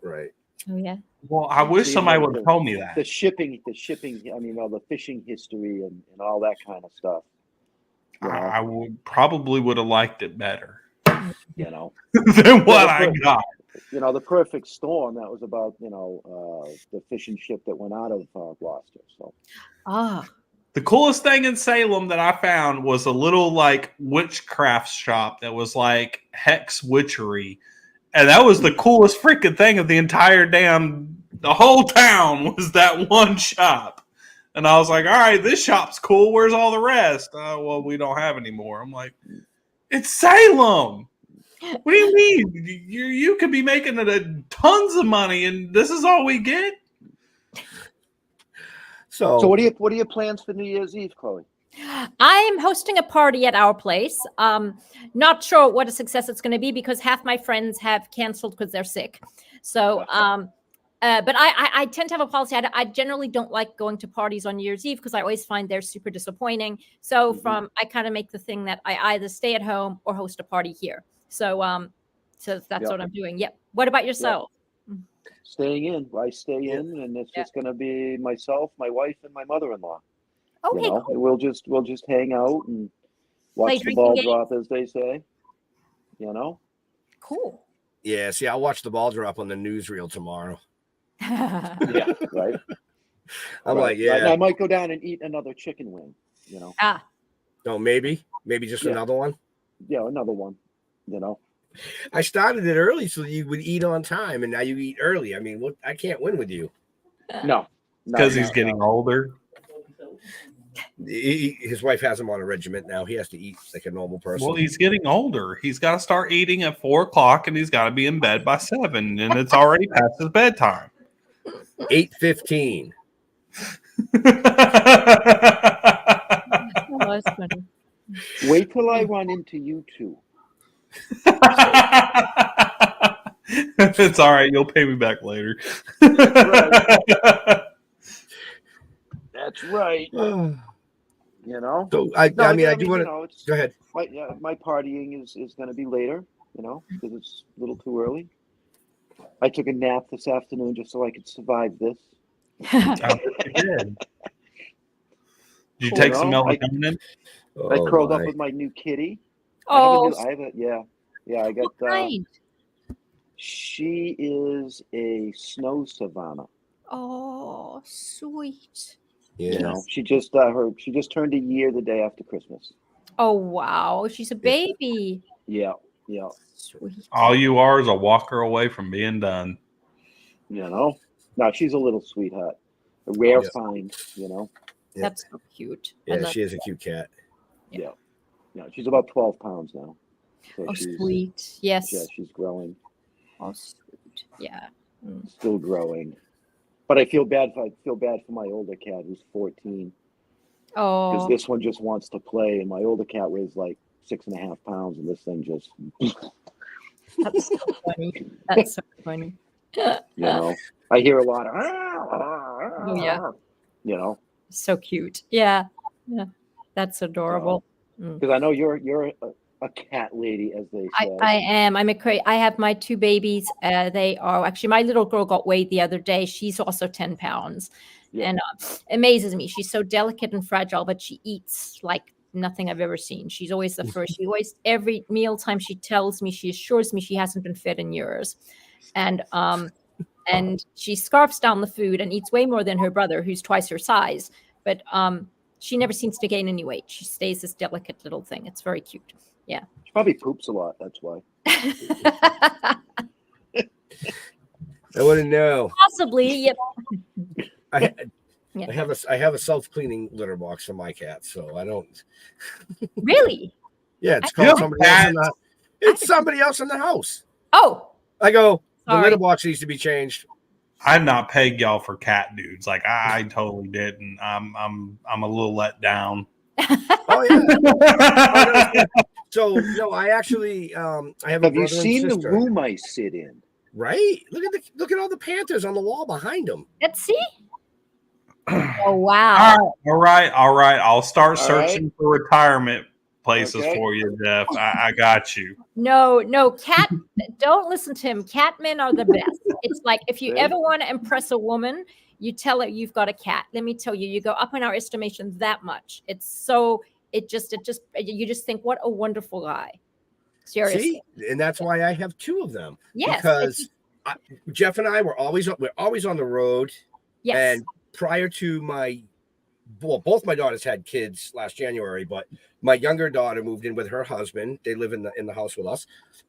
Right. Oh yeah. Well, I wish somebody would have told me that. The shipping. I mean, all the fishing history and all that kind of stuff. I would have liked it better. You know, than what I got. You know, the perfect storm. That was about the fishing ship that went out of Gloucester. So. The coolest thing in Salem that I found was a little like witchcraft shop that was like Hex Witchery. And that was the coolest freaking thing of the entire the whole town was that one shop. And I was like, all right, this shop's cool. Where's all the rest? Well, we don't have any more. I'm like, it's Salem. What do you mean? You could be making tons of money and this is all we get? So what are your plans for New Year's Eve, Chloe? I am hosting a party at our place. Not sure what a success it's going to be because half my friends have canceled because they're sick. So, but I tend to have a policy. I generally don't like going to parties on New Year's Eve because I always find they're super disappointing. So I kind of make the thing that I either stay at home or host a party here. So that's what I'm doing. Yep. What about yourself? Staying in. I stay in, and it's just going to be myself, my wife, and my mother-in-law. Okay, cool. We'll just hang out and watch the ball drop, as they say. You know. Cool. Yeah. See, I'll watch the ball drop on the newsreel tomorrow. Yeah. Right. I'm like, yeah. I might go down and eat another chicken wing. You know. No, maybe just another one. Yeah, another one. You know. I started it early so you would eat on time, and now you eat early. I mean, what? I can't win with you. No, because he's getting older. His wife has him on a regiment now. He has to eat like a normal person. Well, he's getting older. He's got to start eating at 4:00, and he's got to be in bed by 7, and it's already past his bedtime. 8:15. Oh, that's funny. Wait till I run into you two. It's all right. You'll pay me back later. That's right. You know. So I do want to. Go ahead. My partying is going to be later. You know, because it's a little too early. I took a nap this afternoon just so I could survive this. Did you take some melatonin? I curled up with my new kitty. Oh, I got. She is a snow savannah. Oh, sweet. Yeah. You know, she just turned a year the day after Christmas. Oh wow, she's a baby. Yeah. Sweet. All you are is a walker away from being done. You know, no, she's a little sweetheart, a rare find. You know, that's so cute. Yeah, she is a cute cat. Yeah. No, she's about 12 pounds now. So sweet. Yes. Yeah, she's growing. Oh, sweet. Yeah. Still growing. But I feel bad for my older cat who's 14. Oh. Because this one just wants to play, and my older cat weighs like 6.5 pounds, and this thing just. That's so funny. That's so funny. You know, I hear a lot of. Oh yeah. You know. So cute. Yeah. That's adorable. Because I know you're a cat lady, as they say. I am. I have my 2 babies. They are actually, my little girl got weighed the other day. She's also 10 pounds. Yeah. And amazes me. She's so delicate and fragile, but she eats like nothing I've ever seen. She's always the first. She always, every mealtime, she tells me, she assures me she hasn't been fed in years. And she scarfs down the food and eats way more than her brother, who's twice her size. But she never seems to gain any weight. She stays this delicate little thing. It's very cute. Yeah. She probably poops a lot. That's why. I wouldn't know. Possibly. Yep. I Yeah. I have a self-cleaning litter box for my cat, so I don't. Really? Yeah, it's called somebody else in the. It's somebody else in the house. Oh. I go. The Sorry. litter box needs to be changed. I'd not peg y'all for cat dudes. Like I totally didn't. I'm a little let down. Oh yeah. So no, I actually I have a Have you brother and seen the sister. room I sit in? Right? Look at all the Panthers on the wall behind them. Let's see. Oh wow. All right. I'll start All searching for retirement places Okay. for you, Jeff. I got you. No, cat. Don't listen to him. Cat men are the best. It's like if you See? ever want to impress a woman, you tell her you've got a cat. Let me tell you, you go up in our estimation that much. It's so you just think what a wonderful guy. Seriously. See, and that's why I have two of them. Yes, because Jeff and I we're always on the road. Yes. And prior to both my daughters had kids last January, but my younger daughter moved in with her husband. They live in the house with us,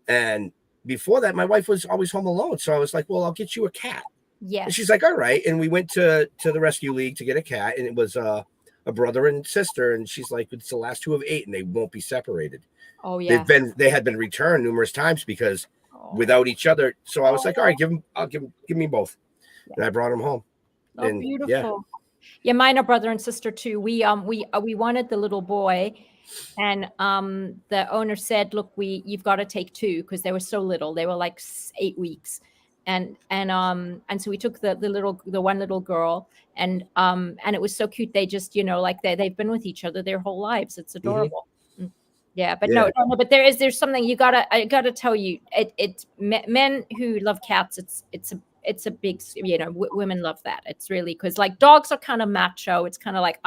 and before that, my wife was always home alone. So I was like, "Well, I'll get you a cat." Yes. And she's like, "All right." And we went to the rescue league to get a cat, and it was a brother and sister. And she's like, "It's the last two of 8, and they won't be separated." Oh yeah. They had been returned numerous times because without each other. So I was like, "All right, give me both," and I brought them home. Oh, And, beautiful. Yeah, mine are brother and sister too. We wanted the little boy, and the owner said, "Look, you've got to take 2 because they were so little. They were like 8 weeks." And so we took the one little girl, and it was so cute. They just, like they've been with each other their whole lives. It's adorable. Yeah, but no, but there's something I gotta tell you. It's men who love cats. It's a big, women love that. It's really because like dogs are kind of macho. It's kind of like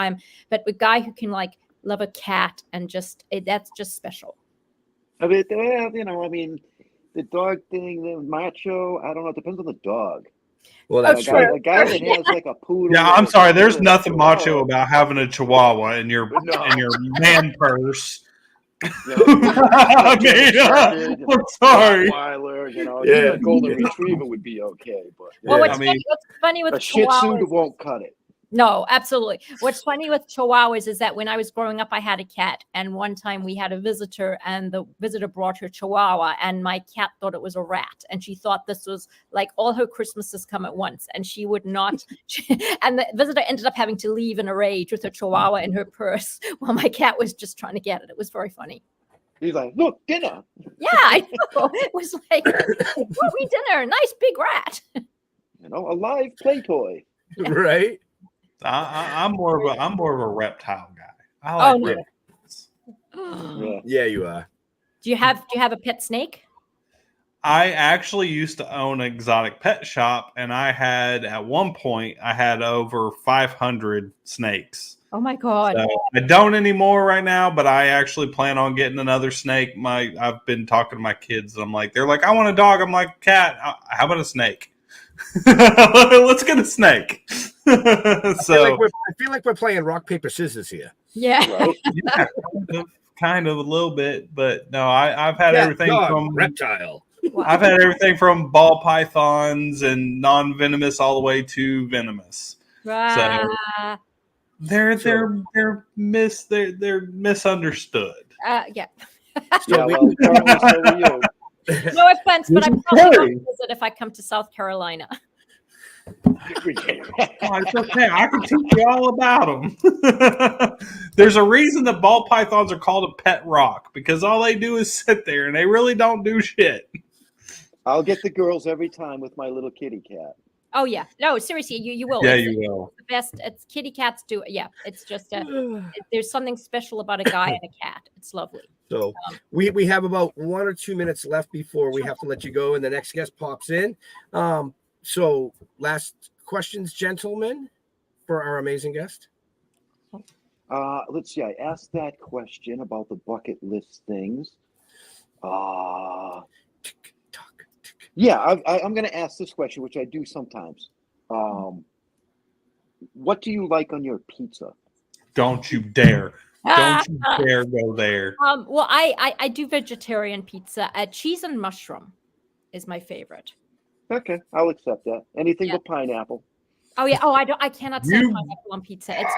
but a guy who can like love a cat and that's just special. I mean, the dog thing, the macho. I don't know. It depends on the dog. Well, that's true. A guy that has like a poodle. Yeah, I'm sorry. There's nothing Chihuahua. macho about having a Chihuahua in your man purse. I mean, I'm sorry. Rottweiler, even Yeah. a golden retriever would be okay, but Well, what's funny with a Shih Tzu Chihuahuas? won't cut it. No, absolutely. What's funny with Chihuahuas is that when I was growing up, I had a cat, and one time we had a visitor, and the visitor brought her Chihuahua, and my cat thought it was a rat, and she thought this was like all her Christmases come at once, and she would not. And the visitor ended up having to leave in a rage with her Chihuahua in her purse while my cat was just trying to get it. It was very funny. He's like, "Look, dinner." Yeah, I know. It was like, "What we dinner? Nice big rat." A live play toy. Right. I'm more of a reptile guy. I like reptiles. Yeah, you are. Do you have a pet snake? I actually used to own an exotic pet shop, and at one point I had over 500 snakes. Oh my God. So I don't anymore right now, but I actually plan on getting another snake. I've been talking to my kids, and they're like, "I want a dog." I'm like, "Cat, how about a snake?" Let's get a snake. I feel like we're playing rock paper scissors here. Yeah. Right? Yeah, kind of a little bit, but no, I've had everything from reptile. I've had everything from ball pythons and non-venomous all the way to venomous. So they're misunderstood. Yeah. Apparently so are you. No offense, but I'm probably going to visit if I come to South Carolina. It's okay. I can teach you all about them. There's a reason that ball pythons are called a pet rock, because all they do is sit there and they really don't do shit. I'll get the girls every time with my little kitty cat. Oh yeah, no, seriously, you will. Yeah, you will. The best. It's kitty cats do. Yeah, it's just there's something special about a guy and a cat. It's lovely. So we have about 1 or 2 minutes left before we have to let you go, and the next guest pops in. So last questions, gentlemen, for our amazing guest. Let's see. I asked that question about the bucket list things. Yeah, I'm going to ask this question, which I do sometimes. What do you like on your pizza? Don't you dare. Don't you dare go there. Well, I do vegetarian pizza. Cheese and mushroom is my favorite. Okay, I'll accept that. Anything but pineapple. Oh yeah. Oh, I cannot stand pineapple on pizza. It's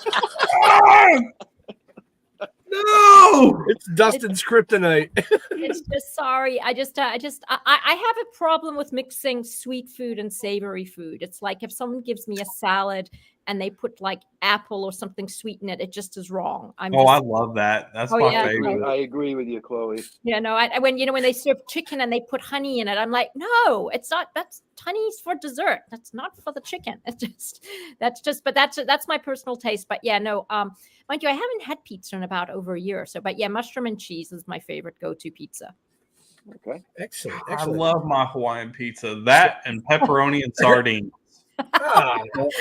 just No, it's Dustin's kryptonite. it's just sorry. I have a problem with mixing sweet food and savory food. It's like if someone gives me a salad and they put like apple or something sweet in it, it just is wrong. I love that. That's my favorite. I agree with you, Chloe. Yeah, no. When they serve chicken and they put honey in it, I'm like, no, it's not. That's honey's for dessert. That's not for the chicken. But that's my personal taste. But yeah, no. Mind you, I haven't had pizza in about over a year or so. But yeah, mushroom and cheese is my favorite go-to pizza. Okay, excellent. I love my Hawaiian pizza. That and pepperoni and sardines.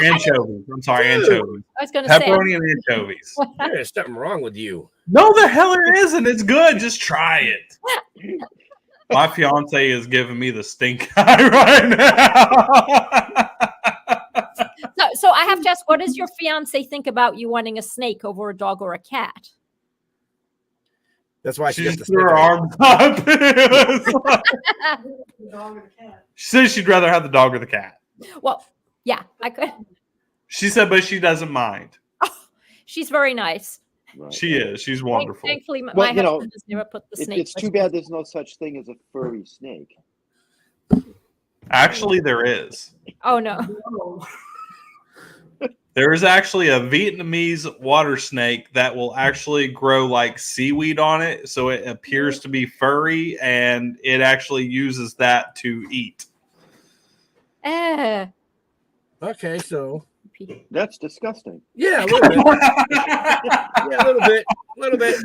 Anchovies. I'm sorry, anchovies. I was going to pepperoni and anchovies. There's something wrong with you. No, the hell there isn't. It's good. Just try it. My fiance is giving me the stink eye right now. So I have to ask, what does your fiance think about you wanting a snake over a dog or a cat? That's why she just threw her arms up. She says she'd rather have the dog or the cat. Well, yeah, I could. She said, but she doesn't mind. She's very nice. Right. She is. She's wonderful. Thankfully, my Well, husband has never put the snake. It's too bad there's no such thing as a furry snake. Actually, there is. Oh, no. There is actually a Vietnamese water snake that will actually grow like seaweed on it. So it appears to be furry, and it actually uses that to eat. Okay, so that's disgusting. Yeah, a little bit. Yeah, a little bit.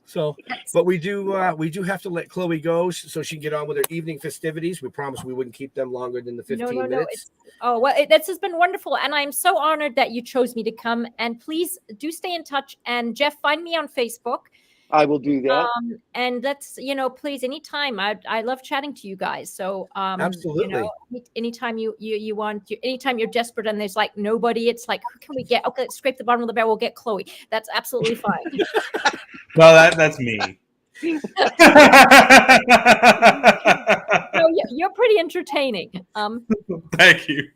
So, but we do have to let Chloe go so she can get on with her evening festivities. We promised we wouldn't keep them longer than the 15 minutes. This has been wonderful, and I'm so honored that you chose me to come. And please do stay in touch. And Jeff, find me on Facebook. I will do that. And that's, please, anytime. I love chatting to you guys. So absolutely. Anytime you want, anytime you're desperate and there's like nobody, it's like, who can we get? Okay, let's scrape the bottom of the barrel. We'll get Chloe. That's absolutely fine. No, that's me. No, you're pretty entertaining. Thank you.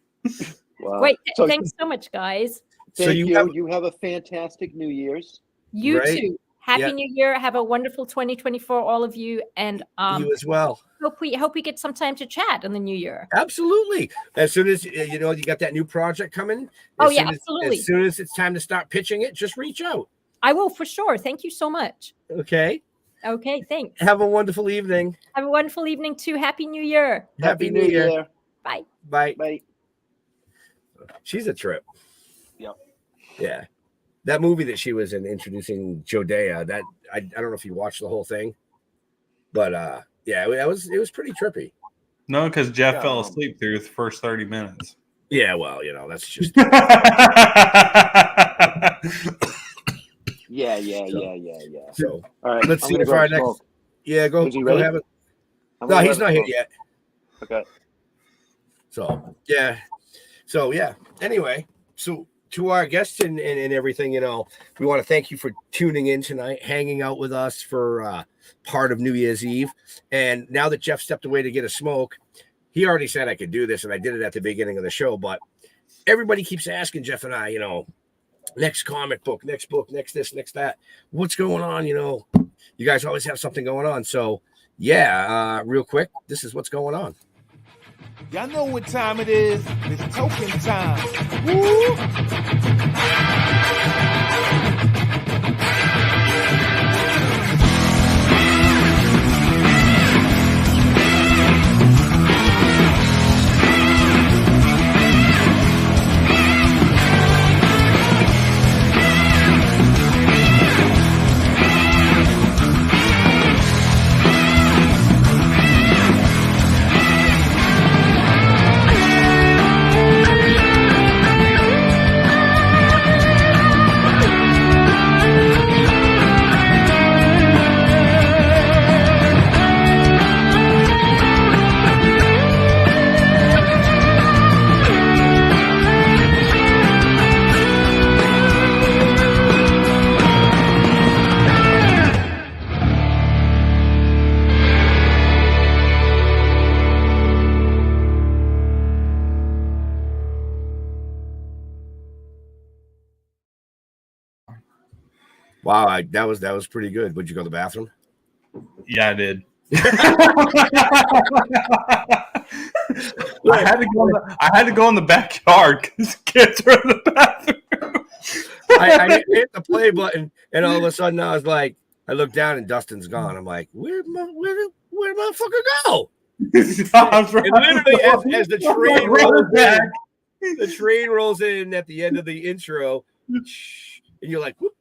Wow. Great. Thanks so much, guys. Thank you. You have a fantastic New Year's. You too. Happy New Year. Have a wonderful 2024, all of you. And you as well. Hope we get some time to chat in the new year. Absolutely. As soon as you got that new project coming. Absolutely. As soon as it's time to start pitching it, just reach out. I will for sure. Thank you so much. Okay. Okay, thanks. Have a wonderful evening. Have a wonderful evening too. Happy New Year. Happy New Year. Bye. Bye. Bye. She's a trip. Yep. Yeah. That movie that she was in introducing Jodea, that I don't know if you watched the whole thing, but yeah, it was pretty trippy. No, because Jeff fell asleep through the first 30 minutes. Yeah, well, that's just Yeah. So, all right, let's see if our next. Smoke. Yeah, go ready? have it. No, he's not here yet. Okay. So yeah. Anyway, so to our guests and everything, we want to thank you for tuning in tonight, hanging out with us for part of New Year's Eve. And now that Jeff stepped away to get a smoke, he already said I could do this, and I did it at the beginning of the show. But everybody keeps asking Jeff and I, next comic book, next book, next this, next that. What's going on? You guys always have something going on. So yeah, real quick, this is what's going on. Y'all know what time it is. It's token time. Woo! Wow, that was pretty good. Would you go to the bathroom? Yeah, I did. I had to go in the backyard because kids were in the bathroom. I hit the play button, and all of a sudden I was like, I look down and Dustin's gone. I'm like, where'd motherfucker go? And literally, as the train rolls back, the train rolls in at the end of the intro, and you're like, whoop.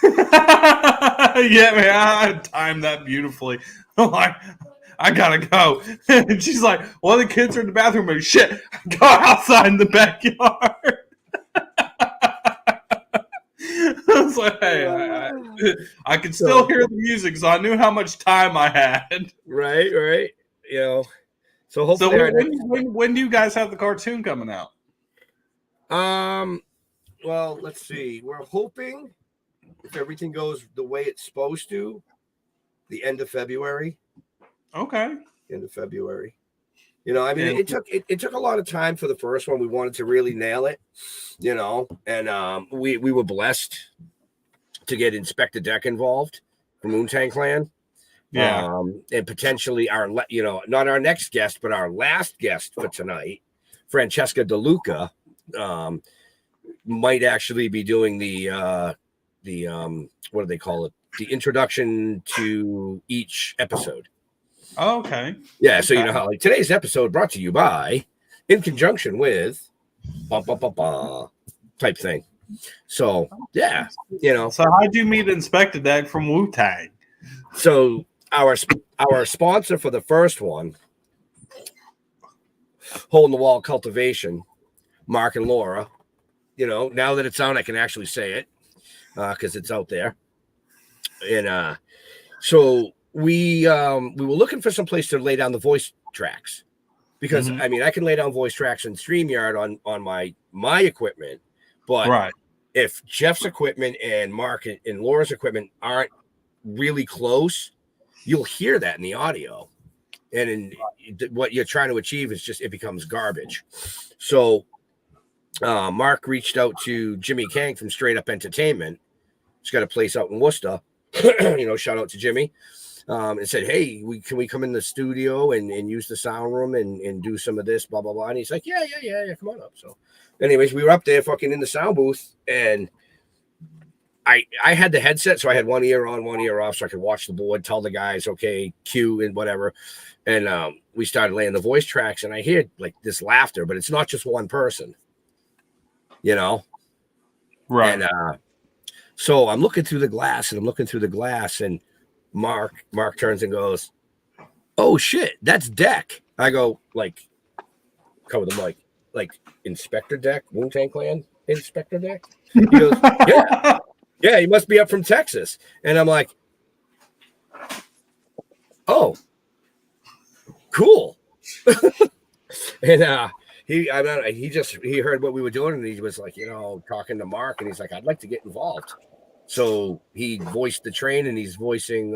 Yeah, man, I timed that beautifully. I'm like, I gotta go. And she's like, well, the kids are in the bathroom. And shit, go outside in the backyard. I was like, hey, I could still hear the music, so I knew how much time I had. Right. You know, so hopefully. When do you guys have the cartoon coming out? Well, let's see. We're hoping, if everything goes the way it's supposed to, the end of February. Okay. End of February. You know, I mean, it took a lot of time for the first one. We wanted to really nail it, you know, and we were blessed to get Inspector Deck involved from Moontang Clan. Yeah. And potentially not our next guest, but our last guest for tonight, Francesca DeLuca, might actually be doing the what do they call it? The introduction to each episode. Oh, okay. Yeah, so you know how like today's episode brought to you by, in conjunction with, type thing. So yeah, you know. So how'd you meet Inspector Deck from Wu-Tang? So our sponsor for the first one, Hole in the Wall Cultivation, Mark and Laura. You know, now that it's out, I can actually say it because it's out there. And so we were looking for some place to lay down the voice tracks because I mean I can lay down voice tracks in StreamYard on my equipment, but if Jeff's equipment and Mark and Laura's equipment aren't really close, you'll hear that in the audio, and what you're trying to achieve is just it becomes garbage. So Mark reached out to Jimmy Kang from Straight Up Entertainment. He's got a place out in Worcester. You know, shout out to Jimmy. And said, hey, can we come in the studio and use the sound room and do some of this, blah, blah, blah. And he's like, yeah, come on up. So anyways, we were up there fucking in the sound booth, and I had the headset, so I had one ear on, one ear off, so I could watch the board, tell the guys, okay, cue and whatever. And we started laying the voice tracks, and I hear like this laughter, but it's not just one person, you know? Right. And so I'm looking through the glass, and Mark turns and goes, oh shit, that's Deck. I go, like, cover the mic, like Inspector Deck, Wu-Tang Clan Inspector Deck. He goes, yeah, he must be up from Texas. And I'm like, oh, cool. And he heard what we were doing, and he was like, you know, talking to Mark, and he's like, I'd like to get involved. So he voiced the train, and he's voicing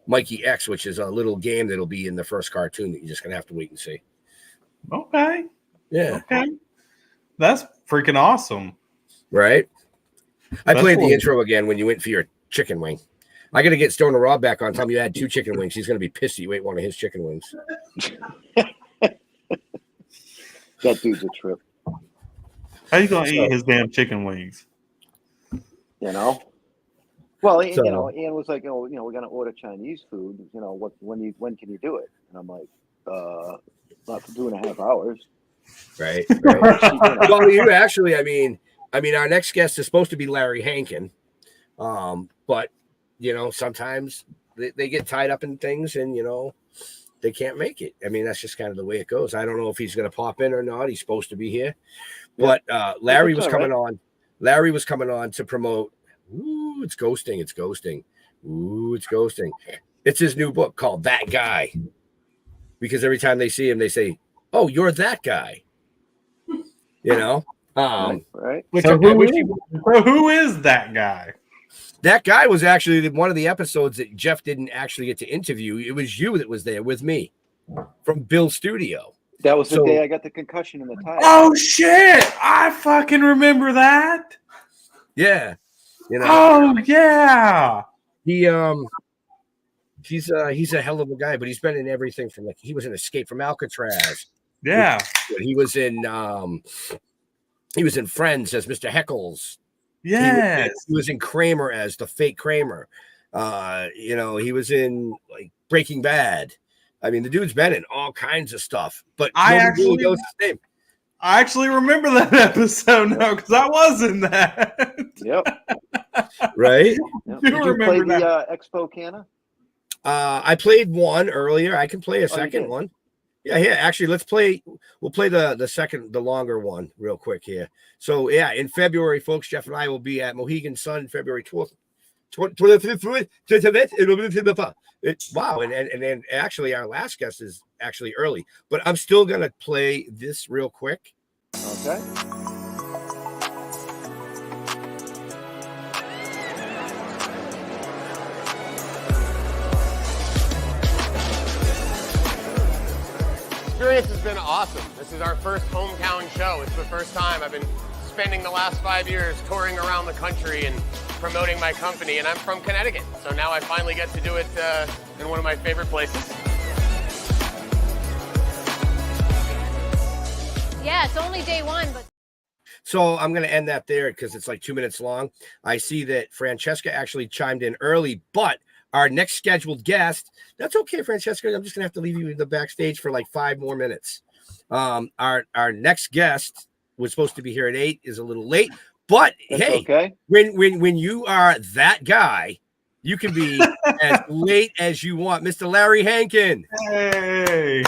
Mikey X, which is a little game that'll be in the first cartoon that you're just gonna have to wait and see. Okay. Yeah. Okay. That's freaking awesome. Right? I That's played cool. the intro again when you went for your chicken wing. I got to get Stoner Rob back on. Tell him you had 2 chicken wings. He's going to be pissed you ate one of his chicken wings. That dude's a trip. How you gonna eat his damn chicken wings? You know. Well, you know, Ian was like, oh, you know, we're gonna order Chinese food. You know, when can you do it? And I'm like, not for 2.5 hours. Right. Well, you actually, I mean, our next guest is supposed to be Larry Hankin, but you know, sometimes they get tied up in things, and you know, they can't make it. I mean, that's just kind of the way it goes. I don't know if he's going to pop in or not. He's supposed to be here, but Larry was coming on. Larry was coming on to promote. Ooh, it's ghosting. Ooh, it's ghosting. It's his new book called That Guy, because every time they see him, they say, "Oh, you're that guy." You know, right? So who is that guy? That guy was actually one of the episodes that Jeff didn't actually get to interview. It was you that was there with me from Bill's studio. That was the day I got the concussion in the tire. Oh shit! I fucking remember that. Yeah. You know? Oh yeah. He's a hell of a guy, but he's been in everything from he was in Escape from Alcatraz. Yeah. He was in Friends as Mr. Heckles. Yes. He was in Kramer as the fake Kramer. He was in Breaking Bad. I mean, the dude's been in all kinds of stuff, but I really knows his name. I actually remember that episode now because I was in that. Yep. Right? Yep. Did you play the Expo Canna? I played one earlier. I can play a second one. Yeah, actually, we'll play the second, the longer one real quick here. So yeah, in February, folks, Jeff and I will be at Mohegan Sun, February 12th. Wow, and then actually our last guest is actually early, but I'm still gonna play this real quick. Okay. Experience has been awesome. This is our first hometown show. It's the first time I've been spending the last 5 years touring around the country and promoting my company, and I'm from Connecticut, so now I finally get to do it in one of my favorite places. Yeah, it's only day one, but... So I'm going to end that there because it's like 2 minutes long. I see that Francesca actually chimed in early, but our next scheduled guest, that's okay, Francesca. I'm just going to have to leave you in the backstage for like 5 more minutes. Our next guest was supposed to be here at 8, is a little late, but that's hey, okay. when you are that guy, you can be as late as you want. Mr. Larry Hankin. Hey.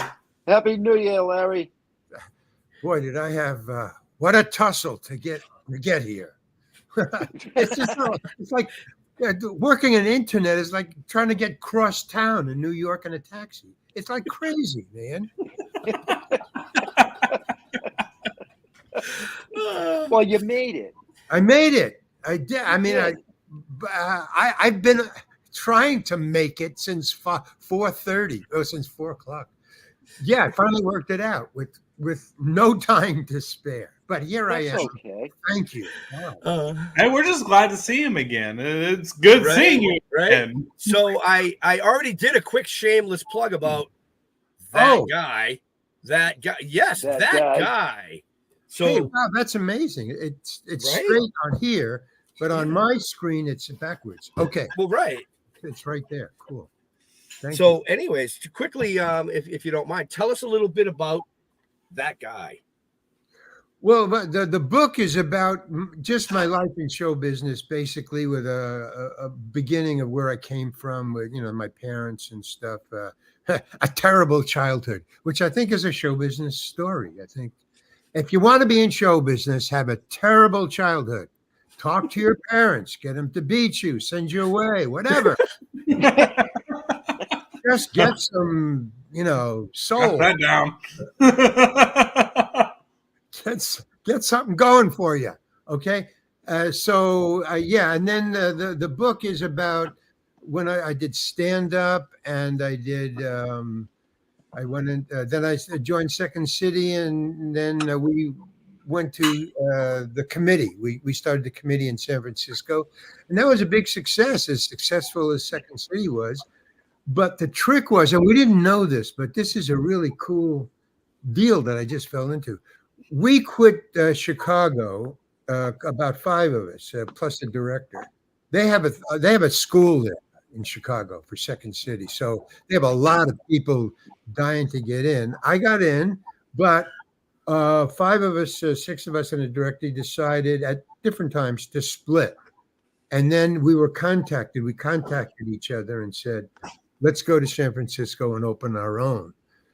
Happy New Year, Larry. Boy, did I have what a tussle to get here. It's like working on internet is like trying to get cross town in New York in a taxi. It's like crazy, man. Well, you made it. I made it. I did. I mean, I've been trying to make it since 4:30 or since 4 o'clock. Yeah, I finally worked it out with no time to spare. But here I am. Okay. Thank you. Wow. Hey, we're just glad to see him again. It's good seeing you again. So I already did a quick shameless plug about that guy. That guy. Yes, that guy. So hey, wow, that's amazing. It's straight on here, but on my screen it's backwards. Okay. Well, right. It's right there. Cool. Thank so you. Anyways, to quickly, if you don't mind, tell us a little bit about that guy. Well, the book is about just my life in show business, basically, with a beginning of where I came from, with my parents and stuff. A terrible childhood, which I think is a show business story. I think if you want to be in show business, have a terrible childhood. Talk to your parents, get them to beat you, send you away, whatever. Just get some, soul. Got that down. Get something going for you. Okay. And then the book is about when I did stand up, and I did, I went in, then I joined Second City, and then we went to the committee. We started the committee in San Francisco, and that was a big success, as successful as Second City was. But the trick was, and we didn't know this, but this is a really cool deal that I just fell into. We quit Chicago, about 5 of us, plus the director. They have a school there in Chicago for Second City, so they have a lot of people dying to get in. I got in, but 5 of us, 6 of us, and the director decided at different times to split. And then we were contacted. We contacted each other and said, let's go to San Francisco and open our own.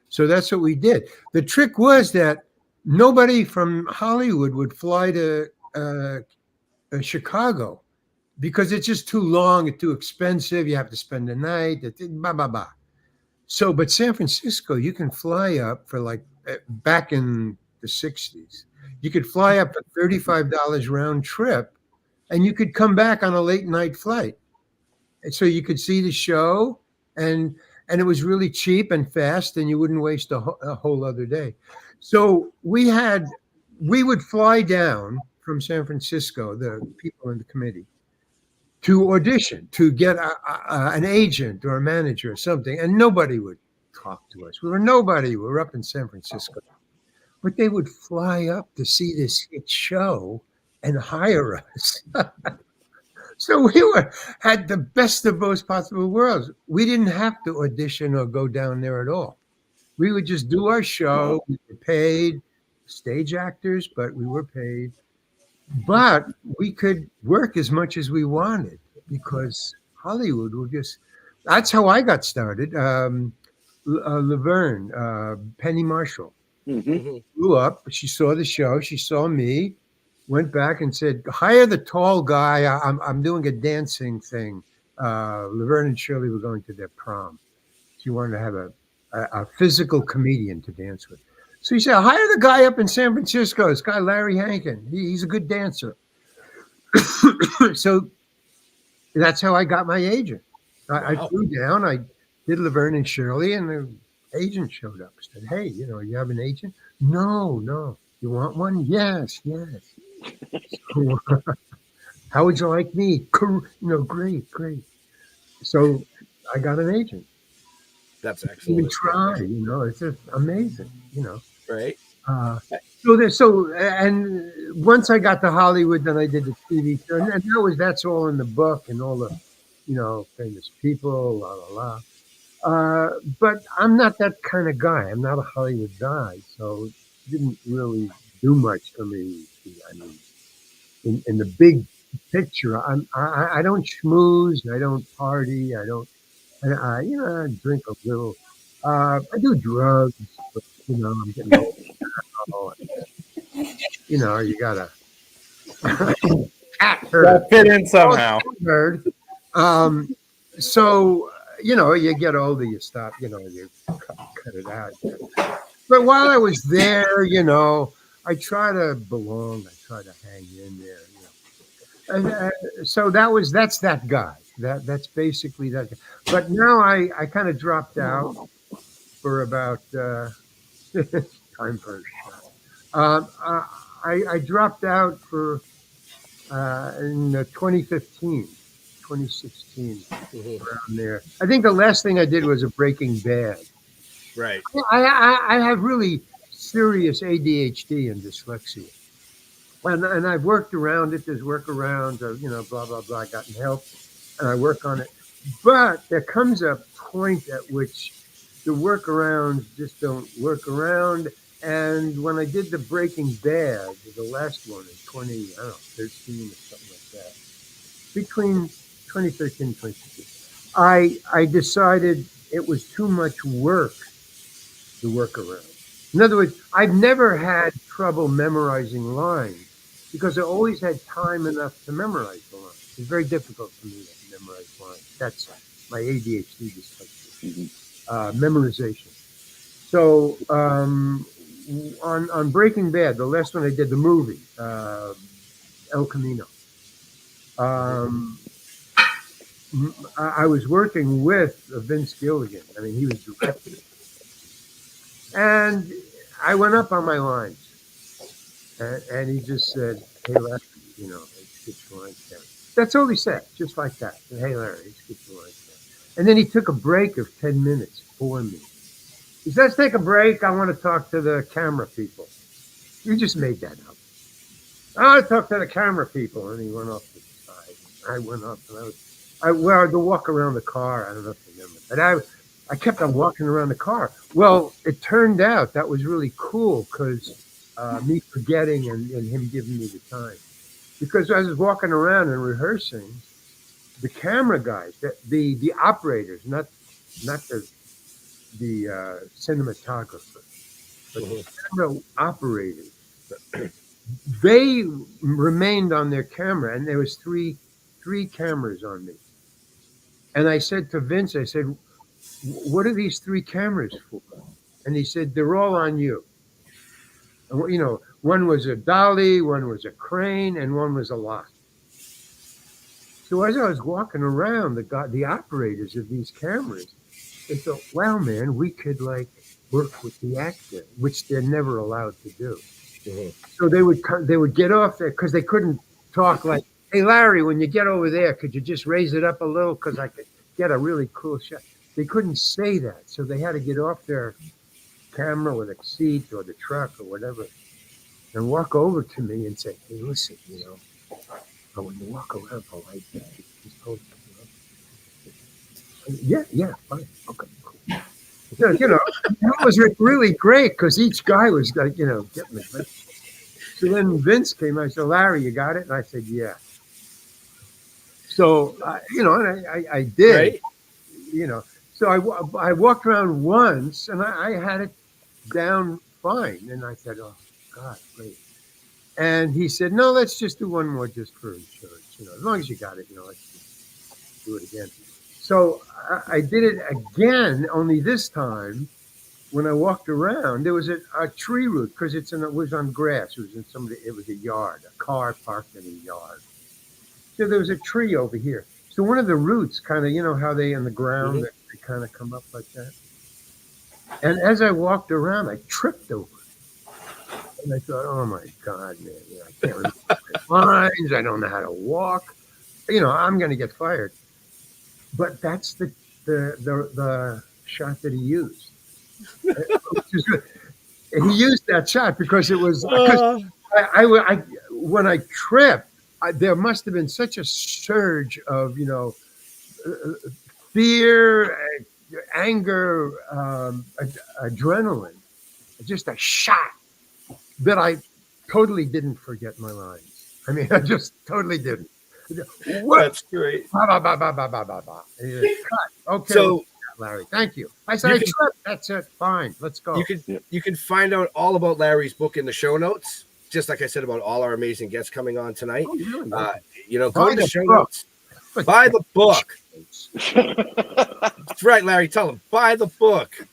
So that's what we did. The trick was that nobody from Hollywood would fly to Chicago because it's just too long, it's too expensive. You have to spend the night, blah, blah, blah. So, but San Francisco, you can fly up for like back in the 60s. You could fly up for $35 round trip, and you could come back on a late night flight. And so you could see the show, and it was really cheap and fast, and you wouldn't waste a whole other day. So we would fly down from San Francisco, the people in the committee, to audition, to get an agent or a manager or something, and nobody would talk to us. We were nobody. We were up in San Francisco, but they would fly up to see this hit show and hire us. So we had the best of both possible worlds. We didn't have to audition or go down there at all. We would just do our show. We were paid, stage actors, but we were paid. But we could work as much as we wanted because Hollywood would just. That's how I got started. Laverne, Penny Marshall, grew up. She saw the show. She saw me. Went back and said, "Hire the tall guy. I'm doing a dancing thing." Laverne and Shirley were going to their prom. She wanted to have a physical comedian to dance with. So he said, "Hire the guy up in San Francisco. This guy Larry Hankin. He's a good dancer." So that's how I got my agent. I flew down. I did Laverne and Shirley, and the agent showed up. Said, "Hey, you have an agent?" No. You want one? Yes. So, how would you like me? Great. So I got an agent. That's excellent. We try, it's just amazing, Right. And once I got to Hollywood, then I did the TV show, and that's all in the book and all the, famous people, la. But I'm not that kind of guy. I'm not a Hollywood guy, so it didn't really do much for me. I mean, in the big picture, I don't schmooze, I don't party, I drink a little. I do drugs, but I'm getting old. You gotta fit in somehow. So you get older, you stop. You cut it out. But while I was there, I try to belong. I try to hang in there. And so that's that guy. That's basically that guy. But now I kind of dropped out for about time for a shot. I dropped out for in 2015, 2016, around there. I think the last thing I did was a Breaking Bad. Right. I have really serious ADHD and dyslexia. And I've worked around it. There's workarounds, blah, blah, blah. I've gotten help, and I work on it. But there comes a point at which the workarounds just don't work around. And when I did the Breaking Bad, the last one in 2013 or something like that, between 2013 and 2015, I decided it was too much work to work around. In other words, I've never had trouble memorizing lines because I always had time enough to memorize the lines. It's very difficult for me to memorize lines. That's my ADHD dyslexia. Memorization. So on Breaking Bad, the last one I did, the movie, El Camino, I was working with Vince Gilligan. I mean, he was directing. And I went up on my lines. And he just said, "Hey, Larry, get your lines down." That's all he said, just like that. "Hey, Larry, get your lines down." And then he took a break of 10 minutes for me. He said, "Let's take a break. I want to talk to the camera people." You just made that up. "I want to talk to the camera people." And he went off to the side. I went up, and I had to walk around the car. I don't know if you remember. But I kept on walking around the car. Well, it turned out that was really cool because me forgetting and him giving me the time. Because I was walking around and rehearsing, the camera guys, the operators, not the cinematographer, but the camera operators, they remained on their camera, and there was three cameras on me. And I said to Vince, I said, "What are these three cameras for?" And he said, "They're all on you." And, one was a dolly, one was a crane, and one was a lock. So as I was walking around, the operators of these cameras, they thought, "Wow, man, we could work with the actor," which they're never allowed to do. So they would get off there because they couldn't talk like, hey, Larry, when you get over there, could you just raise it up a little? Because I could get a really cool shot. They couldn't say that. So they had to get off their camera or the seat or the truck or whatever and walk over to me and say, hey, listen, but when you walk around the light, just hold it. Yeah, fine. Okay, cool. It was really great because each guy was like, getting it. So then Vince came. I said, Larry, you got it? And I said, yeah. So, and I did, Right. So I walked around once and I had it down fine. And I said, oh, God, great. And he said, no, let's just do one more just for insurance. As long as you got it, let's just do it again. So I did it again, only this time when I walked around, there was a tree root because it was on grass. It was a yard, a car parked in a yard. So there was a tree over here. So one of the roots kind of, how they in the ground, they kind of come up like that. And as I walked around, I tripped over it. And I thought, oh my God, man, I can't remember my lines. I don't know how to walk. I'm going to get fired. But that's the shot that he used. He used that shot because it was when I tripped, there must have been such a surge of fear, anger, adrenaline, just a shot that I totally didn't forget my lines. I mean, I just totally didn't. What? That's great. Bah, bah, bah, bah, bah, bah, bah. Okay, So, Larry, thank you. I said, tripped. That's it. Fine. Let's go. You can find out all about Larry's book in the show notes. Just like I said about all our amazing guests coming on tonight. Oh, really? Go to the show notes. Buy the book. That's right, Larry. Tell him. Buy the book.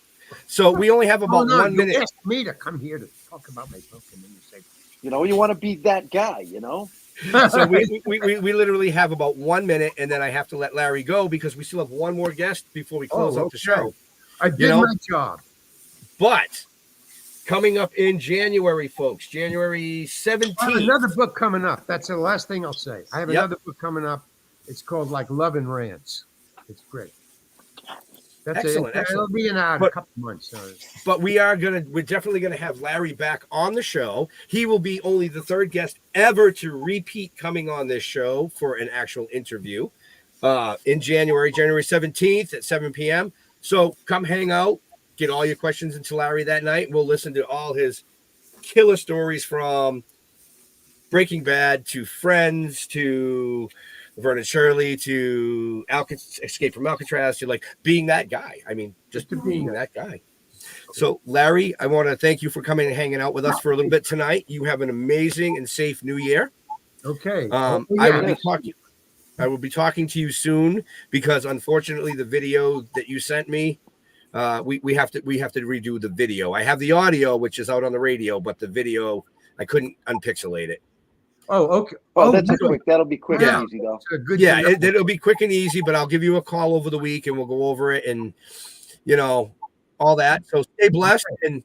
So we only have about 1 minute. You asked me to come here to talk about my book, and then you say, you want to be that guy, So we literally have about 1 minute, and then I have to let Larry go because we still have one more guest before we close out the show. I did my job. But coming up in January, folks, January 17th. I have another book coming up. That's the last thing I'll say. I have another book coming up. It's called Love and Rants. It's great. That's excellent. It'll be in a couple months. But we're definitely gonna have Larry back on the show. He will be only the third guest ever to repeat coming on this show for an actual interview in January 17th at 7 p.m. So come hang out, get all your questions into Larry that night. We'll listen to all his killer stories from Breaking Bad to Friends to Vernon Shirley to Escape from Alcatraz to being that guy. I mean, just to being that guy. So, Larry, I want to thank you for coming and hanging out with us for a little bit tonight. You have an amazing and safe New Year. Okay. I will be talking to you soon because, unfortunately, the video that you sent me, we have to redo the video. I have the audio, which is out on the radio, but the video I couldn't unpixelate it. Oh, okay. That'll be quick and easy, though. It'll be quick and easy, but I'll give you a call over the week and we'll go over it and, all that. So stay blessed and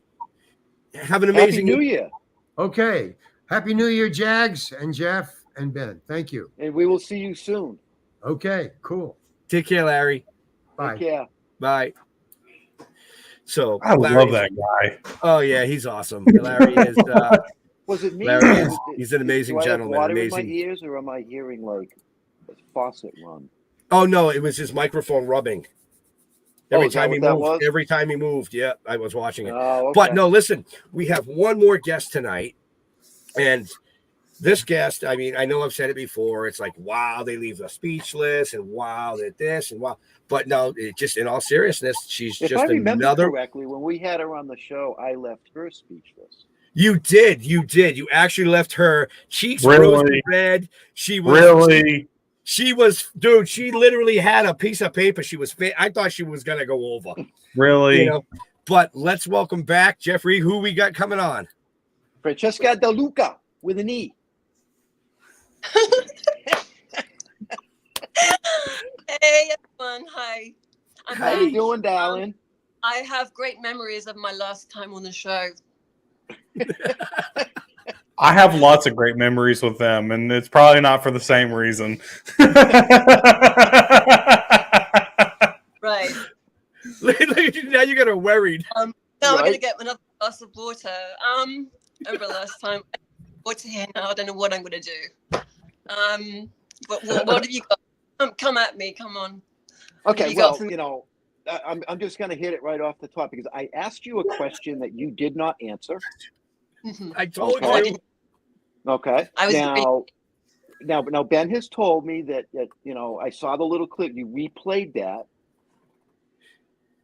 have an amazing Happy New Year. Okay. Happy New Year, Jags and Jeff and Ben. Thank you. And we will see you soon. Okay, cool. Take care, Larry. Bye. Take care. Bye. So I love that guy. Oh, yeah, he's awesome. Larry is... Was it me? Larry he's an amazing gentleman. Do I have water amazing. in my ears, or am I hearing a faucet run? Oh no, it was his microphone rubbing. Every time he moved, yeah, I was watching it. Oh, okay. But no, listen, we have one more guest tonight, and this guest, I mean, I know I've said it before. It's like, wow, they leave us speechless, and wow, that this and wow. But no, it just in all seriousness, she's if just I remember another. Correctly, when we had her on the show, I left her speechless. You did. You actually left her cheeks rosy red. She was, dude. She literally had a piece of paper. I thought she was gonna go over. Really? But let's welcome back Jeffrey. Who we got coming on? Francesca De Luca with an E. Hey everyone, hi. How you doing, darling? I have great memories of my last time on the show. I have lots of great memories with them, and it's probably not for the same reason. Right. Now you got her worried. Now I'm gonna get another glass of water. Over last time, water here now. I don't know what I'm gonna do. What have you got? Come at me. Come on. Okay, You got well, for me? you know, I'm just going to hit it right off the top because I asked you a question that you did not answer. I told Okay. you. Okay. I was Now, Ben has told me that you know, I saw the little clip. You replayed that.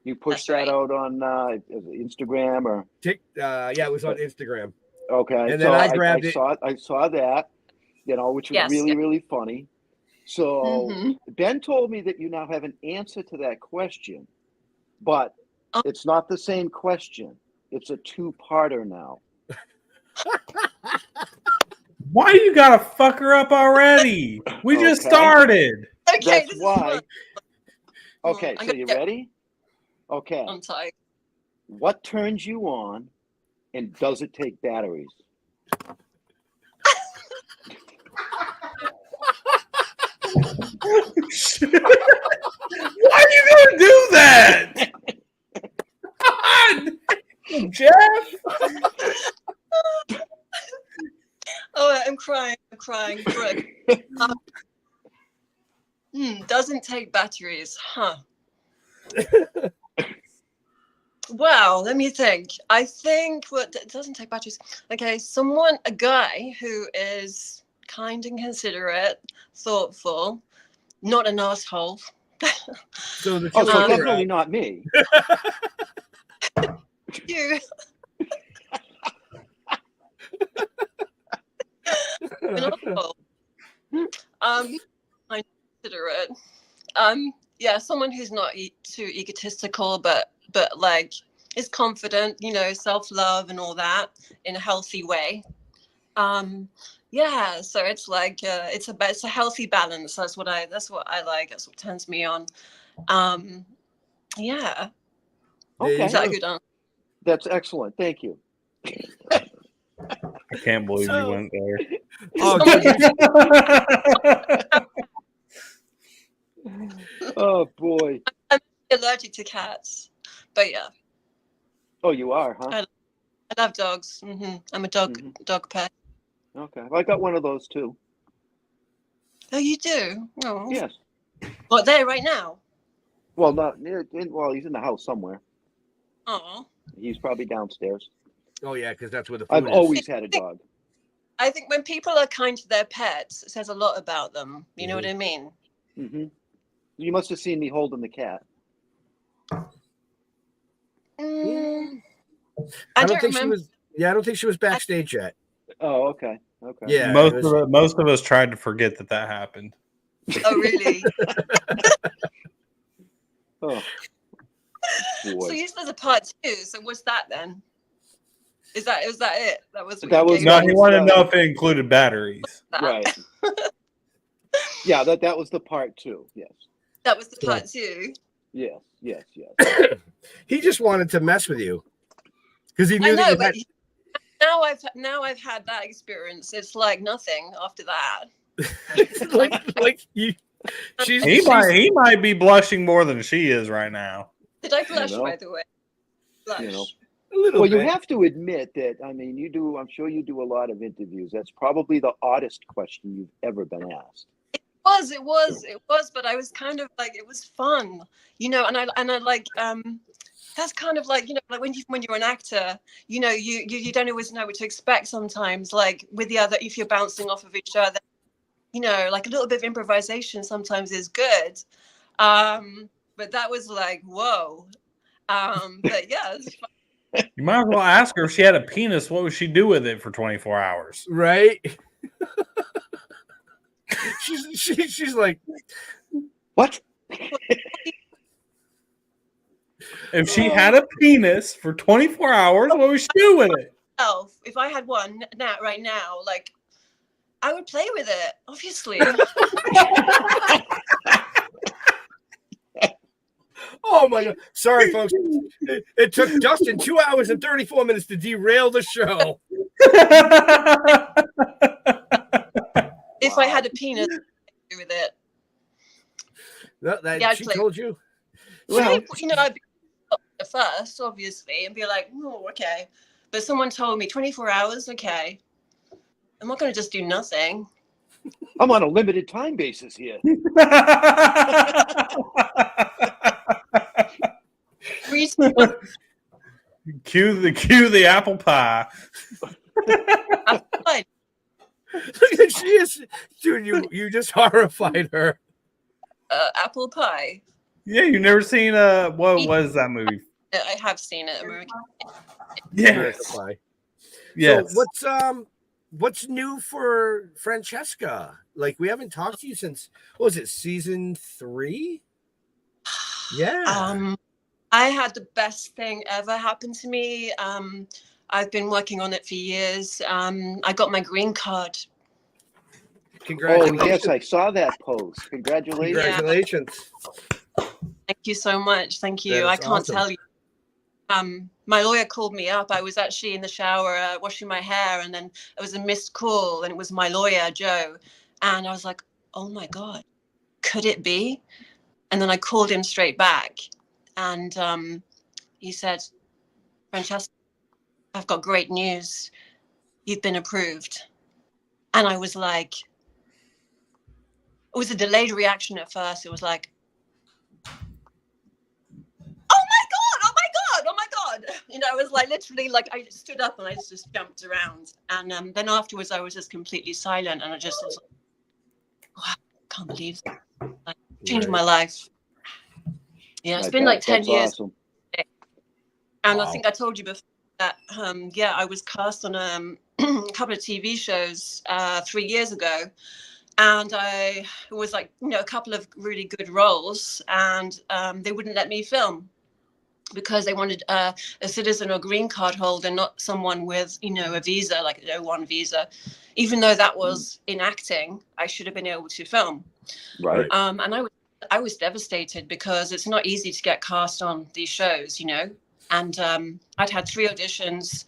You pushed that out on Instagram or yeah, it was on Instagram. okay. And so then I grabbed it. I saw that, you know, which was Yes, really yeah. really funny. So Ben told me that you now have an answer to that question, but it's not the same question. It's a two-parter now. Why you gotta fuck her up already? We just Okay. started. Okay, That's this is why. fun. Okay, I'm so gonna you get- ready? Okay. I'm tired. What turns you on, and does it take batteries? Why are you gonna do that? God, Jeff. Oh, I'm crying. I'm crying. Brooke. Doesn't take batteries, huh? Wow, let me think. I think it doesn't take batteries. Okay, a guy who is kind and considerate, thoughtful, not an asshole. So the Oh, so definitely not me. You. An asshole. Kind and considerate. Yeah, someone who's not too egotistical, but like is confident, you know, self-love and all that in a healthy way. Yeah, so it's like it's a healthy balance. That's what I like. That's what turns me on. Yeah. Okay. Is that a good answer? That's excellent. Thank you. I can't believe you went there. Oh boy. I'm allergic to cats, but yeah. Oh, you are, huh? I love dogs. I'm a dog pet. Okay. Well, I got one of those too. Oh, you do? Oh. Yes. What, there right now? Well, not well. He's in the house somewhere. Oh. He's probably downstairs. Oh yeah, because that's where the food I've is. always had a dog. I think when people are kind to their pets, it says a lot about them. You know what I mean? Mm-hmm. You must have seen me holding the cat. I don't think remember. she was. Yeah, I don't think she was backstage yet. Oh, okay. Okay. Yeah, most of us tried to forget that happened. Oh, really? Oh, boy. So you said a part 2. So what's that then? Was that it? That was. No, he wanted to know if it included batteries. Right. Yeah, that was the part 2. Yes. That was the part 2. Yes. He just wanted to mess with you because he knew I know, that you but had. now I've had that experience. It's like nothing after that. like you. He might be blushing more than she is right now. Did I blush, You know. by the way? Blush. You know. A little Well, bit. you have to admit that. I mean, you do. I'm sure you do a lot of interviews. That's probably the oddest question you've ever been asked. It was, but I was kind of like, it was fun, you know, and I like, that's kind of like, you know, like when you're an actor, you know, you don't always know what to expect sometimes, like with the other, if you're bouncing off of each other, you know, like a little bit of improvisation sometimes is good. But that was like, whoa. But yeah, it's fun. You might as well ask her if she had a penis. What would she do with it for 24 hours? Right? she's like, what? If she had a penis for 24 hours, what would she do with it? If I had one right now, like I would play with it, obviously. Oh my God! Sorry, folks. It took Dustin 2 hours and 34 minutes to derail the show. If I had a penis, I'd do with it. No, that Yeah, I'd she play. told you. Well, I'd be at first, obviously, and be like, oh, okay. But someone told me 24 hours, okay. I'm not going to just do nothing. I'm on a limited time basis here. Cue the apple pie. She is, dude. You just horrified her. Apple pie. Yeah, you never seen what was that movie? I have seen it. American. Yes. Yes. So what's new for Francesca? Like, we haven't talked to you since, what was it, season 3? Yeah. I had the best thing ever happen to me. I've been working on it for years. I got my green card. Congratulations. Oh, yes, I saw that post. Congratulations. Congratulations. Thank you so much. Thank you. That I is can't awesome. tell you. My lawyer called me up. I was actually in the shower washing my hair, and then it was a missed call, and it was my lawyer, Joe. And I was like, oh my God, could it be? And then I called him straight back. And he said, Francesca, I've got great news. You've been approved. And I was like, it was a delayed reaction at first. It was like, oh my God. You know, I was like, literally, like, I just stood up and I just jumped around. And then afterwards, I was just completely silent. And I just was like, wow, I can't believe that. Like, changed my life. Yeah, it's been like 10 years. Awesome. And I think I told you before that, I was cast on a couple of TV shows 3 years ago. And it was like, a couple of really good roles. And they wouldn't let me film because they wanted a citizen or green card holder, not someone with, a visa, like an O1 visa. Even though that was in acting, I should have been able to film. Right. And I was devastated because it's not easy to get cast on these shows, And I'd had 3 auditions,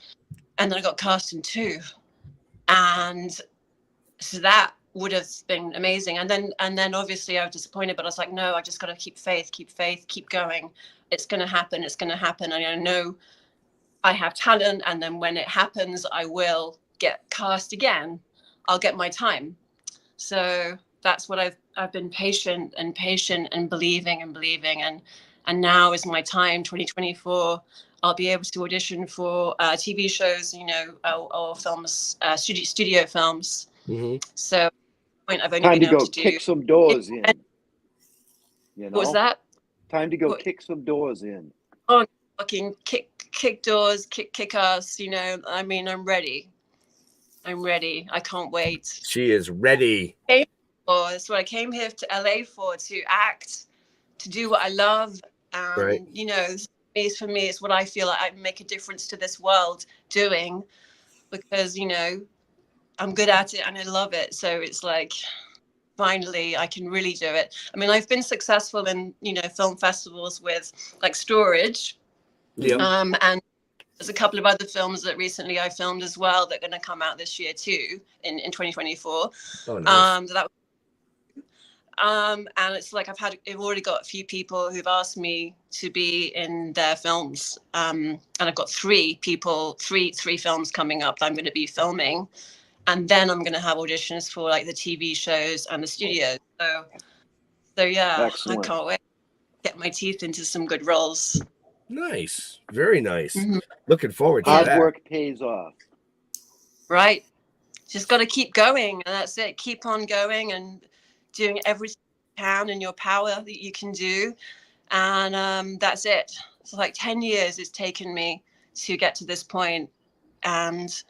and then I got cast in 2, and so that would have been amazing. And then obviously I was disappointed, but I was like, no, I just got to keep faith, keep going. It's going to happen. And I know I have talent, and then when it happens, I will get cast again. I'll get my time. So that's what I've been patient and believing, and now is my time. 2024, I'll be able to audition for TV shows, or films, studio films. Mm-hmm. So I've only Time been to able go to kick some doors in. What was that? Time to go kick some doors in. Oh, fucking kick doors, kick ass. I mean, I'm ready. I can't wait. She is ready. That's what I came here to LA for, to act, to do what I love. And, right. For me, it's what I feel like I make a difference to this world doing, because, I'm good at it and I love it. So it's like, finally, I can really do it. I mean, I've been successful in, film festivals with like Storage. Yeah. And there's a couple of other films that recently I filmed as well that are going to come out this year too, in 2024. Oh, nice. And it's like I've already got a few people who've asked me to be in their films. And I've got 3 films coming up that I'm going to be filming. And then I'm going to have auditions for like the TV shows and the studios. So yeah, excellent. I can't wait to get my teeth into some good roles. Nice. Very nice. Mm-hmm. Looking forward to Hard that. work pays off. Right. Just got to keep going. And that's it. Keep on going and doing everything you can in your power that you can do. And that's it. It's like 10 years it's taken me to get to this point. And,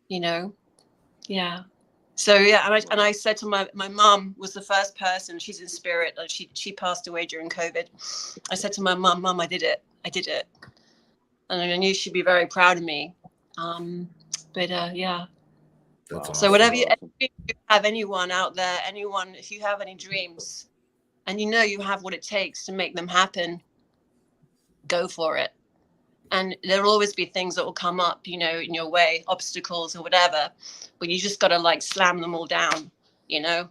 yeah. So yeah, and I said to my mum was the first person. She's in spirit. She passed away during COVID. I said to my mum, I did it, and I knew she'd be very proud of me. Yeah. That's awesome. So whatever you have, anyone out there, if you have any dreams, and you have what it takes to make them happen, go for it. And there'll always be things that will come up, you know, in your way, obstacles or whatever, but you just got to like slam them all down, you know,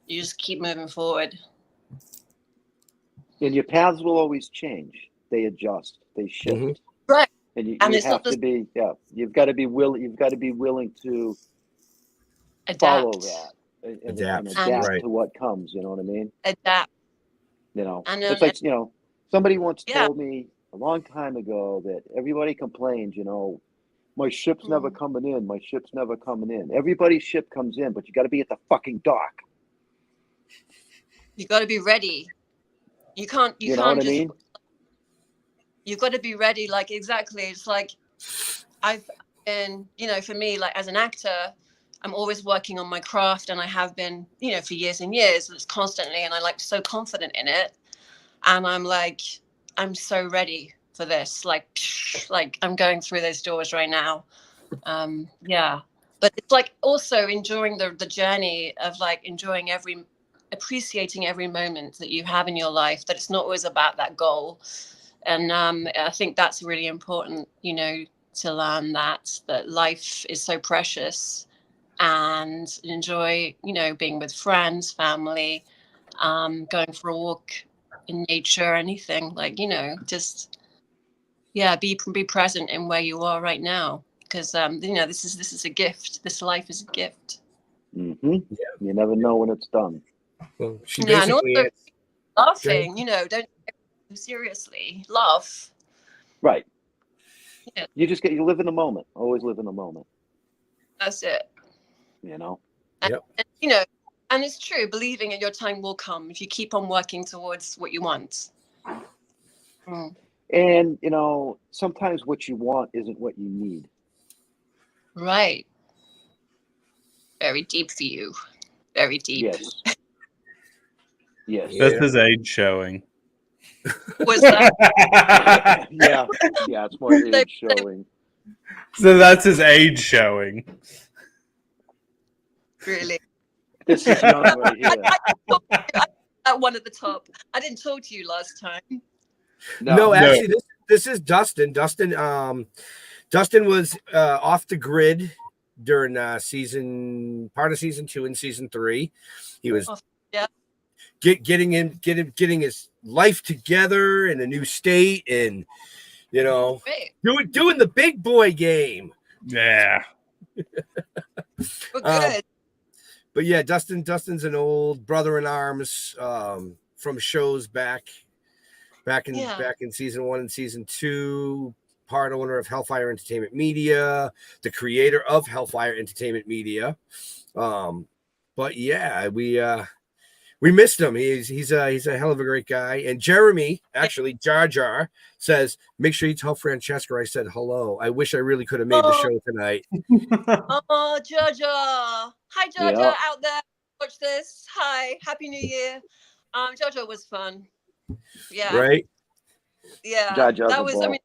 you just keep moving forward. And your paths will always change. They adjust, they shift. Right. And you it's have not to be, you've got to be willing to follow that and adapt to what comes. You know what I mean? Adapt. You know, And, it's like, you know, somebody once told me a long time ago that everybody complains, you know, my ship's never coming in. My ship's never coming in. Everybody's ship comes in, but you got to be at the fucking dock. You got to be ready. You can't know can't what just, I mean? you've got to be ready. Like, exactly. It's like, I've been, you know, for me, like as an actor, I'm always working on my craft, and I have been, you know, for years and years. It's constantly, and I like so confident in it. And I'm like, I'm so ready for this. Like I'm going through those doors right now. Yeah. But it's like also enjoying the journey of like appreciating every moment that you have in your life, that it's not always about that goal. And I think that's really important, you know, to learn that life is so precious, and enjoy, you know, being with friends, family, going for a walk in nature, anything, like, you know, just be present in where you are right now, because you know, this is a gift. This life is a gift. You never know when it's done. Well, she And also basically laughing, you know, don't take it seriously, laugh. Right. Yeah. You live in the moment. Always live in the moment. That's it. You know? And, you know, and it's true, believing in your time will come if you keep on working towards what you want. And, you know, sometimes what you want isn't what you need. Right. Very deep for you. Very deep. Yes. Yes. That's his age showing. Was that? Yeah, it's more age showing. So that's his age showing. Really? This is young right here. That one at the top. I didn't talk to you last time. No, actually, this is Dustin. Dustin was off the grid during part of season 2 and season 3. He was getting his life together in a new state, and you know, doing the big boy game. Yeah. We're good. But yeah, Dustin's an old brother in arms from shows back in season 1 and season 2. Part owner of Hellfire Entertainment Media, the creator of Hellfire Entertainment Media. But yeah, we missed him. He's a hell of a great guy. And Jeremy, actually, Jar Jar, says, make sure you tell Francesca I said hello. I wish I really could have made the show tonight. Oh, Jojo. Hi, Jojo out there. Watch this. Hi. Happy New Year. Jojo was fun. Yeah. Right? Yeah. Jojo's that a was, ball. I mean,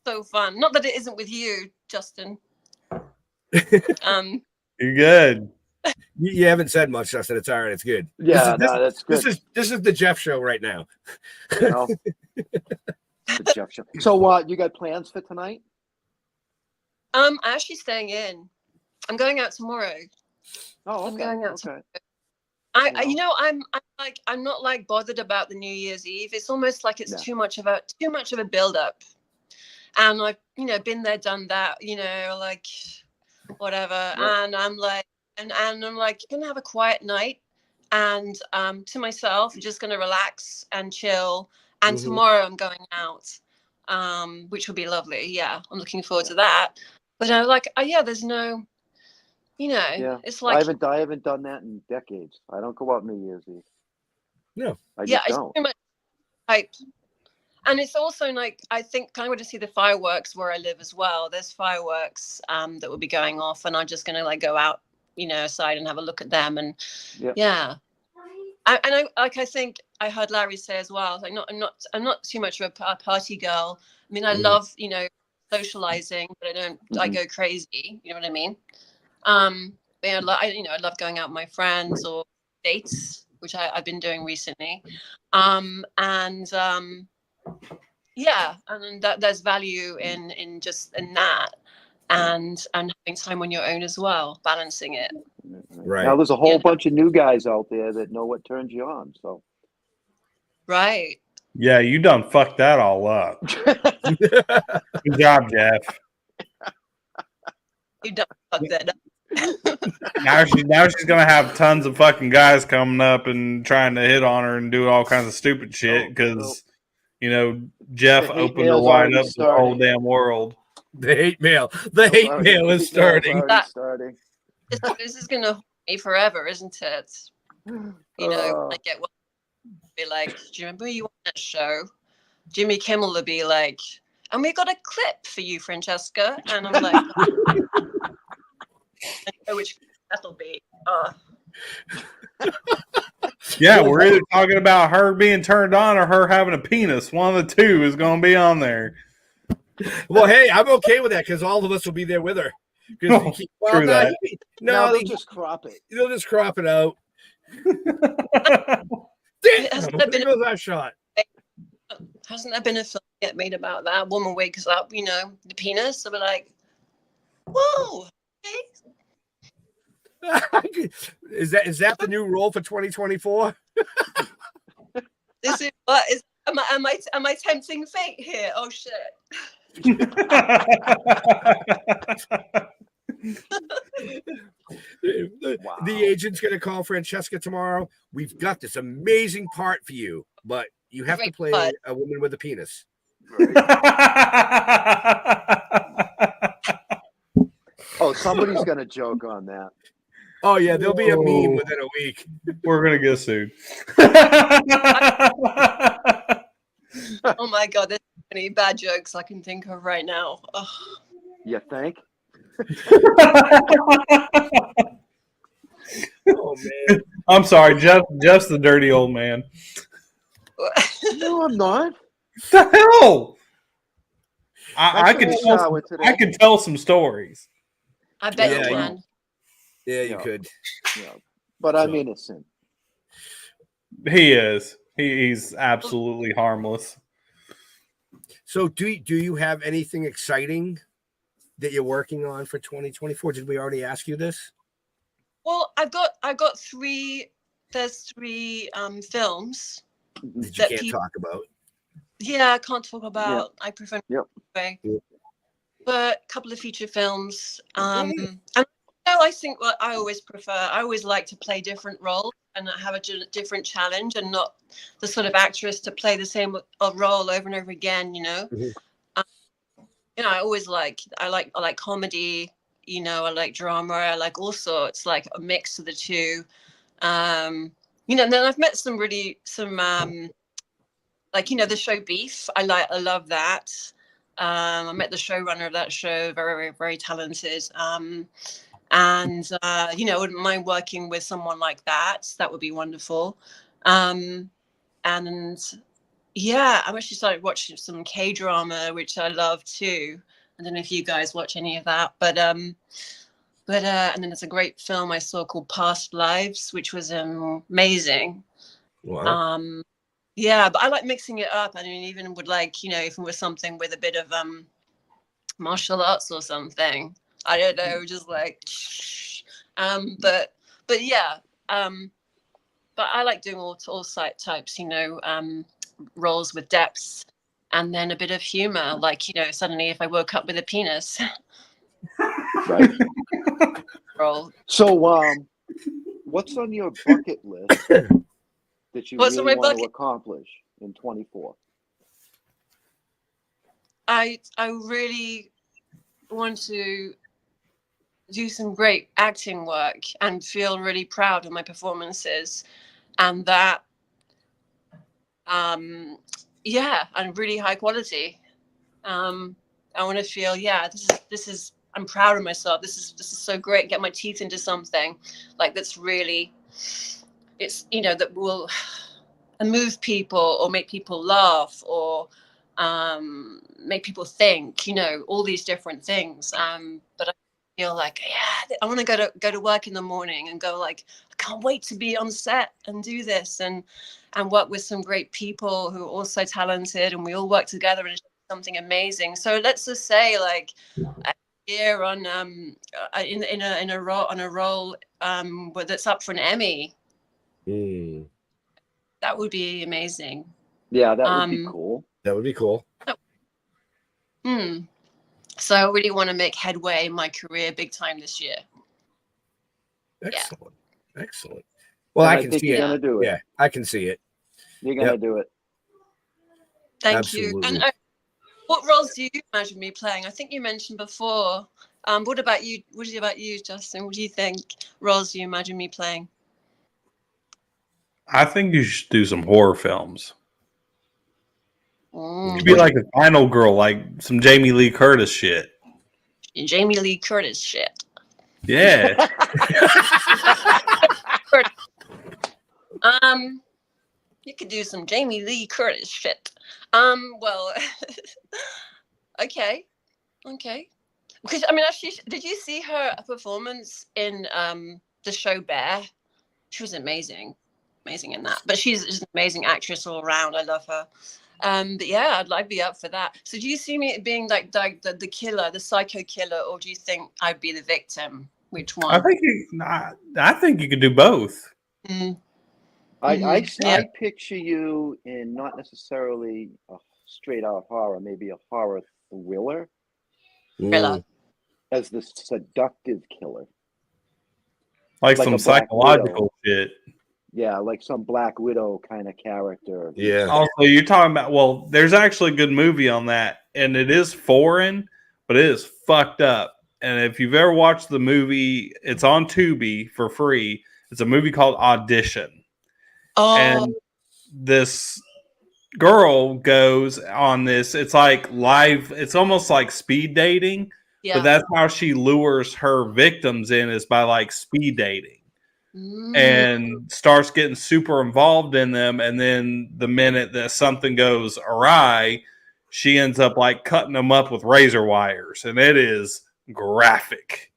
so fun. Not that it isn't with you, Justin. You're good. You haven't said much, Justin. It's all right. It's good. Yeah, that's good. This is the Jeff show right now. You know? The Jeff show. So, you got plans for tonight? I'm actually staying in. I'm going out tomorrow. Oh, okay. I'm going out tomorrow. I'm not like bothered about the New Year's Eve. It's almost like it's too much of a build up. And I've, you know, been there, done that, you know, like whatever. And I'm like, and I'm like, gonna have a quiet night, and to myself, just gonna relax and chill. And tomorrow I'm going out, which will be lovely. Yeah, I'm looking forward to that. But I like, there's no, you know, it's like I haven't done that in decades. I don't go out New Year's Eve. No, I just don't. It's too much hype. And it's also like, I think I'm going to see the fireworks where I live as well. There's fireworks that will be going off, and I'm just going to like go out, you know, aside and have a look at them. And I think I heard Larry say as well, like, I'm not too much of a party girl. I mean, I love, you know, socializing, but I go crazy. You know what I mean? But I love going out with my friends or dates. which I've been doing recently. Yeah, and that there's value in just in that, and having time on your own as well, balancing it. Right. Now there's a whole bunch of new guys out there that know what turns you on. So Right. Yeah, you done fucked that all up. Good job, Jeff. You done fucked that up. Now she's gonna have tons of fucking guys coming up and trying to hit on her and do all kinds of stupid shit because Jeff The hate opened her mail's wide already up to the whole starting. damn world. The hate mail. The hate mail is starting. Starting. This is gonna haunt me forever, isn't it? You know, I get what be like. Do you remember you on that show? Jimmy Kimmel will be like, "And we got a clip for you, Francesca," and I'm like, I know which that'll be. Yeah, we're either talking about her being turned on or her having a penis. One of the two is going to be on there. Well, hey, I'm okay with that because all of us will be there with her. True that. No, they'll just crop it. They'll just crop it out. Hasn't there been that shot? Hasn't there been a film yet made about that? Woman wakes up, the penis. I'll be like, whoa. Is that the new role for 2024? This is what is am I tempting fate here? Oh shit. The agent's gonna call Francesca tomorrow. We've got this amazing part for you, but you have to play a woman with a penis. Oh, somebody's gonna joke on that. Oh yeah, there'll be a meme within a week. We're gonna get sued. Oh my god, there's so many bad jokes I can think of right now. Ugh. You think? Oh man. I'm sorry, Jeff's the dirty old man. No, I'm not. The hell? I can tell some stories. I bet you can. Yeah, you could. Yeah. But I'm innocent. He is. He's absolutely harmless. So do you have anything exciting that you're working on for 2024? Did we already ask you this? Well, I've got three. There's three films that you can't talk about. Yeah, I can't talk about. I prefer. Yep. Anyway. But a couple of feature films. And I think what I always prefer. I always like to play different roles and have a different challenge, and not the sort of actress to play the same role over and over again. I always like comedy. I like drama. I like all sorts, like a mix of the two. And then I've met some the show Beef. I love that. I met the showrunner of that show, very, very, very talented. I wouldn't mind working with someone like that. That would be wonderful. I'm actually started watching some K-drama, which I love too. I don't know if you guys watch any of that, but and then there's a great film I saw called Past Lives, which was amazing. Wow. But I like mixing it up. I mean, even would like, if it was something with a bit of martial arts or something. I don't know, just like but I like doing all site types, roles with depths and then a bit of humor, like, suddenly if I woke up with a penis. Right. Role. So what's on your bucket list that you really want to accomplish in 24? I really want to do some great acting work and feel really proud of my performances, and that and really high quality. I want to feel this is I'm proud of myself. This is so great. Get my teeth into something like that's really, it's that will move people or make people laugh or make people think, all these different things. But feel like, yeah, I want to go to work in the morning and go like, I can't wait to be on set and do this and work with some great people who are also talented, and we all work together and it's something amazing. So let's just say like a year on in a role that's up for an Emmy. That would be amazing. Yeah, that would be cool. That would be cool. So I really want to make headway in my career big time this year. Excellent. Excellent. Well, And I can think see you're it. gonna do it. Yeah, I can see it. You're gonna do it. Thank you. And what roles do you imagine me playing? I think you mentioned before. What about you? What about you, Justin? What do you think roles do you imagine me playing? I think you should do some horror films. You should be Mm. like a final girl, like some Jamie Lee Curtis shit. Jamie Lee Curtis shit. Yeah. You could do some Jamie Lee Curtis shit. Well, okay. Because I mean, actually, did you see her performance in the show Bear? She was amazing in that. But she's just an amazing actress all around. I love her. But yeah, I'd be up for that. So do you see me being like the killer, the psycho killer, or do you think I'd be the victim? Which one? I think you could do both. I picture you in not necessarily a straight out horror, maybe a horror thriller. As the seductive killer. Like some psychological shit. Yeah, like some Black Widow kind of character. Yeah. Also, you're talking about, well, there's actually a good movie on that, and it is foreign, but it is fucked up. And if you've ever watched the movie, it's on Tubi for free. It's a movie called Audition. And this girl goes on this, it's like live, it's almost like speed dating, but that's how she lures her victims in, is by like speed dating. And starts getting super involved in them, and then the minute that something goes awry, she ends up like cutting them up with razor wires, and it is graphic,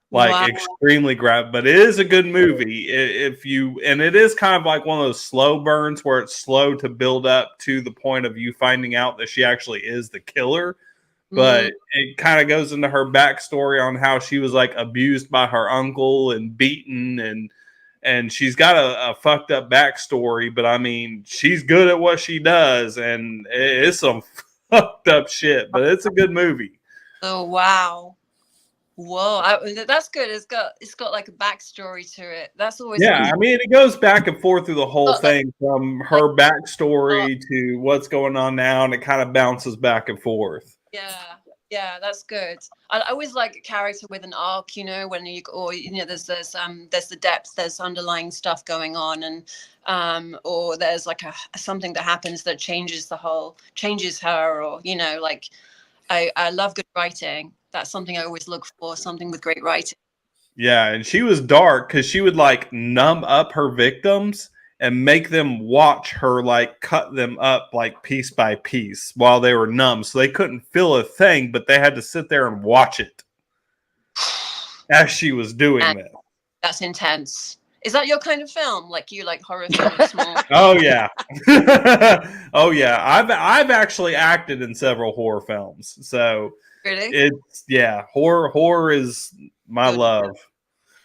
like extremely graphic. But it is a good movie and it is kind of like one of those slow burns where it's slow to build up to the point of you finding out that she actually is the killer. But it kind of goes into her backstory on how she was like abused by her uncle and beaten, and she's got a fucked up backstory, but I mean, she's good at what she does, and it's some fucked up shit, but it's a good movie. Oh, wow. Whoa, that's good. It's got like a backstory to it. That's always I mean, it goes back and forth through the whole thing, from her backstory to what's going on now, and it kind of bounces back and forth. Yeah, that's good. I always like a character with an arc, when there's the depth, there's underlying stuff going on, and or there's like something that happens that changes her, or like I love good writing. That's something I always look for, something with great writing. Yeah, and she was dark because she would like numb up her victims and make them watch her like cut them up like piece by piece while they were numb. So they couldn't feel a thing, but they had to sit there and watch it as she was doing that. That's intense. Is that your kind of film? Like you like horror films more? Oh yeah. Oh yeah. I've actually acted in several horror films. So really? Horror is my love.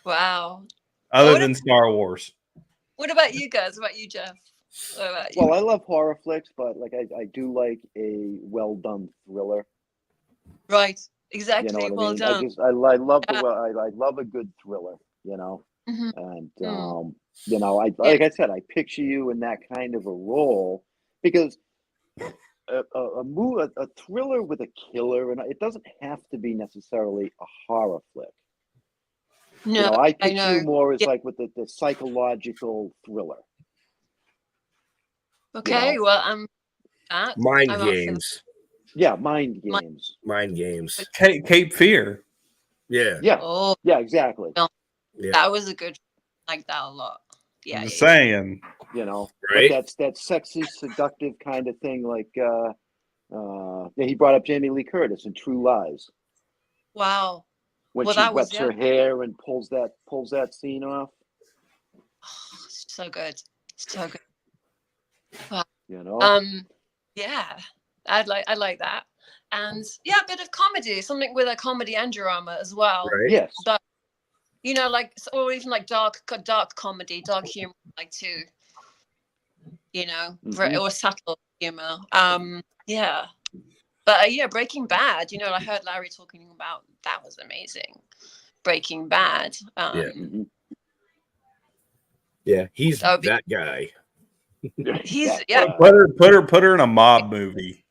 Wow. Other than Star Wars. What about you guys? What about you, Jeff? What about you? Well, I love horror flicks, but like I do like a well done thriller. Right. Exactly. You know well what I mean? done. I love I love a good thriller. And like I said, I picture you in that kind of a role, because a thriller with a killer, and it doesn't have to be necessarily a horror flick. No, I picture you more as like with the psychological thriller. Okay, well, Mind games. Yeah, mind games. Mind games. Cape Fear. Yeah. Yeah. Oh, yeah, exactly. Yeah. That was a good. I like that a lot. Yeah. I'm saying. Right? But that sexy, seductive kind of thing. Like, he brought up Jamie Lee Curtis in True Lies. Wow. when Well, she that was wets her hair and pulls that scene off. so good, so good. Wow. You know. Yeah, I like that, and yeah, a bit of comedy, something with a comedy and drama as well. Right. Yes. But you know, like, or even like dark comedy, dark humor, like too. You know, or subtle humor. Yeah. But yeah, Breaking Bad. You know, I heard Larry talking about that was amazing. Breaking Bad. Yeah, he's That would be- that guy. He's Put her in a mob movie.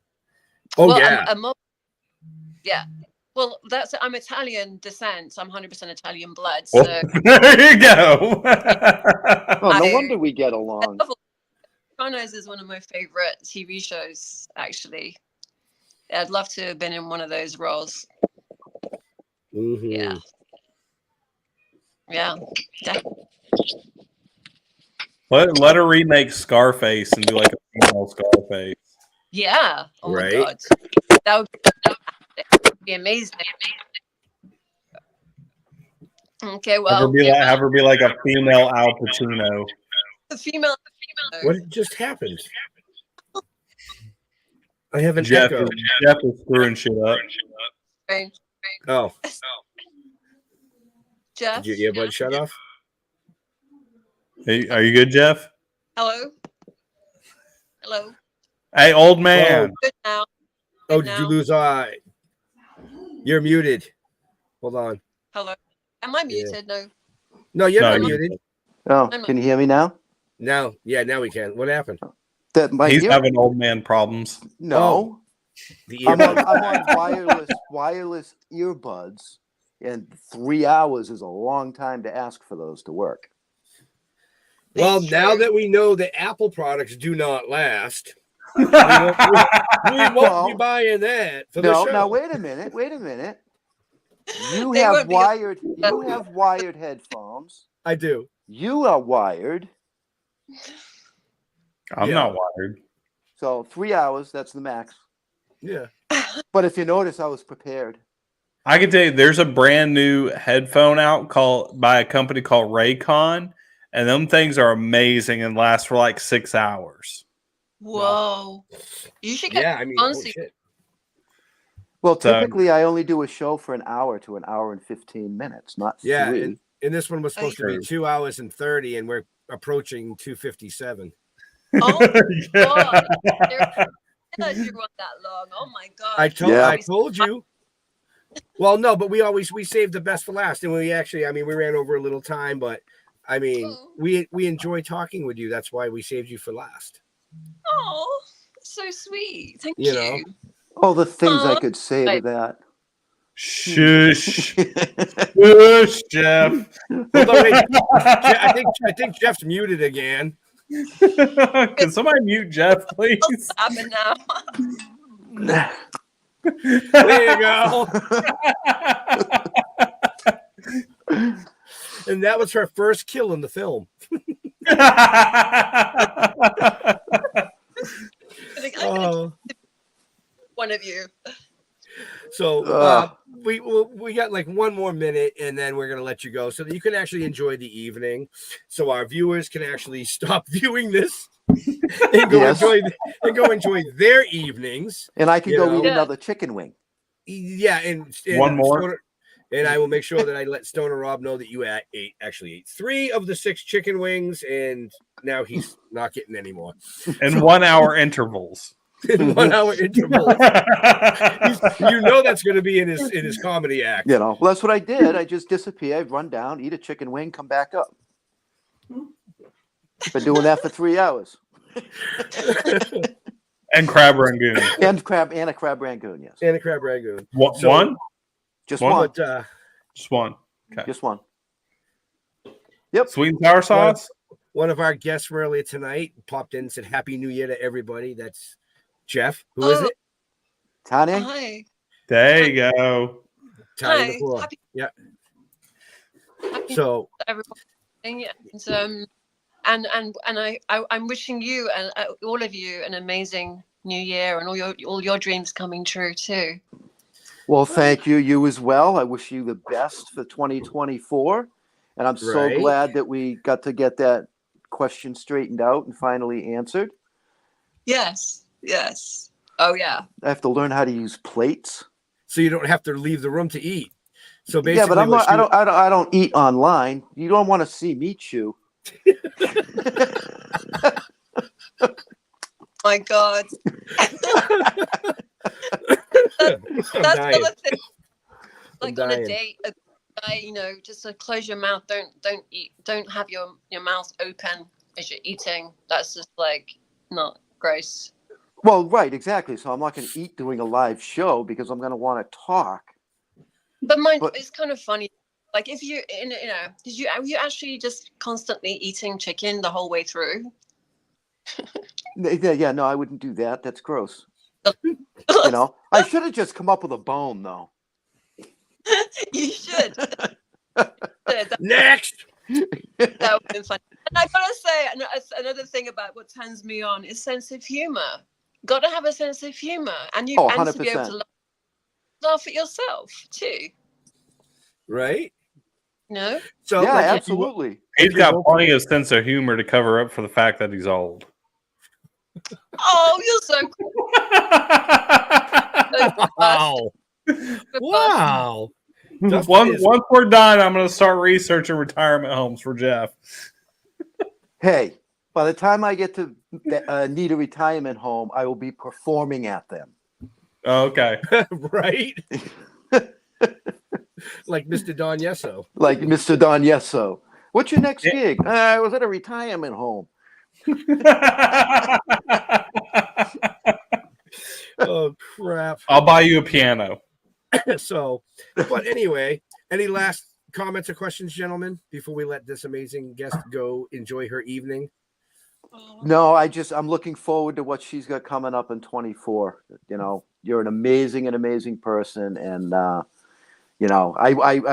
Oh well, yeah. Yeah. Well, I'm Italian descent. So I'm 100% Italian blood. Well, So there you go. Oh, no wonder we get along. Sopranos is one of my favorite TV shows, actually. I'd love to have been in one of those roles. Mm-hmm. Yeah. Let her remake Scarface and do like a female Scarface. Yeah. Oh my Right. God. That would be amazing. Okay, well, Have her be like a female Al Pacino. the female. What just happened? I have an Jeff echo. is screwing shit up. Oh, Jeff. did your earbud shut off? Hey, are you good, Jeff? Hello. Hello. Hey, old man. Good now. Oh, did you lose? You're muted. Hold on. Hello. Am I muted? No. No, you're not muted. Oh, can you hear me now? Now, yeah, now we can. What happened? He's having old man problems. No. The I'm earbud. on wireless earbuds, and 3 hours is a long time to ask for those to work. Well, now that we know that Apple products do not last, we won't be buying that for the show. Now wait a minute. You have wired headphones. I do. You are wired. I'm not wired. So 3 hours, that's the max. Yeah. But if you notice, I was prepared. I can tell you, there's a brand new headphone out by a company called Raycon, and them things are amazing and last for like 6 hours. Whoa. You should get holy shit. Well, typically I only do a show for an hour to an hour and 15 minutes, not 3. Yeah, and this one was supposed to be 2 hours and 30, and we're approaching 2:57. Oh God. You run that long. Oh my God. I told you. Well, no, but we saved the best for last, and we ran over a little time, but we enjoy talking with you. That's why we saved you for last. Oh, so sweet. Thank you. Oh, the things I could say to that. Shush. Shush, Jeff. Hold on, wait. I think Jeff's muted again. Can somebody mute Jeff, please? What's happening now? There you go. And that was her first kill in the film. One of you. So we got like one more minute, and then we're gonna let you go so that you can actually enjoy the evening. So our viewers can actually stop viewing this and go enjoy their evenings. And I can go eat another chicken wing. Yeah, and one more. And I will make sure that I let Stoner Rob know that you ate 3 of the 6 chicken wings, and now he's not getting any more. In 1 hour intervals. In 1 hour intervals. That's going to be in his comedy act. Well, that's what I did. I just disappeared, run down, eat a chicken wing, come back up. Been doing that for 3 hours. And crab rangoon. And a crab rangoon, yes. And a crab rangoon. One? Just one. Just one. Okay. Just one. Yep. Sweet and sour sauce. One of our guests from earlier tonight popped in and said Happy New Year to everybody. That's Jeff. Who is it? Tanya. Hi. There you go. Tanya before. Yeah. So everyone, and I'm wishing you and all of you an amazing New Year and all your dreams coming true too. Well, thank you. You as well. I wish you the best for 2024. And I'm so Right. glad that we got to get that question straightened out and finally answered. Yes. Yes. Oh yeah. I have to learn how to use plates. So you don't have to leave the room to eat. So basically, Yeah, but I'm what not. she- I don't eat online. You don't want to see me chew. My God. That's dying. another thing. Like on a dying. date, a guy, just to close your mouth. Don't eat. Don't have your mouth open as you're eating. That's just like not gross. Well, right, exactly. So I'm not going to eat doing a live show because I'm going to want to talk. But it's kind of funny. Like if you, are you actually just constantly eating chicken the whole way through? Yeah, no, I wouldn't do that. That's gross. I should have just come up with a bone, though. You should. Next. That would have been fun. And I gotta say, another thing about what turns me on is sense of humor. Got to have a sense of humor, and to be able to laugh at yourself too. Right? No. So yeah, like, absolutely. He's got plenty of sense of humor to cover up for the fact that he's old. Oh, you're so cool. Wow. Wow. Once we're done, I'm going to start researching retirement homes for Jeff. Hey, by the time I get to need a retirement home, I will be performing at them. Okay. Right? Like Mr. Don Yesso. Like Mr. Don Yesso. What's your next gig? I was at a retirement home. Oh, crap. I'll buy you a piano. So, but anyway, any last comments or questions, gentlemen, before we let this amazing guest go enjoy her evening? No, I'm looking forward to what she's got coming up in 24. You're an amazing person. And, I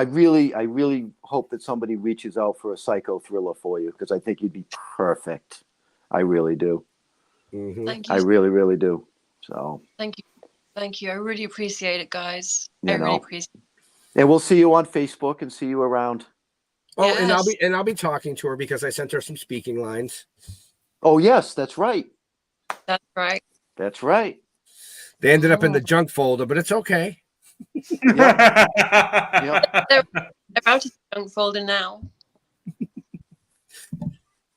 really hope that somebody reaches out for a psycho thriller for you, because I think you'd be perfect. I really do. Mm-hmm. Thank you. I really, really do. So Thank you. I really appreciate it, guys. I really appreciate it. And we'll see you on Facebook and see you around. Oh, yes. and I'll be talking to her because I sent her some speaking lines. Oh, yes, that's right. That's right. That's right. They ended up in the junk folder, but it's okay. They're out of the junk folder now.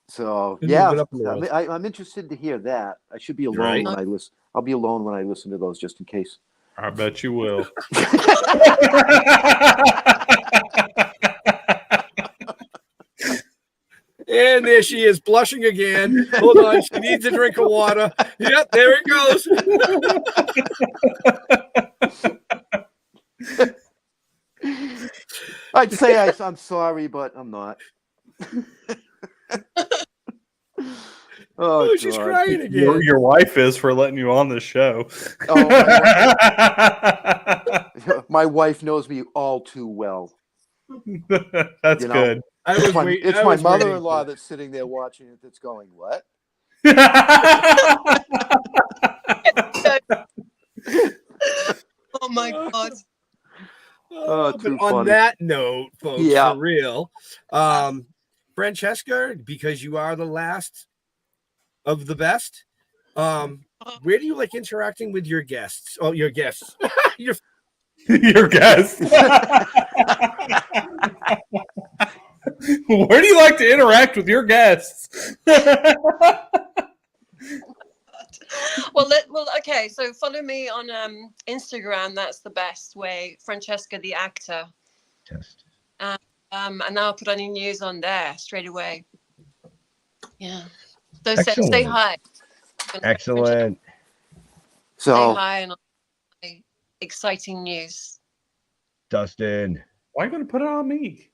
So yeah, I'm interested to hear that. I should be alone when I listen. I'll be alone when I listen to those, just in case. I bet you will. And there she is, blushing again. Hold on, she needs a drink of water. Yep, there it goes. I'd say I'm sorry, but I'm not. Oh, she's crying again. Your wife is for letting you on this show. My wife knows me all too well. That's good. It's my mother-in-law that's sitting there watching it that's going, what? Oh my God. But on that note, folks, for real, Francesca, because you are the last of the best, where do you like interacting with your guests? Oh, your guests. your guests. Where do you like to interact with your guests? Okay. So follow me on Instagram. That's the best way. Francesca the actor. Test. And I'll put any news on there straight away. Yeah. So say hi. Excellent. Say hi and exciting news. Dustin. Why are you going to put it on me?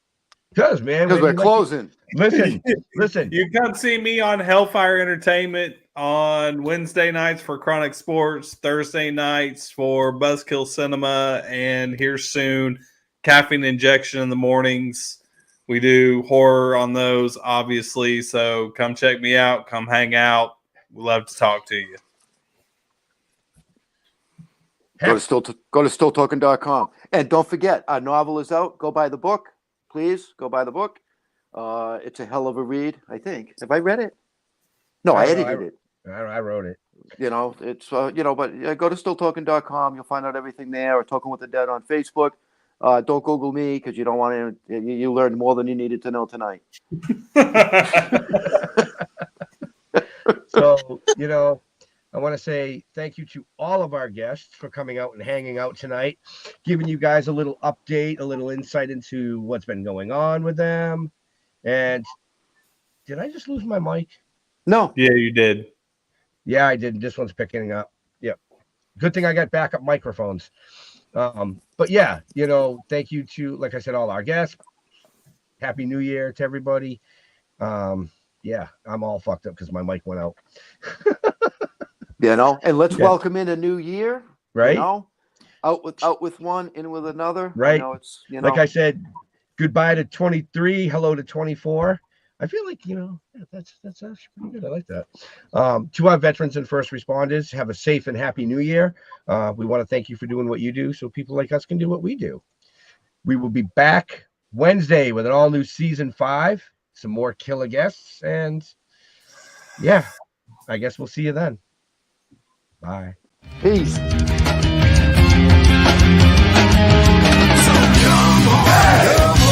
Because we're closing. Listen. You come see me on Hellfire Entertainment on Wednesday nights for Chronic Sports, Thursday nights for Buzzkill Cinema, and here soon, Caffeine Injection in the mornings. We do horror on those, obviously. So come check me out. Come hang out. We love to talk to you. Go to stilltoking.com. And don't forget, our novel is out. Go buy the book. Please go buy the book. It's a hell of a read, I think. Have I read it? No, I edited it. I wrote it. You know, it's, but go to stilltoking.com. You'll find out everything there, or Talking with the Dead on Facebook. Don't Google me because you don't want to, you learned more than you needed to know tonight. So, I want to say thank you to all of our guests for coming out and hanging out tonight, giving you guys a little update, a little insight into what's been going on with them. And did I just lose my mic? No. Yeah, you did. Yeah, I did. This one's picking up. Yep. Good thing I got backup microphones. But yeah, thank you to, like I said, all our guests. Happy New Year to everybody. Yeah, I'm all fucked up because my mic went out. And let's welcome in a new year. Right. Out with one, in with another. Right. It's like I said, goodbye to 23, hello to 24. I feel like, that's actually pretty good. I like that. To our veterans and first responders, have a safe and happy new year. We want to thank you for doing what you do so people like us can do what we do. We will be back Wednesday with an all new season 5, some more killer guests, and yeah, I guess we'll see you then. Bye. Peace. Come on.